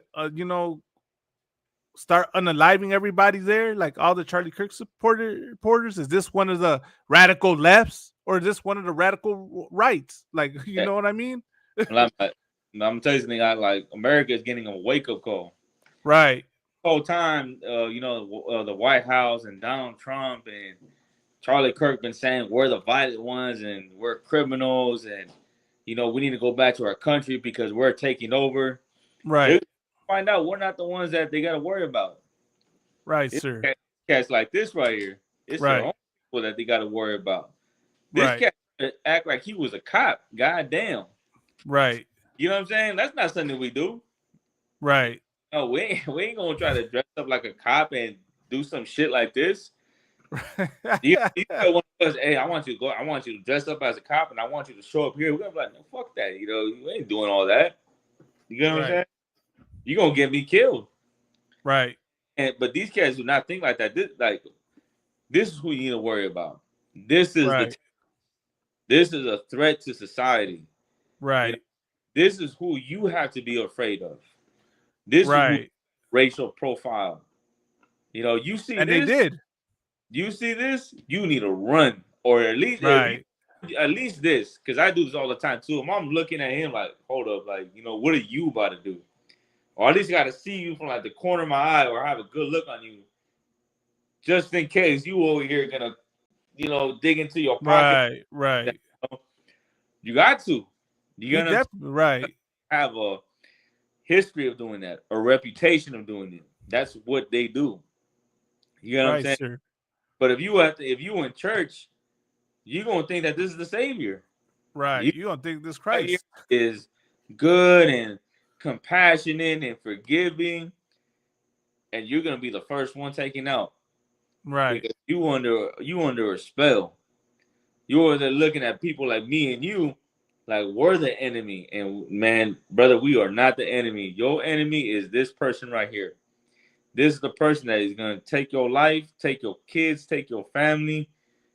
Speaker 4: start unaliving everybody there, like all the Charlie Kirk supporters? Is this one of the radical lefts, or is this one of the radical rights? Like, you know what I mean?
Speaker 16: I'm telling you something. Like, America is getting a wake up call.
Speaker 4: Right.
Speaker 16: The whole time, the White House and Donald Trump and Charlie Kirk been saying we're the violent ones and we're criminals, and we need to go back to our country because we're taking over.
Speaker 4: Right.
Speaker 16: Find out we're not the ones that they got to worry about.
Speaker 4: Right, sir.
Speaker 16: Cats like this right here. It's
Speaker 4: right.
Speaker 16: their own people that they got to worry about. This cat act like he was a cop. God damn.
Speaker 4: Right.
Speaker 16: You know what I'm saying? That's not something we do.
Speaker 4: Right.
Speaker 16: No, we ain't gonna try to dress up like a cop and do some shit like this. You tell one of us, hey, I want you to dress up as a cop, and I want you to show up here. We're gonna be like, no, fuck that. You know, you ain't doing all that. You know what I'm saying? You're gonna get me killed.
Speaker 2: Right.
Speaker 16: But these cats do not think like that. This is who you need to worry about. This is this is a threat to society.
Speaker 2: Right.
Speaker 16: You know, this is who you have to be afraid of. This is who racial profile. You know, you see
Speaker 2: and
Speaker 16: this.
Speaker 2: they did.
Speaker 16: You see this, you need to run, or at least this, because I do this all the time too. I'm looking at him like, hold up, like, you know, what are you about to do? Or at least got to see you from like the corner of my eye, or have a good look on you, just in case you over here gonna, you know, dig into your pocket.
Speaker 2: Right.
Speaker 16: You got to. You gotta
Speaker 2: right.
Speaker 16: Have a history of doing that, a reputation of doing it. That's what they do. You know what I'm saying?
Speaker 2: Sir.
Speaker 16: But if you in church, you're gonna think that this is the Savior.
Speaker 2: Right. You're gonna think this Christ
Speaker 16: is good and compassionate and forgiving, and you're gonna be the first one taken out.
Speaker 2: Right.
Speaker 16: Because you under a spell. You're looking at people like me and you, like we're the enemy. And man, brother, we are not the enemy. Your enemy is this person right here. This is the person that is gonna take your life, take your kids, take your family,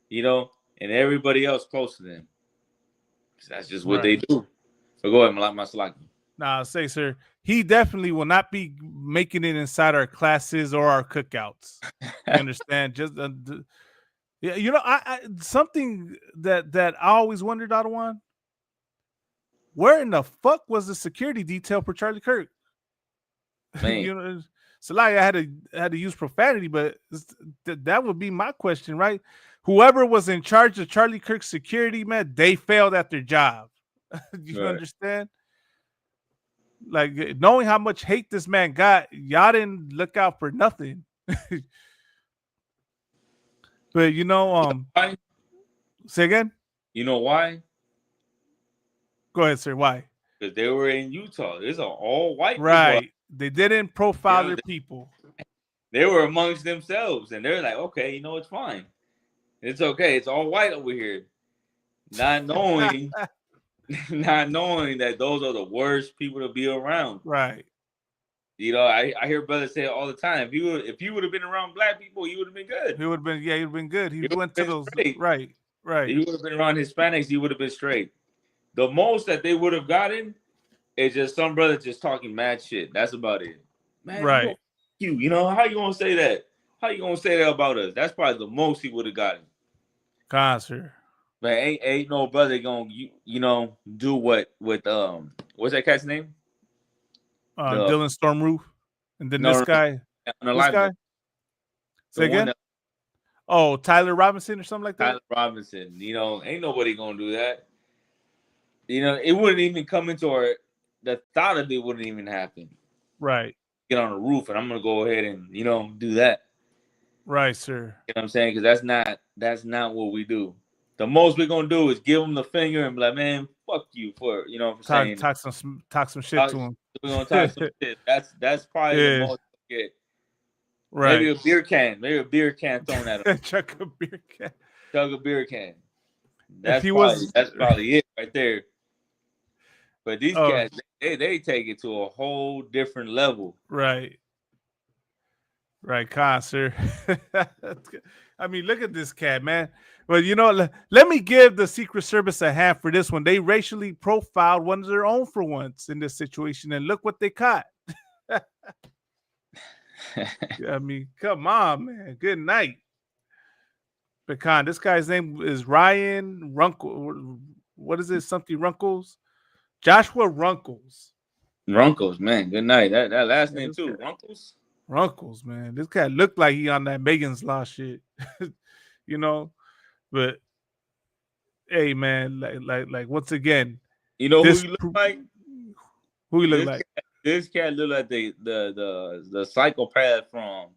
Speaker 16: you know, and everybody else close to them. That's just what they do. So go ahead, Masalaki.
Speaker 2: Nah, say, sir, he definitely will not be making it inside our classes or our cookouts. You understand? Just yeah, you know, I something that I always wondered, Ottawa, where in the fuck was the security detail for Charlie Kirk? You know, so like I had to use profanity, but that would be my question, right? Whoever was in charge of Charlie Kirk's security, man, they failed at their job. You understand? Like, knowing how much hate this man got, y'all didn't look out for nothing. But you know, say again.
Speaker 16: You know why?
Speaker 2: Go ahead, sir. Why?
Speaker 16: Because they were in Utah. There's all white
Speaker 2: right.
Speaker 16: people.
Speaker 2: They didn't profile their people.
Speaker 16: They were amongst themselves, and they're like, okay, you know, it's fine. It's okay. It's all white over here. Not knowing that those are the worst people to be around.
Speaker 2: Right.
Speaker 16: You know, I hear brothers say it all the time. If you would have been around black people, you would have been good.
Speaker 2: He would have been, he'd have been good. He went to those right.
Speaker 16: If you would have been around Hispanics, you would have been straight. The most that they would have gotten is just some brother just talking mad shit. That's about it. Man,
Speaker 2: right.
Speaker 16: You know, how you gonna say that? How you gonna say that about us? That's probably the most he would have gotten.
Speaker 2: Concert.
Speaker 16: But ain't no brother gonna you know do what with what's that cat's name?
Speaker 2: Dylan Stormroof, and then this guy. This guy. Say again. Tyler Robinson or something like that.
Speaker 16: Tyler Robinson. You know, ain't nobody gonna do that. You know, it wouldn't even come into the thought of it wouldn't even happen.
Speaker 2: Right.
Speaker 16: Get on the roof and I'm gonna go ahead and do that.
Speaker 2: Right, sir.
Speaker 16: You know what I'm saying? Because that's not what we do. The most we're gonna do is give them the finger and be like, man, fuck you for saying
Speaker 2: talk some shit to him.
Speaker 16: We're gonna talk some shit. That's probably the most we get.
Speaker 2: Right.
Speaker 16: Maybe a beer can thrown at him.
Speaker 2: Chug a beer can.
Speaker 16: Chug a beer can. That's probably it right there. But these cats, they take it to a whole different level.
Speaker 2: Right. Right, sir. I mean, look at this cat, man. Well, you know, let me give the Secret Service a hand for this one. They racially profiled one of their own for once in this situation, and look what they caught. I mean, come on, man. Good night. Pecan, this guy's name is Ryan Runkle. What is it? Something Runkles? Joshua Runkles.
Speaker 16: Runkles, man. Good night. That last name too. Runkles?
Speaker 2: Runkles, man. This guy looked like he on that Megan's Law shit. You know? But hey, man, like once again,
Speaker 16: you know who you look like?
Speaker 2: Who you look like?
Speaker 16: This cat look like the psychopath from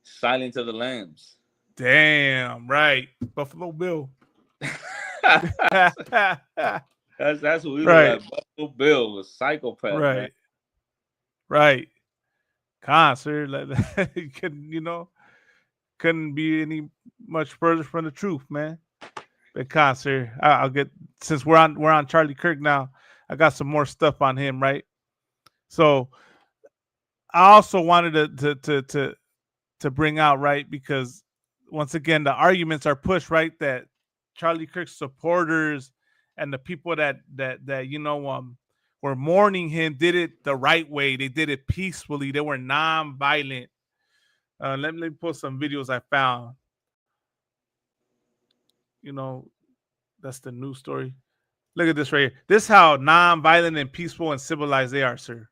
Speaker 16: Silence of the Lambs.
Speaker 2: Damn, right. Buffalo Bill.
Speaker 16: That's what we look like. Buffalo Bill was psychopath.
Speaker 2: Right.
Speaker 16: Man.
Speaker 2: Right. Concert, like you couldn't be any much further from the truth, man. But concert, I'll get, since we're on Charlie Kirk now, I got some more stuff on him, right? So I also wanted to bring out, right, because once again the arguments are pushed, right, that Charlie Kirk's supporters and the people that were mourning him did it the right way. They did it peacefully. They were non-violent. Let me put some videos I found. That's the news story. Look at this right here. This is how non-violent and peaceful and civilized they are, sir.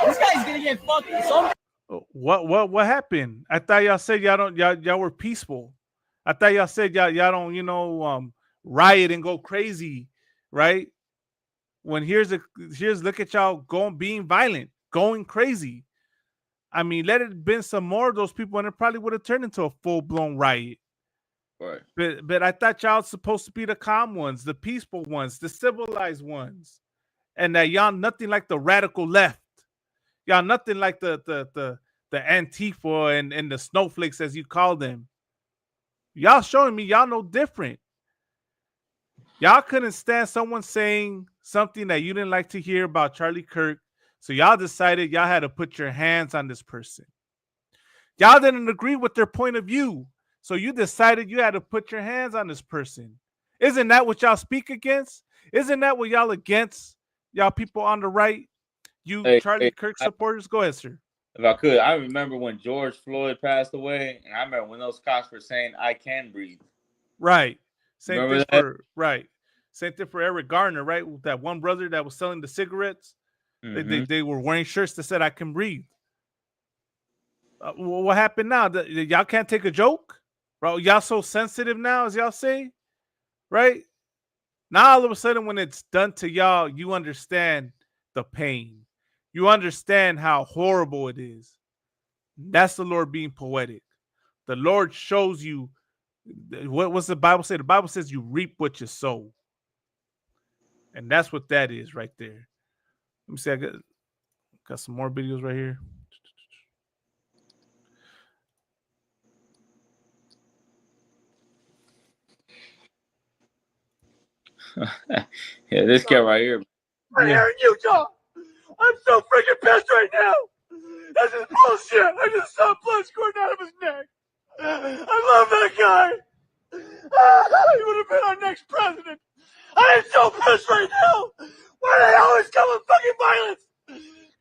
Speaker 5: This guy's gonna get fucked.
Speaker 2: What happened? I thought y'all said y'all were peaceful. I thought y'all said y'all don't riot and go crazy, right? When here's look at y'all being violent, going crazy. I mean, let it been some more of those people, and it probably would have turned into a full-blown riot.
Speaker 16: Right.
Speaker 2: But I thought y'all supposed to be the calm ones, the peaceful ones, the civilized ones, and that y'all nothing like the radical left. Y'all nothing like the Antifa and the snowflakes, as you call them. Y'all showing me y'all no different. Y'all couldn't stand someone saying something that you didn't like to hear about Charlie Kirk, so y'all decided y'all had to put your hands on this person. Y'all didn't agree with their point of view, so you decided you had to put your hands on this person. Isn't that what y'all speak against? Isn't that what y'all against? Y'all people on the right, Charlie Kirk supporters? Go ahead, sir.
Speaker 16: If I could, I remember when George Floyd passed away, and I remember when those cops were saying, "I can breathe."
Speaker 2: Right. Same
Speaker 16: Remember
Speaker 2: thing
Speaker 16: that?
Speaker 2: Same thing for Eric Garner, right? That one brother that was selling the cigarettes.
Speaker 16: Mm-hmm.
Speaker 2: They were wearing shirts that said, "I can breathe." What happened now? Y'all can't take a joke, bro. Y'all so sensitive now, as y'all say, right? Now all of a sudden, when it's done to y'all, you understand the pain. You understand how horrible it is. That's the Lord being poetic. The Lord shows you what's the Bible say? The Bible says you reap what you sow. And that's what that is right there. Let me see. I got some more videos right here.
Speaker 16: Yeah, this guy right here.
Speaker 5: Right here in Utah. I'm so freaking pissed right now. This is bullshit. I just saw blood squirting out of his neck. I love that guy. He would have been our next president. I am so pissed right now. Why do they always come with fucking violence?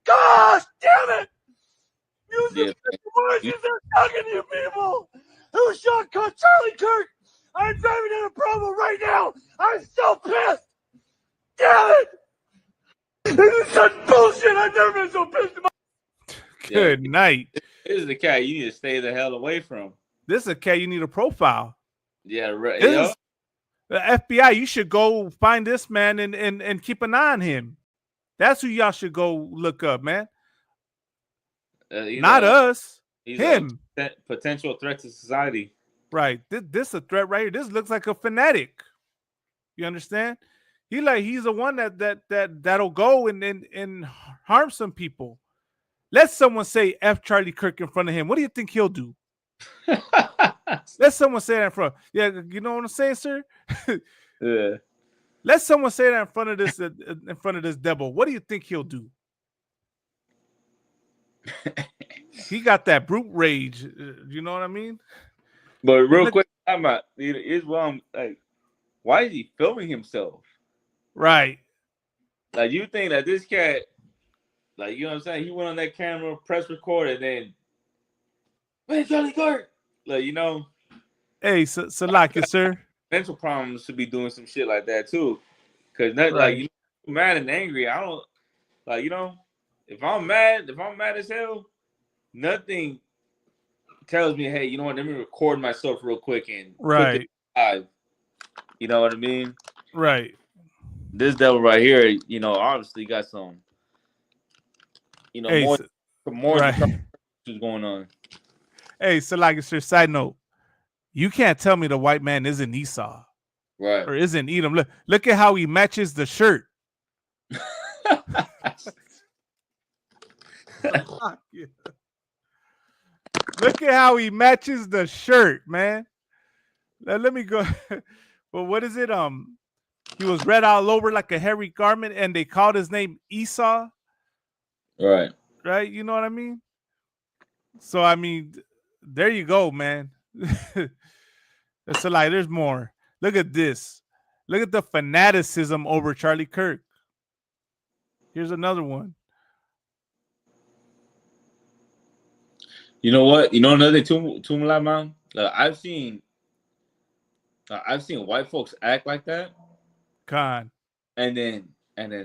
Speaker 5: Gosh damn it. Use the voices are talking you people. Who shot Charlie Kirk? I'm driving in a Provo right now. I'm so pissed. Damn it. This is such bullshit. I've never been so pissed about.
Speaker 2: Good night.
Speaker 16: This is the cat you need to stay the hell away from.
Speaker 2: This is a cat you need a profile.
Speaker 16: Yeah, right.
Speaker 2: The FBI, you should go find this man and keep an eye on him. That's who y'all should go look up, man. Not us.
Speaker 16: He's
Speaker 2: him.
Speaker 16: A potential threat to society.
Speaker 2: Right. This is a threat right here. This looks like a fanatic. You understand? He's the one that'll go and harm some people. Let someone say F Charlie Kirk in front of him. What do you think he'll do? Let someone say that in front. Yeah, you know what I'm saying, sir?
Speaker 16: Yeah.
Speaker 2: Let someone say that in front of this devil. What do you think he'll do? He got that brute rage. You know what I mean?
Speaker 16: But real quick, here's what I'm like. Why is he filming himself?
Speaker 2: Right.
Speaker 16: Like, you think that this cat, Like, you know what I'm saying? He went on that camera, press record, and then, man, Charlie Kirk. Like, you know.
Speaker 2: Hey, Salaki, sir.
Speaker 16: Mental problems to be doing some shit like that too. Cause that, like,
Speaker 2: Right.
Speaker 16: you know, mad and angry. I don't like, you know, if I'm mad as hell, nothing tells me, hey, you know what? Let me record myself real quick and put this live. You know what I mean?
Speaker 2: Right.
Speaker 16: This devil right here, you know, obviously got some, you know,
Speaker 2: Hey,
Speaker 16: more
Speaker 2: right.
Speaker 16: issues going on.
Speaker 2: Hey, Salaki, sir. Side note: you can't tell me the white man isn't Esau,
Speaker 16: right?
Speaker 2: Or isn't Edom. Look at how he matches the shirt. Look at how he matches the shirt, man. Now, let me go. But what is it? He was red all over like a hairy garment, and they called his name Esau.
Speaker 16: Right.
Speaker 2: Right. You know what I mean? So I mean, there you go, man. So like, there's more. Look at this. Look at the fanaticism over Charlie Kirk. Here's another one.
Speaker 16: You know what? You know another thing too, man. I've seen white folks act like that.
Speaker 2: Con.
Speaker 16: And then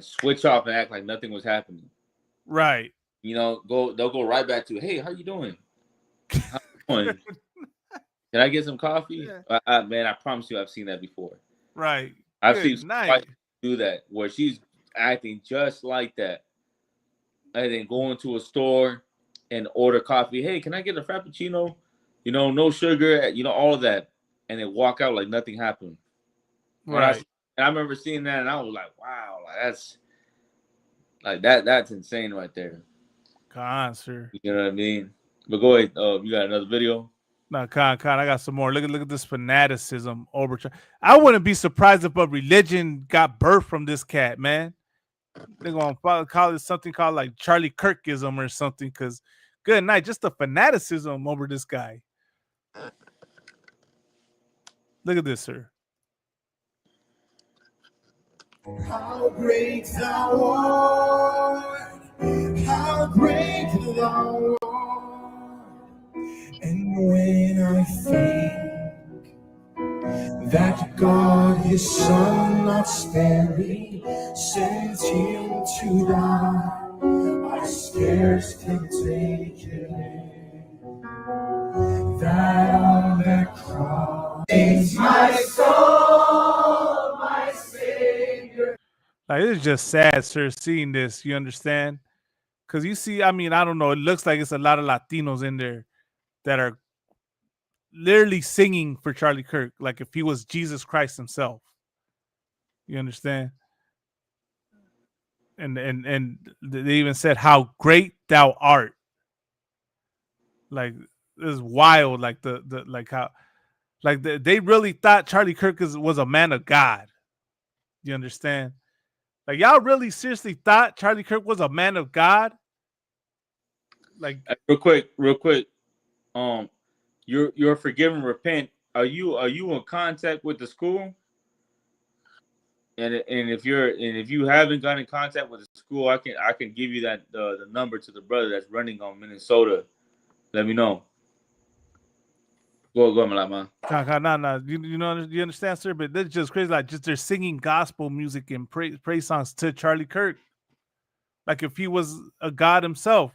Speaker 16: switch off and act like nothing was happening.
Speaker 2: Right.
Speaker 16: You know, they'll go right back to, hey, how you doing? How you doing? Can I get some coffee? Yeah. Man, I promise you, I've seen that before.
Speaker 2: Right.
Speaker 16: I've seen white do that where she's acting just like that, and then go into a store and order coffee. Hey, can I get a frappuccino? You know, no sugar. You know, all of that, and then walk out like nothing happened.
Speaker 2: Right.
Speaker 16: And I remember seeing that, and I was like, "Wow, like that's insane right there."
Speaker 2: Con, sir.
Speaker 16: You know what I mean? But go ahead. You got another video?
Speaker 2: No, Con. I got some more. Look at this fanaticism over. I wouldn't be surprised if a religion got birthed from this cat, man. They're gonna call it something called like Charlie Kirkism or something. Because good night, just the fanaticism over this guy. Look at this, sir.
Speaker 5: How great thou art, how great thou art. And when I think that God his son not sparing sent him to die, I scarce can take it in, that on that cross is my soul, my Savior.
Speaker 2: Like, it's just sad, sir, seeing this. You understand? Because you see, I mean, I don't know. It looks like it's a lot of Latinos in there that are literally singing for Charlie Kirk, like if he was Jesus Christ himself. You understand? And they even said, "How great thou art." Like, it's wild. Like they really thought Charlie Kirk was a man of God. You understand? Like, y'all really seriously thought Charlie Kirk was a man of God? Like,
Speaker 16: real quick. You're forgive and repent. Are you in contact with the school? And if you haven't got in contact with the school, I can give you that the number to the brother that's running on Minnesota. Let me know. Go, Malama.
Speaker 2: No. You understand, sir? But that's just crazy. Like, just they're singing gospel music and praise songs to Charlie Kirk, like if he was a god himself.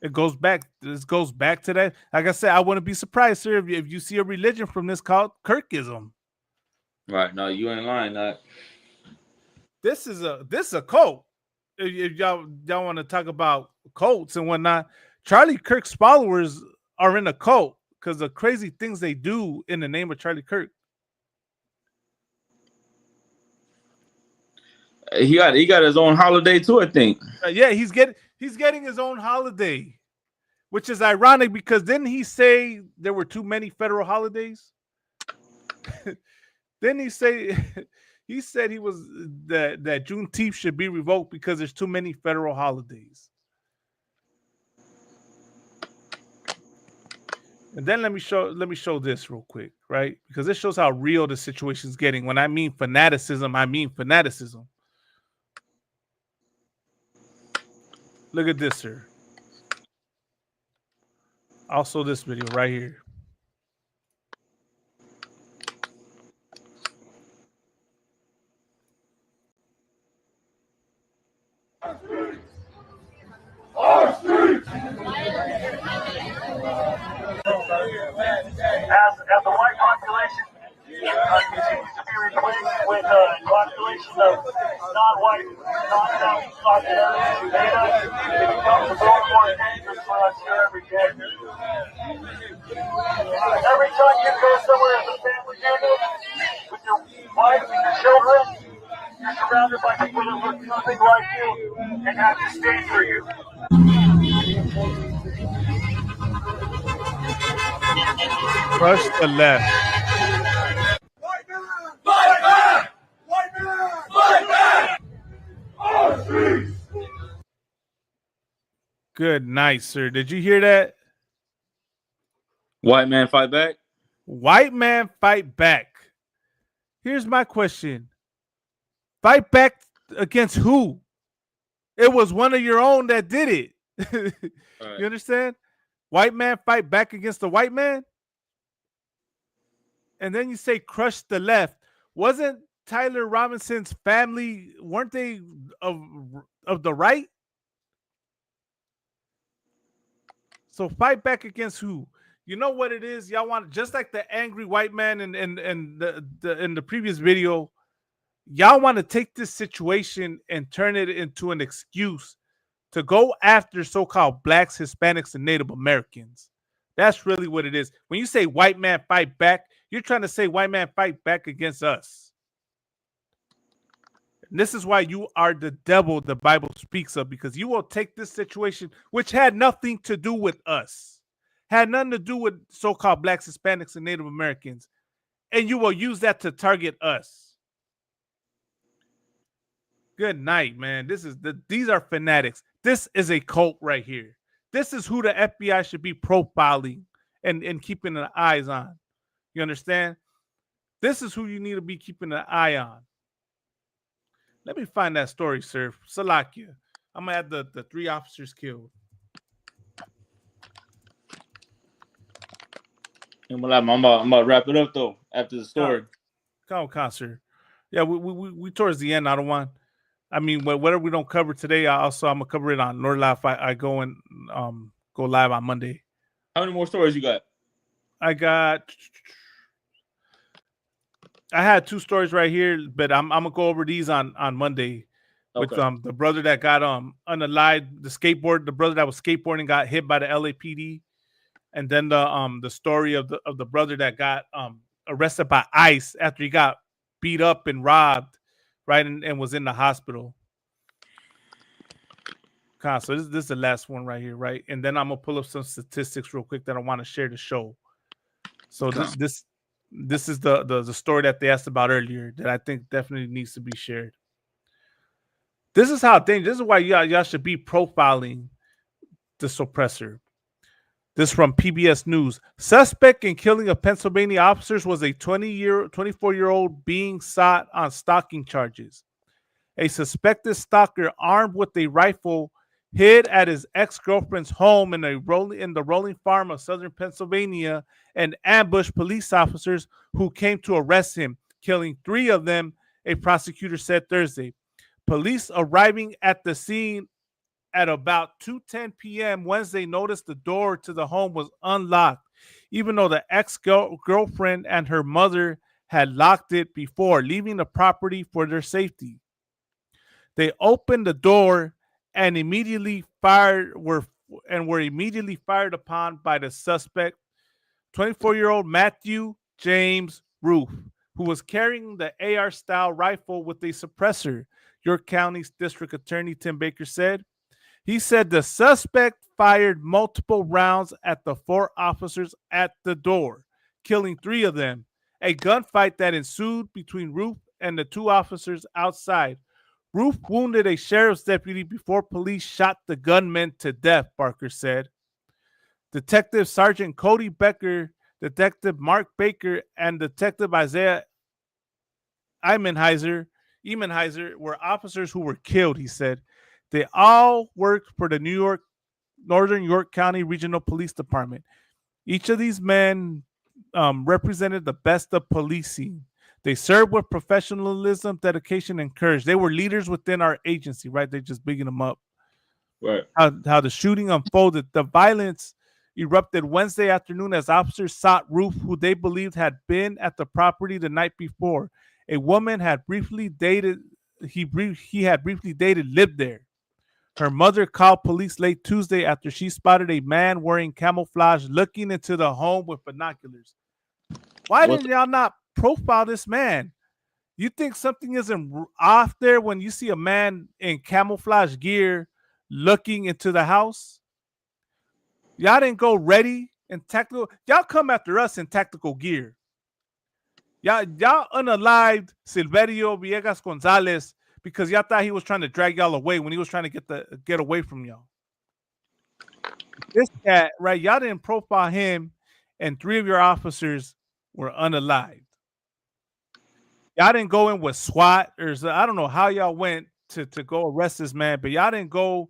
Speaker 2: It goes back. This goes back to that. Like I said, I wouldn't be surprised, sir, if you see a religion from this called Kirkism.
Speaker 16: Right. No, you ain't lying. That
Speaker 2: this is a cult. If y'all want to talk about cults and whatnot, Charlie Kirk's followers are in a cult because the crazy things they do in the name of Charlie Kirk.
Speaker 16: He got his own holiday too, I think.
Speaker 2: Yeah, he's getting his own holiday, which is ironic because didn't he say there were too many federal holidays? Didn't he say he said he was that Juneteenth should be revoked because there's too many federal holidays? And then let me show this real quick, right? Because this shows how real the situation is getting. When I mean fanaticism, I mean fanaticism. Look at this, sir. Also, this video right here.
Speaker 5: Our streets! As the white population continues to be replaced with a population of non-white, non-Caucasian data, it becomes more and more dangerous for us here every day. Every time you go somewhere as a family unit with your wife and your children, you're surrounded by people that look nothing like you and have disdain for you.
Speaker 2: Crush the left.
Speaker 5: Fight back! Fight back! Fight back! Our streets!
Speaker 2: Good night, sir. Did you hear that?
Speaker 16: White man fight back?
Speaker 2: White man fight back. Here's my question. Fight back against who? It was one of your own that did it.
Speaker 16: Right.
Speaker 2: You understand? White man fight back against the white man? And then you say crush the left. Wasn't Tyler Robinson's family, weren't they of the right? So fight back against who? You know what it is? Y'all want, just like the angry white man in the previous video, y'all want to take this situation and turn it into an excuse to go after so-called blacks, Hispanics, and Native Americans. That's really what it is. When you say white man fight back, you're trying to say white man fight back against us. And this is why you are the devil the Bible speaks of, because you will take this situation, which had nothing to do with us, had nothing to do with so-called blacks, Hispanics, and Native Americans, and you will use that to target us. Good night, man. These are fanatics. This is a cult right here. This is who the FBI should be profiling and keeping an eyes on. You understand? This is who you need to be keeping an eye on. Let me find that story, sir. Salakia. I'm gonna have the 3 officers killed.
Speaker 16: I'm about to wrap it up though after the story.
Speaker 2: Come on, sir. Yeah, we towards the end. I don't want. I mean, whatever we don't cover today, I'm gonna cover it on Lord Live. I go and go live on Monday.
Speaker 16: How many more stories you got?
Speaker 2: I had 2 stories right here, but I'm gonna go over these on Monday with the brother that got unalived, the brother that was skateboarding got hit by the LAPD, and then the story of the brother that got arrested by ICE after he got beat up and robbed, right, and was in the hospital. So this is the last one right here, right? And then I'm gonna pull up some statistics real quick that I want to share to show. So this is the story that they asked about earlier that I think definitely needs to be shared. This is how things. This is why y'all should be profiling the suppressor. This from PBS News. Suspect in killing of Pennsylvania officers was a 24-year-old being sought on stalking charges. A suspected stalker armed with a rifle hid at his ex-girlfriend's home in the rolling farm of southern Pennsylvania and ambushed police officers who came to arrest him, killing 3 of them, a prosecutor said Thursday. Police arriving at the scene at about 2:10 p.m. Wednesday noticed the door to the home was unlocked, even though the ex-girlfriend and her mother had locked it before, leaving the property for their safety. They opened the door and were immediately fired upon by the suspect, 24-year-old Matthew James Roof, who was carrying the AR-style rifle with a suppressor, York County's District Attorney Tim Baker said. He said the suspect fired multiple rounds at the 4 officers at the door, killing 3 of them. A gunfight that ensued between Roof and the 2 officers outside. Roof wounded a sheriff's deputy before police shot the gunman to death, Barker said. Detective Sergeant Cody Becker, Detective Mark Baker, and Detective Isaiah Emenheiser were officers who were killed, he said. They all worked for the Northern York County Regional Police Department. Each of these men represented the best of policing. They served with professionalism, dedication, and courage. They were leaders within our agency, right? They're just bigging them up.
Speaker 16: Right.
Speaker 2: How the shooting unfolded. The violence erupted Wednesday afternoon as officers sought Roof, who they believed had been at the property the night before. A woman had briefly dated. He had briefly dated, lived there. Her mother called police late Tuesday after she spotted a man wearing camouflage looking into the home with binoculars. Why didn't y'all not profile this man? You think something isn't off there when you see a man in camouflage gear looking into the house? Y'all didn't go ready and tactical. Y'all come after us in tactical gear. Y'all unalived Silverio Villegas Gonzalez because y'all thought he was trying to drag y'all away when he was trying to get away from y'all. This cat, right? Y'all didn't profile him, and 3 of your officers were unalived. Y'all didn't go in with SWAT, or I don't know how y'all went to go arrest this man, but y'all didn't go.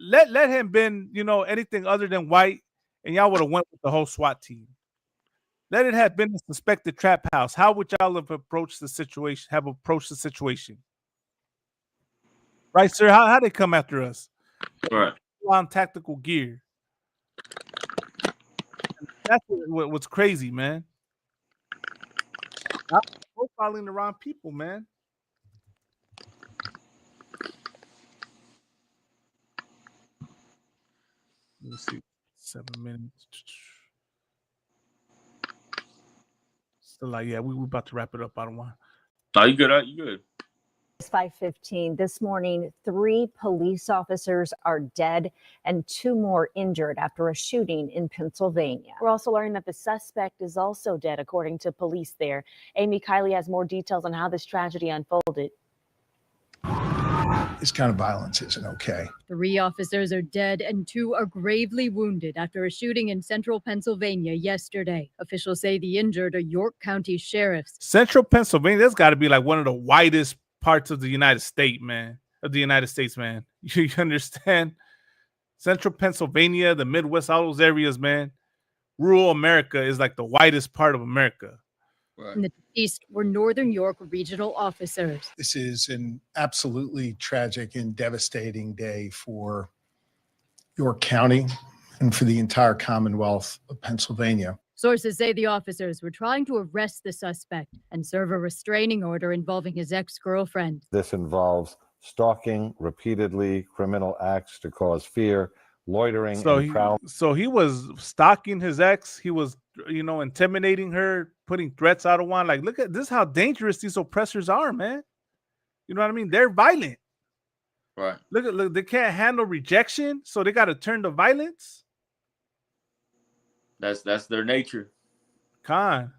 Speaker 2: Let him been, anything other than white, and y'all would have went with the whole SWAT team. Let it have been a suspected trap house. How would y'all have approached the situation? Right, sir? How they come after us?
Speaker 16: Right.
Speaker 2: On tactical gear. That's what's crazy, man. I'm profiling the wrong people, man. Let's see. 7 minutes. Still like, yeah, we about to wrap it up. I don't want.
Speaker 16: No, you good? You good?
Speaker 3: It's 5:15 this morning. 3 police officers are dead and 2 more injured after a shooting in Pennsylvania. We're also learning that the suspect is also dead, according to police there. Amy Kiley has more details on how this tragedy unfolded.
Speaker 22: This kind of violence isn't okay.
Speaker 23: 3 officers are dead and 2 are gravely wounded after a shooting in central Pennsylvania yesterday. Officials say the injured are York County sheriffs.
Speaker 2: Central Pennsylvania, that's got to be like one of the widest parts of the United States, man. You understand? Central Pennsylvania, the Midwest, all those areas, man. Rural America is like the widest part of America.
Speaker 23: Right. In the east were Northern York regional officers.
Speaker 22: This is an absolutely tragic and devastating day for York County and for the entire Commonwealth of Pennsylvania.
Speaker 23: Sources say the officers were trying to arrest the suspect and serve a restraining order involving his ex-girlfriend.
Speaker 24: This involves stalking repeatedly, criminal acts to cause fear, loitering,
Speaker 2: So he was stalking his ex. He was, intimidating her, putting threats out of one. Like, look at this, how dangerous these oppressors are, man. You know what I mean? They're violent.
Speaker 16: Right.
Speaker 2: Look, they can't handle rejection, so they got to turn to violence.
Speaker 16: That's their nature.
Speaker 2: Con.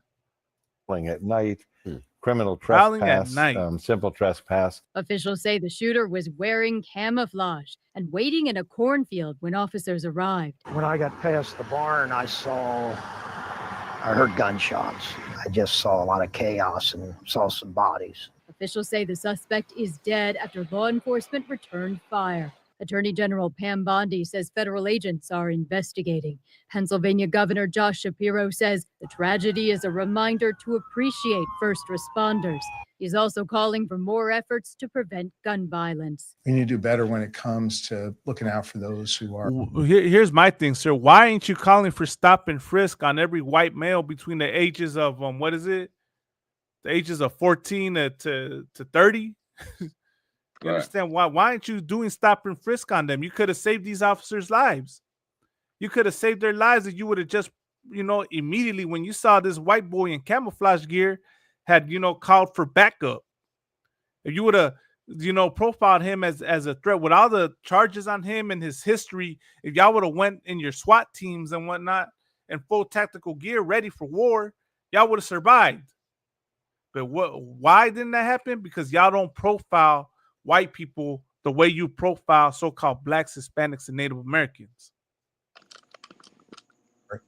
Speaker 24: At night, criminal
Speaker 2: Prowling
Speaker 24: trespass,
Speaker 2: at night.
Speaker 24: simple trespass.
Speaker 23: Officials say the shooter was wearing camouflage and waiting in a cornfield when officers arrived.
Speaker 6: When I got past the barn, I heard gunshots. I just saw a lot of chaos and saw some bodies.
Speaker 23: Officials say the suspect is dead after law enforcement returned fire. Attorney General Pam Bondi says federal agents are investigating. Pennsylvania Governor Josh Shapiro says the tragedy is a reminder to appreciate first responders. He's also calling for more efforts to prevent gun violence.
Speaker 22: We need to do better when it comes to looking out for those who are.
Speaker 2: Here's my thing, sir. Why ain't you calling for stop and frisk on every white male between the ages of the ages of 14 to 30? You understand why? Why aren't you doing stop and frisk on them? You could have saved these officers' lives. You could have saved their lives if you would have just, immediately when you saw this white boy in camouflage gear had, called for backup. If you would have, profiled him as a threat with all the charges on him and his history, if y'all would have went in your SWAT teams and whatnot in full tactical gear ready for war, y'all would have survived. But why didn't that happen? Because y'all don't profile white people the way you profile so-called blacks, Hispanics, and Native Americans.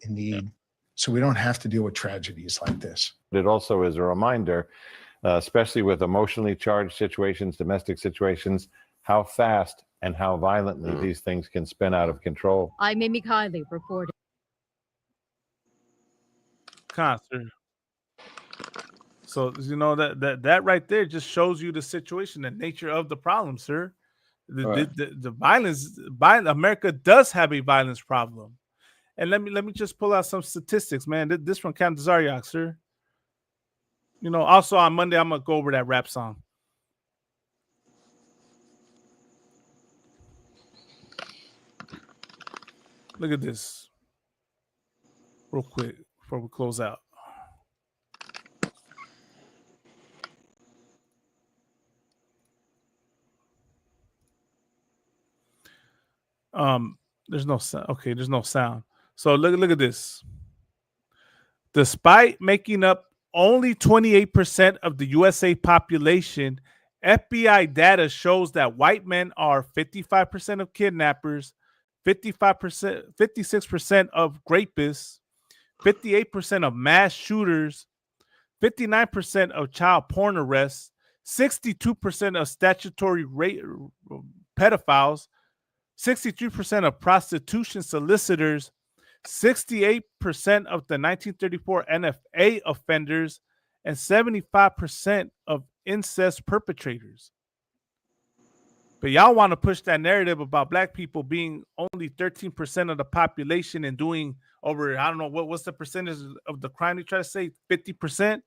Speaker 22: Indeed. So we don't have to deal with tragedies like this.
Speaker 24: It also is a reminder, especially with emotionally charged situations, domestic situations, how fast and how violently these things can spin out of control.
Speaker 23: I'm Amy Kiley reporting.
Speaker 2: Concert. So you know that right there just shows you the situation, the nature of the problem, sir. The violence, America does have a violence problem. And let me just pull out some statistics, man. This from Captain Zaryak, sir. You know, also on Monday I'm gonna go over that rap song. Look at this, real quick before we close out. There's no sound. Okay, there's no sound. So look at this. Despite making up only 28% of the USA population, FBI data shows that white men are 55% of kidnappers, 56% of rapists, 58% of mass shooters, 59% of child porn arrests, 62% of statutory pedophiles, 63% of prostitution solicitors, 68% of the 1934 NFA offenders, and 75% of incest perpetrators. But y'all want to push that narrative about black people being only 13% of the population and doing over, I don't know, what's the percentage of the crime you try to say, 50%?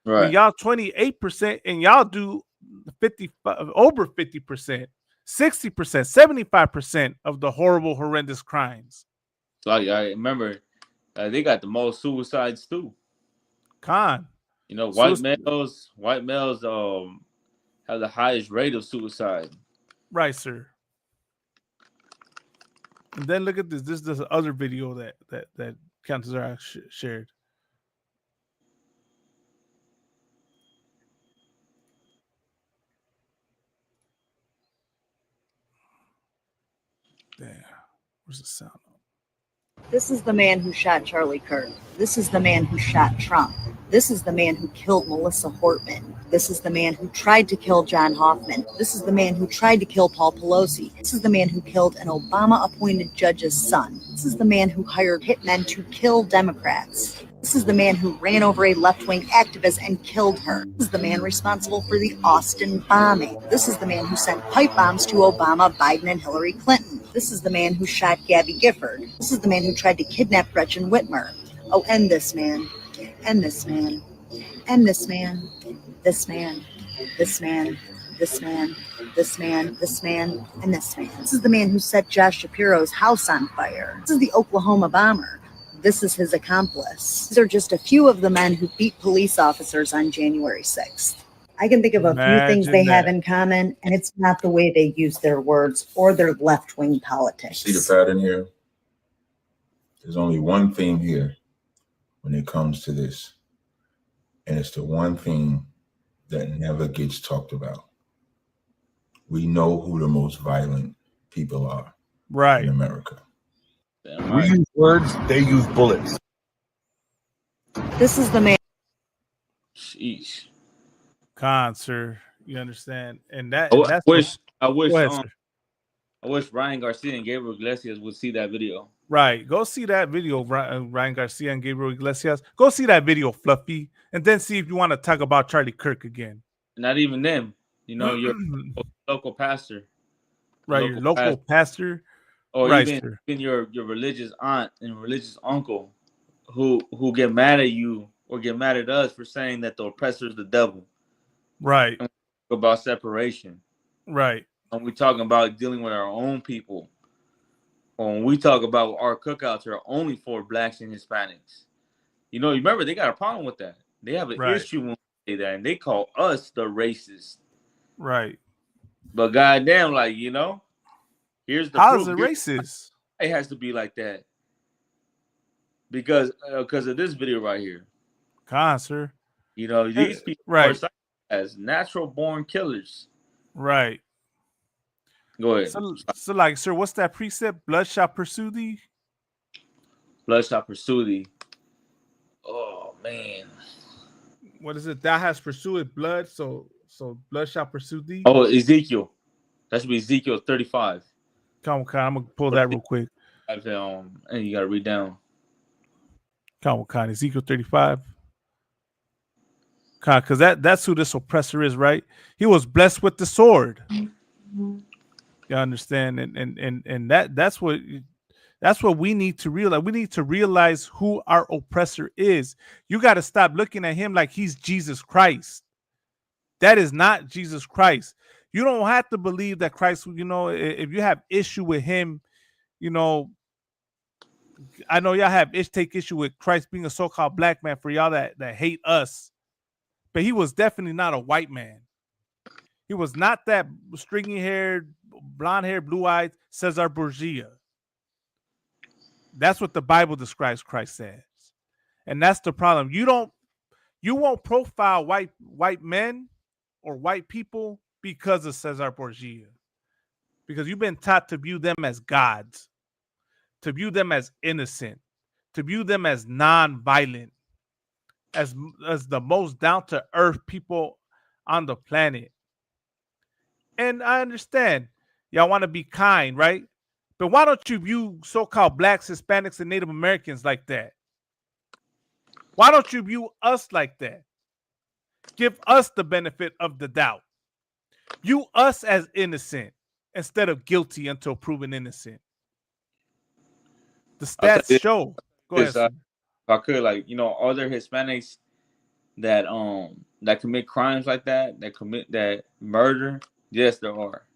Speaker 16: Right.
Speaker 2: When y'all 28% and y'all do over 50%, 60%, 75% of the horrible, horrendous crimes.
Speaker 16: So I remember they got the most suicides too.
Speaker 2: You
Speaker 16: know, white males have the highest rate of suicide.
Speaker 2: Right, sir. And then look at this. This is the other video that Countess Zara shared. Damn. Where's the sound?
Speaker 7: This is the man who shot Charlie Kirk. This is the man who shot Trump. This is the man who killed Melissa Hortman. This is the man who tried to kill John Hoffman. This is the man who tried to kill Paul Pelosi. This is the man who killed an Obama-appointed judge's son. This is the man who hired hitmen to kill Democrats. This is the man who ran over a left-wing activist and killed her. This is the man responsible for the Austin bombing. This is the man who sent pipe bombs to Obama, Biden, and Hillary Clinton. This is the man who shot Gabby Gifford. This is the man who tried to kidnap Gretchen Whitmer. Oh, and this man, and this man, and this man, this man, this man, this man, this man, this man, and this man. This is the man who set Josh Shapiro's house on fire. This is the Oklahoma bomber. This is his accomplice. These are just a few of the men who beat police officers on January 6th. I can think of a few things they have in common, and it's not the way they use their words or their left-wing politics.
Speaker 8: See the pattern here? There's only one theme here when it comes to this, and it's the one thing that never gets talked about. We know who the most violent people are in America.
Speaker 9: We use words, they use bullets.
Speaker 7: This is the man.
Speaker 16: Sheesh.
Speaker 2: Sir, you understand? And
Speaker 16: I wish Ryan Garcia and Gabriel Iglesias would see that video.
Speaker 2: Right. Go see that video, Ryan Garcia and Gabriel Iglesias. Go see that video, Fluffy, and then see if you want to talk about Charlie Kirk again.
Speaker 16: Not even them. You know, your local pastor.
Speaker 2: Right, your local pastor.
Speaker 16: Or
Speaker 2: right,
Speaker 16: even your religious aunt and religious uncle who get mad at you or get mad at us for saying that the oppressor is the devil.
Speaker 2: Right.
Speaker 16: About separation.
Speaker 2: Right.
Speaker 16: And we talking about dealing with our own people. Or when we talk about our cookouts are only for blacks and Hispanics. You know, you remember they got a problem with that. They have an issue when we say that, and they call us the racist.
Speaker 2: Right.
Speaker 16: But goddamn, like, you know, here's the
Speaker 2: how is
Speaker 16: proof.
Speaker 2: it racist?
Speaker 16: It has to be like that. Because of this video right here.
Speaker 2: Sir.
Speaker 16: You know, these people are as natural born killers.
Speaker 2: Right.
Speaker 16: Go ahead.
Speaker 2: So like, sir, what's that precept? Blood shall pursue thee?
Speaker 16: Blood shall pursue thee. Oh, man.
Speaker 2: What is it? Thou hast pursued blood, so blood shall pursue thee?
Speaker 16: Oh, Ezekiel That should be Ezekiel 35.
Speaker 2: Come on, I'm gonna pull that real quick.
Speaker 16: And you gotta read down.
Speaker 2: Come on, Ezekiel 35. Because that's who this oppressor is, right? He was blessed with the sword. You understand? And that's what we need to realize. We need to realize who our oppressor is. You got to stop looking at him like he's Jesus Christ. That is not Jesus Christ. You don't have to believe that Christ, if you have issue with him, I know y'all take issue with Christ being a so-called black man for y'all that hate us. But he was definitely not a white man. He was not that stringy-haired, blonde-haired, blue-eyed Cesar Borgia. That's what the Bible describes Christ as. And that's the problem. You won't profile white men or white people because of Cesar Borgia. Because you've been taught to view them as gods, to view them as innocent, to view them as non-violent, as the most down-to-earth people on the planet. And I understand y'all want to be kind, right? But why don't you view so-called blacks, Hispanics, and Native Americans like that? Why don't you view us like that? Give us the benefit of the doubt. View us as innocent instead of guilty until proven innocent. The stats show. Go ahead.
Speaker 16: If I could, are there Hispanics that commit crimes like that commit that murder? Yes, there are.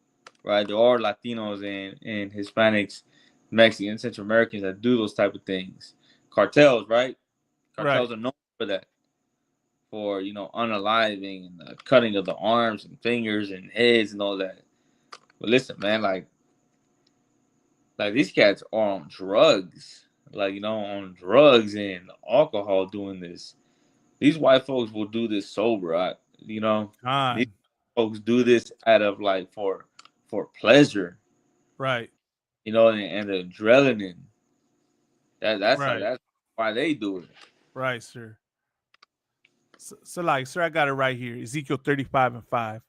Speaker 16: Right, there are Latinos and Hispanics, Mexicans, Central Americans that do those type of things. Cartels, right? Cartels are known for that, for unaliving and the cutting of the arms and fingers and heads and all that. But listen, man, like these cats are on drugs, on drugs and alcohol doing this. These white folks will do this sober. These folks do this out of for pleasure,
Speaker 2: right?
Speaker 16: And the adrenaline. That's why they do it,
Speaker 2: right, sir. So, sir, I got it right here, Ezekiel 35:5,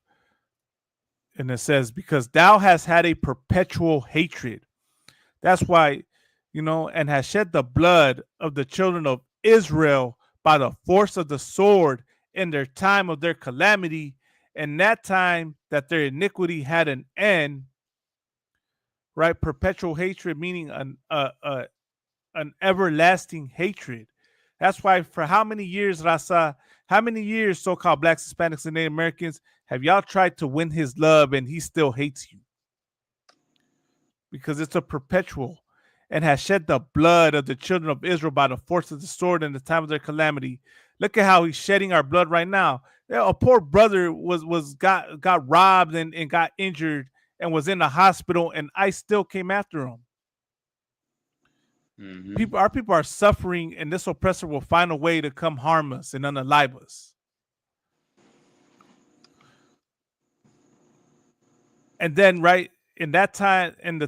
Speaker 2: and it says, "Because thou hast had a perpetual hatred, that's why, and has shed the blood of the children of Israel by the force of the sword in their time of their calamity, and that time that their iniquity had an end." Right, perpetual hatred meaning an everlasting hatred. That's why for how many years, Raza, how many years so-called blacks, Hispanics, and Native Americans have y'all tried to win his love and he still hates you? Because it's a perpetual, and has shed the blood of the children of Israel by the force of the sword in the time of their calamity. Look at how he's shedding our blood right now. A poor brother got robbed and got injured and was in the hospital, and I still came after him.
Speaker 16: Mm-hmm.
Speaker 2: Our people are suffering, and this oppressor will find a way to come harm us and unalive us. And then, right, in the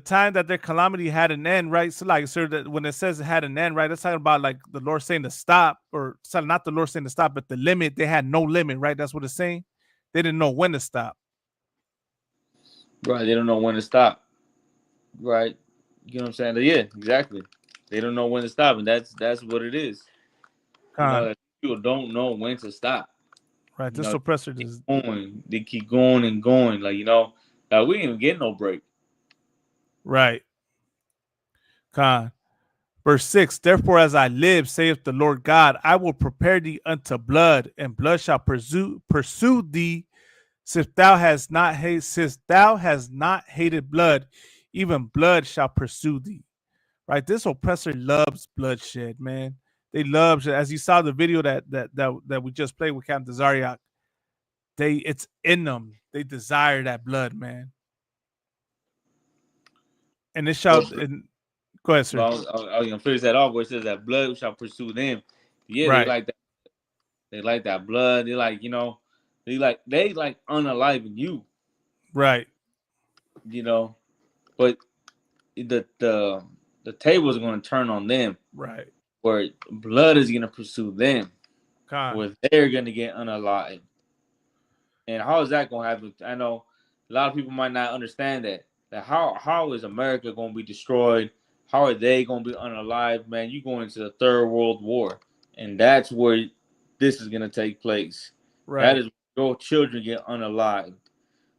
Speaker 2: time that their calamity had an end, right? So, sir, that when it says it had an end, right, that's talking about the Lord saying to stop, or sorry, not the Lord saying to stop, but the limit. They had no limit, right? That's what it's saying. They didn't know when to stop.
Speaker 16: Right, they don't know when to stop. Right, you know what I'm saying? Yeah, exactly. They don't know when to stop, and that's what it is. People don't know when to stop.
Speaker 2: Right, this oppressor is
Speaker 16: going. They keep going and going. We didn't even get no break.
Speaker 2: Right. Verse 6, "Therefore, as I live, saith the Lord God, I will prepare thee unto blood, and blood shall pursue thee. Since thou hast not hated blood, even blood shall pursue thee." Right? This oppressor loves bloodshed, man. They love, as you saw the video that we just played with Captain Zariak. It's in them. They desire that blood, man. And it shall. Go ahead, sir.
Speaker 16: I was gonna finish that off where it says that blood shall pursue them. Yeah,
Speaker 2: right.
Speaker 16: They like that. They like that blood. They like they like unaliving you.
Speaker 2: Right.
Speaker 16: But the table is going to turn on them.
Speaker 2: Right.
Speaker 16: Where blood is going to pursue them.
Speaker 2: God.
Speaker 16: Where they're going to get unalived. And how is that going to happen? I know A lot of people might not understand that. That how is America going to be destroyed? How are they going to be unalive? Man, you going into the third world war, and that's where this is going to take place.
Speaker 2: Right.
Speaker 16: That is where your children get unalived,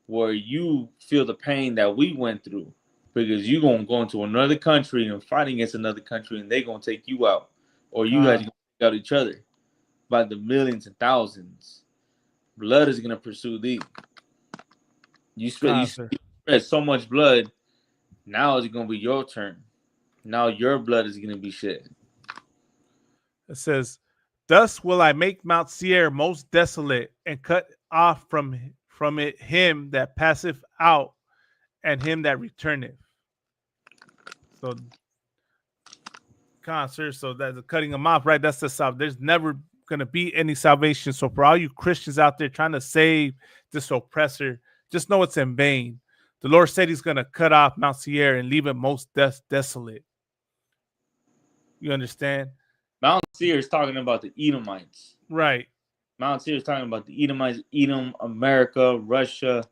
Speaker 16: where you feel the pain that we went through, because you're going to go into another country and fight against another country, and they're going to take you out, or you guys are going to take out each other by the millions and thousands. Blood is going to pursue thee. You spread so much blood. Now it's going to be your turn. Now your blood is going to be shed.
Speaker 2: It says, "Thus will I make Mount Seir most desolate, and cut off from it him that passeth out, and him that returneth." So, sir, so that's cutting them off, right? That's the salvation. There's never going to be any salvation. So for all you Christians out there trying to save this oppressor, just know it's in vain. The Lord said he's going to cut off Mount Seir and leave it most desolate. You understand?
Speaker 16: Mount Seir is talking about the Edomites.
Speaker 2: Right.
Speaker 16: Mount Seir is talking about the Edomites, Edom, America, Russia.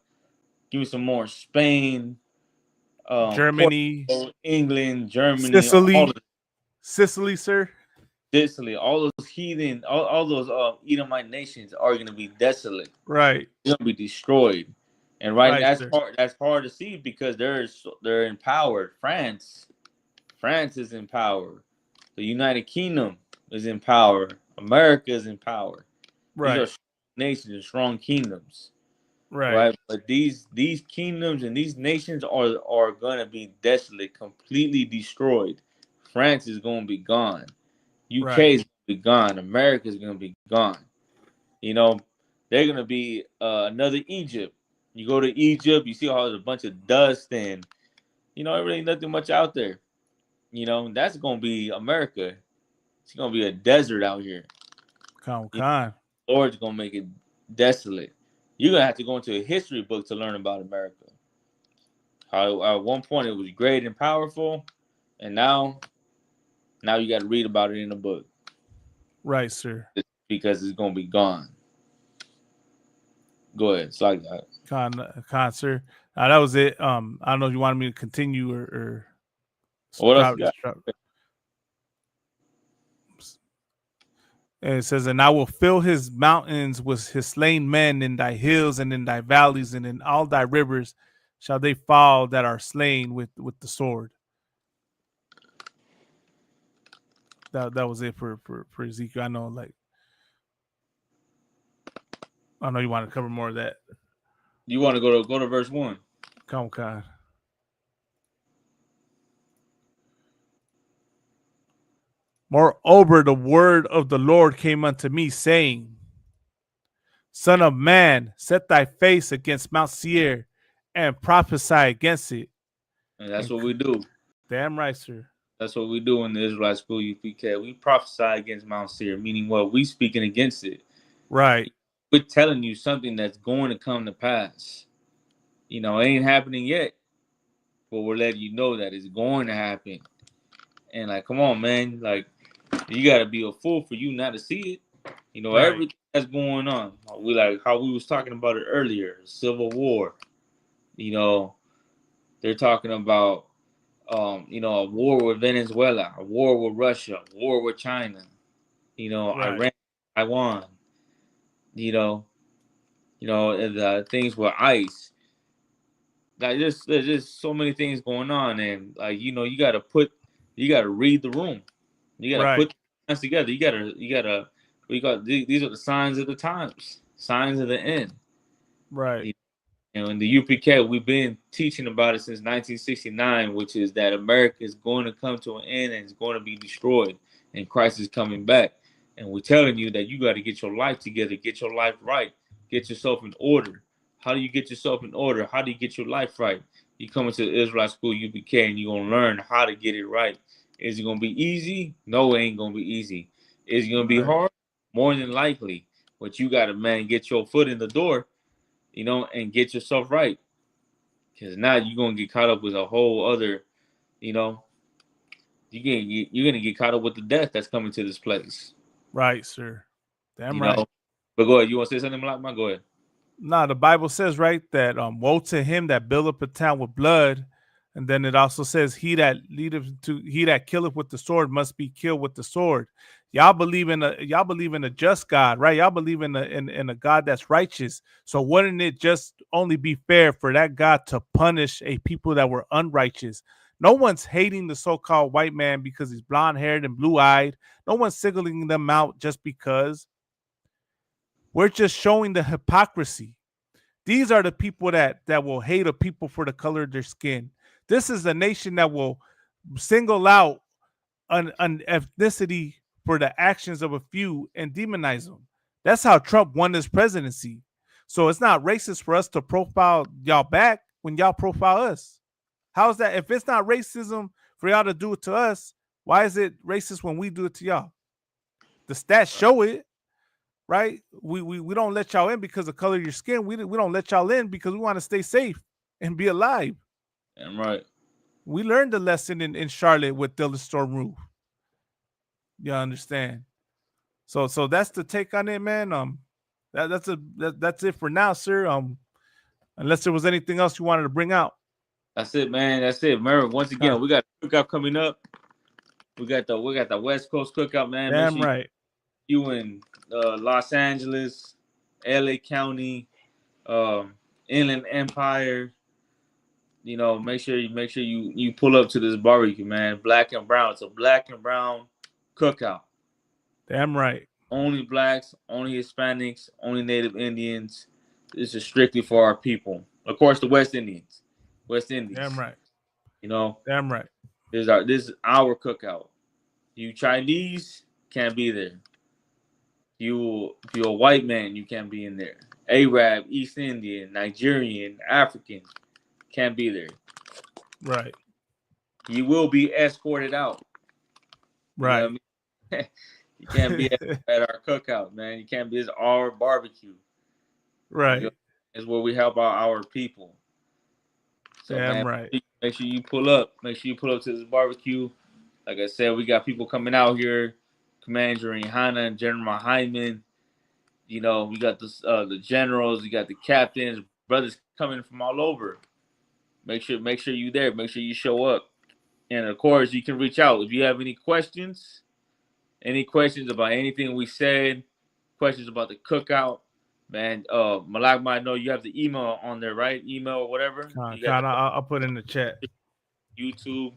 Speaker 16: Give me some more. Spain,
Speaker 2: Germany,
Speaker 16: Portugal, England, Germany,
Speaker 2: Sicily, Sicily, sir.
Speaker 16: Sicily, all those heathen, all those Edomite nations are going to be desolate.
Speaker 2: Right.
Speaker 16: They're going to be destroyed. And that's hard to see because they're empowered. France is in power. The United Kingdom is in power. America is in power.
Speaker 2: Right.
Speaker 16: These are nations, strong kingdoms.
Speaker 2: Right.
Speaker 16: But these kingdoms and these nations are going to be desolate, completely destroyed. France is going to be gone. UK is going to be gone. America is going to be gone. You know, they're going to be another Egypt. You go to Egypt, you see how there's a bunch of dust and, you know, there really nothing much out there. You know, that's going to be America. It's going to be a desert out here. Lord's going to make it desolate. You're going to have to go into a history book to learn about America. How at one point it was great and powerful, and now you got to read about it in a book.
Speaker 2: Right, sir.
Speaker 16: Because it's going to be gone. Go ahead. It's like that.
Speaker 2: Con, sir. That was it. I don't know if you wanted me to continue or
Speaker 16: what else you got?
Speaker 2: And it says, "And I will fill his mountains with his slain men, in thy hills and in thy valleys, and in all thy rivers shall they fall that are slain with the sword." That was it for Ezekiel. I know you want to cover more of that.
Speaker 16: You want to go to verse 1?
Speaker 2: Come on. "Moreover, the word of the Lord came unto me, saying, Son of man, set thy face against Mount Seir and prophesy against it."
Speaker 16: And that's what we do.
Speaker 2: Damn right, sir.
Speaker 16: That's what we do in the Israelite School UPK. We prophesy against Mount Seir, meaning what? We speaking against it.
Speaker 2: Right.
Speaker 16: We're telling you something that's going to come to pass. You know, it ain't happening yet, but we're letting you know that it's going to happen. And like, come on, man. Like, you got to be a fool for you not to see it. You know, everything that's going on. We like how we was talking about it earlier, Civil War. You know, they're talking about, you know, a war with Venezuela, a war with Russia, a war with China, you know, Iran, Taiwan, you know, the things with ICE. Like, there's just so many things going on, and like, you know, you gotta read the room. You gotta put things together. You gotta. These are the signs of the times, signs of the end.
Speaker 2: Right.
Speaker 16: You know, in the UPK, we've been teaching about it since 1969, which is that America is going to come to an end and it's going to be destroyed, and Christ is coming back. And we're telling you that you got to get your life together, get your life right, get yourself in order. How do you get yourself in order? How do you get your life right? You come into the Israelite School UPK and you're going to learn how to get it right. Is it going to be easy? No, it ain't going to be easy. Is it going to be hard? More than likely. But you got to, man, get your foot in the door, you know, and get yourself right. Because now you're going to get caught up with a whole other, you know, you're going to get caught up with the death that's coming to this place.
Speaker 2: Right, sir. Damn
Speaker 16: you
Speaker 2: right.
Speaker 16: know? But go ahead. You want to say something, Malak? Go ahead.
Speaker 2: Nah, the Bible says, right, that woe to him that buildeth a town with blood, and then it also says, he that killeth with the sword must be killed with the sword. Y'all believe in a just God, right? Y'all believe in a God that's righteous. So wouldn't it just only be fair for that God to punish a people that were unrighteous? No one's hating the so-called white man because he's blonde-haired and blue-eyed. No one's singling them out just because. We're just showing the hypocrisy. These are the people that will hate a people for the color of their skin. This is a nation that will single out an ethnicity for the actions of a few and demonize them. That's how Trump won his presidency. So it's not racist for us to profile y'all back when y'all profile us. How is that? If it's not racism for y'all to do it to us, why is it racist when we do it to y'all? The stats show it. Right? We don't let y'all in because of the color of your skin. We don't let y'all in because we want to stay safe and be alive.
Speaker 16: Damn right.
Speaker 2: We learned the lesson in Charlotte with Dylan Storm Roof. You understand? So that's the take on it, man. That's it for now, sir. Unless there was anything else you wanted to bring out.
Speaker 16: That's it, man. That's it. Remember, once again, we got a cookout coming up. We got the West Coast cookout, man.
Speaker 2: Damn right.
Speaker 16: You in Los Angeles, LA County, Inland Empire. You know, make sure you pull up to this barbecue, man. Black and brown. It's a black and brown cookout.
Speaker 2: Damn right.
Speaker 16: Only blacks, only Hispanics, only Native Indians. This is strictly for our people. Of course, the West Indians. West Indies.
Speaker 2: Damn right.
Speaker 16: You know.
Speaker 2: Damn right.
Speaker 16: This is our cookout. You Chinese can't be there. If you're a white man, you can't be in there. Arab, East Indian, Nigerian, African can't be there.
Speaker 2: Right.
Speaker 16: You will be escorted out.
Speaker 2: Right.
Speaker 16: You know what I mean? You can't be at our cookout, man. You can't be. It's our barbecue.
Speaker 2: Right.
Speaker 16: It's where we help out our people. So,
Speaker 2: damn
Speaker 16: man,
Speaker 2: right.
Speaker 16: Make sure you pull up. Make sure you pull up to this barbecue. Like I said, we got people coming out here. Commander Hannah and General Hyman. You know, we got the generals. You got the captains. Brothers coming from all over. Make sure you there. Make sure you show up. And of course, you can reach out if you have any questions about anything we said, questions about the cookout. Man, Malak, I know you have the email on there, right? Email or whatever.
Speaker 2: I'll put in the chat.
Speaker 16: YouTube.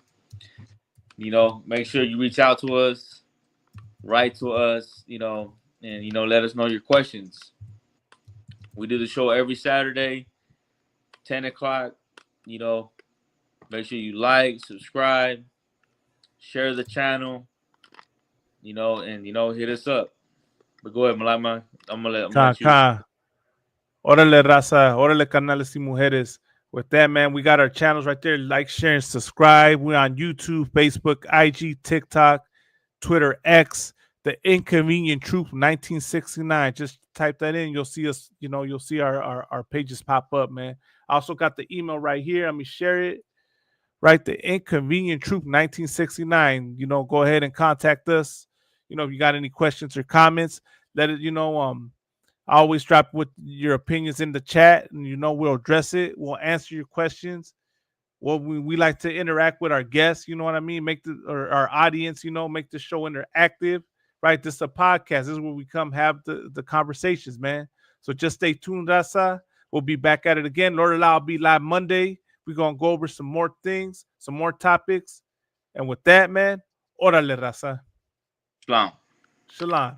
Speaker 16: You know, make sure you reach out to us, write to us, you know, and, you know, let us know your questions. We do the show every Saturday, 10 o'clock. You know, make sure you like, subscribe, share the channel, you know, and, you know, hit us up. But go ahead, Malak. I'm gonna let you.
Speaker 2: Órale, raza. Órale, canales y mujeres. With that, man, we got our channels right there. Like, share, and subscribe. We're on YouTube, Facebook, IG, TikTok, Twitter, X, The Inconvenient Truth 1969. Just type that in. You'll see us, you know, you'll see our pages pop up, man. I also got the email right here. Let me share it. Right, The Inconvenient Truth 1969. You know, go ahead and contact us. You know, if you got any questions or comments, let it, you know, I always drop with your opinions in the chat, and you know we'll address it. We'll answer your questions. Well, we like to interact with our guests. You know what I mean? Make our audience, you know, make the show interactive. Right? This is a podcast. This is where we come have the conversations, man. So just stay tuned, Raza. We'll be back at it again. Lord allow, I'll be live Monday. We're gonna go over some more things, some more topics. And with that, man, órale, Raza.
Speaker 16: Shalom.
Speaker 2: Shalom.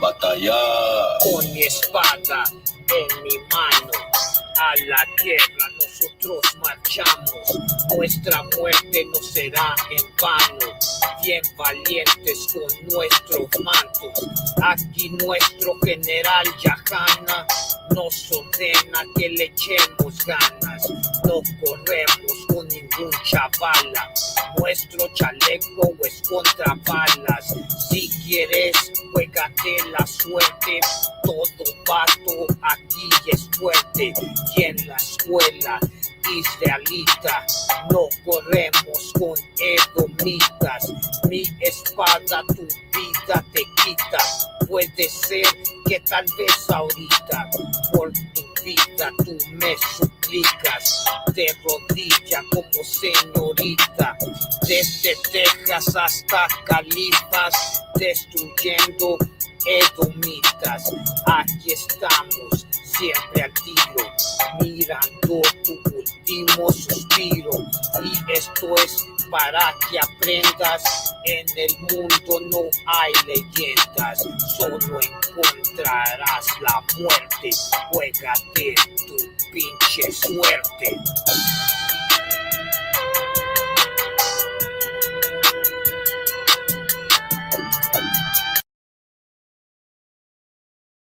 Speaker 10: Batallar con mi espada en mi mano. A la guerra nosotros marchamos, nuestra muerte no será en vano, bien valientes con nuestros mantos. Aquí nuestro general Yahana nos ordena que le echemos ganas, no corremos con ningún chavala, nuestro chaleco es contra balas. Si quieres, juégate la suerte, todo vato aquí es fuerte. Y en la escuela israelita no corremos con edomitas. Mi espada tu vida te quita. Puede ser que tal vez ahorita por tu vida tú me suplicas de rodilla como señorita. Desde Texas hasta Califas, destruyendo edomitas. Aquí estamos, siempre al tiro, mirando tu último suspiro. Y esto es para que aprendas, en el mundo no hay leyendas, solo encontrarás la muerte. Juégate tu pinche suerte.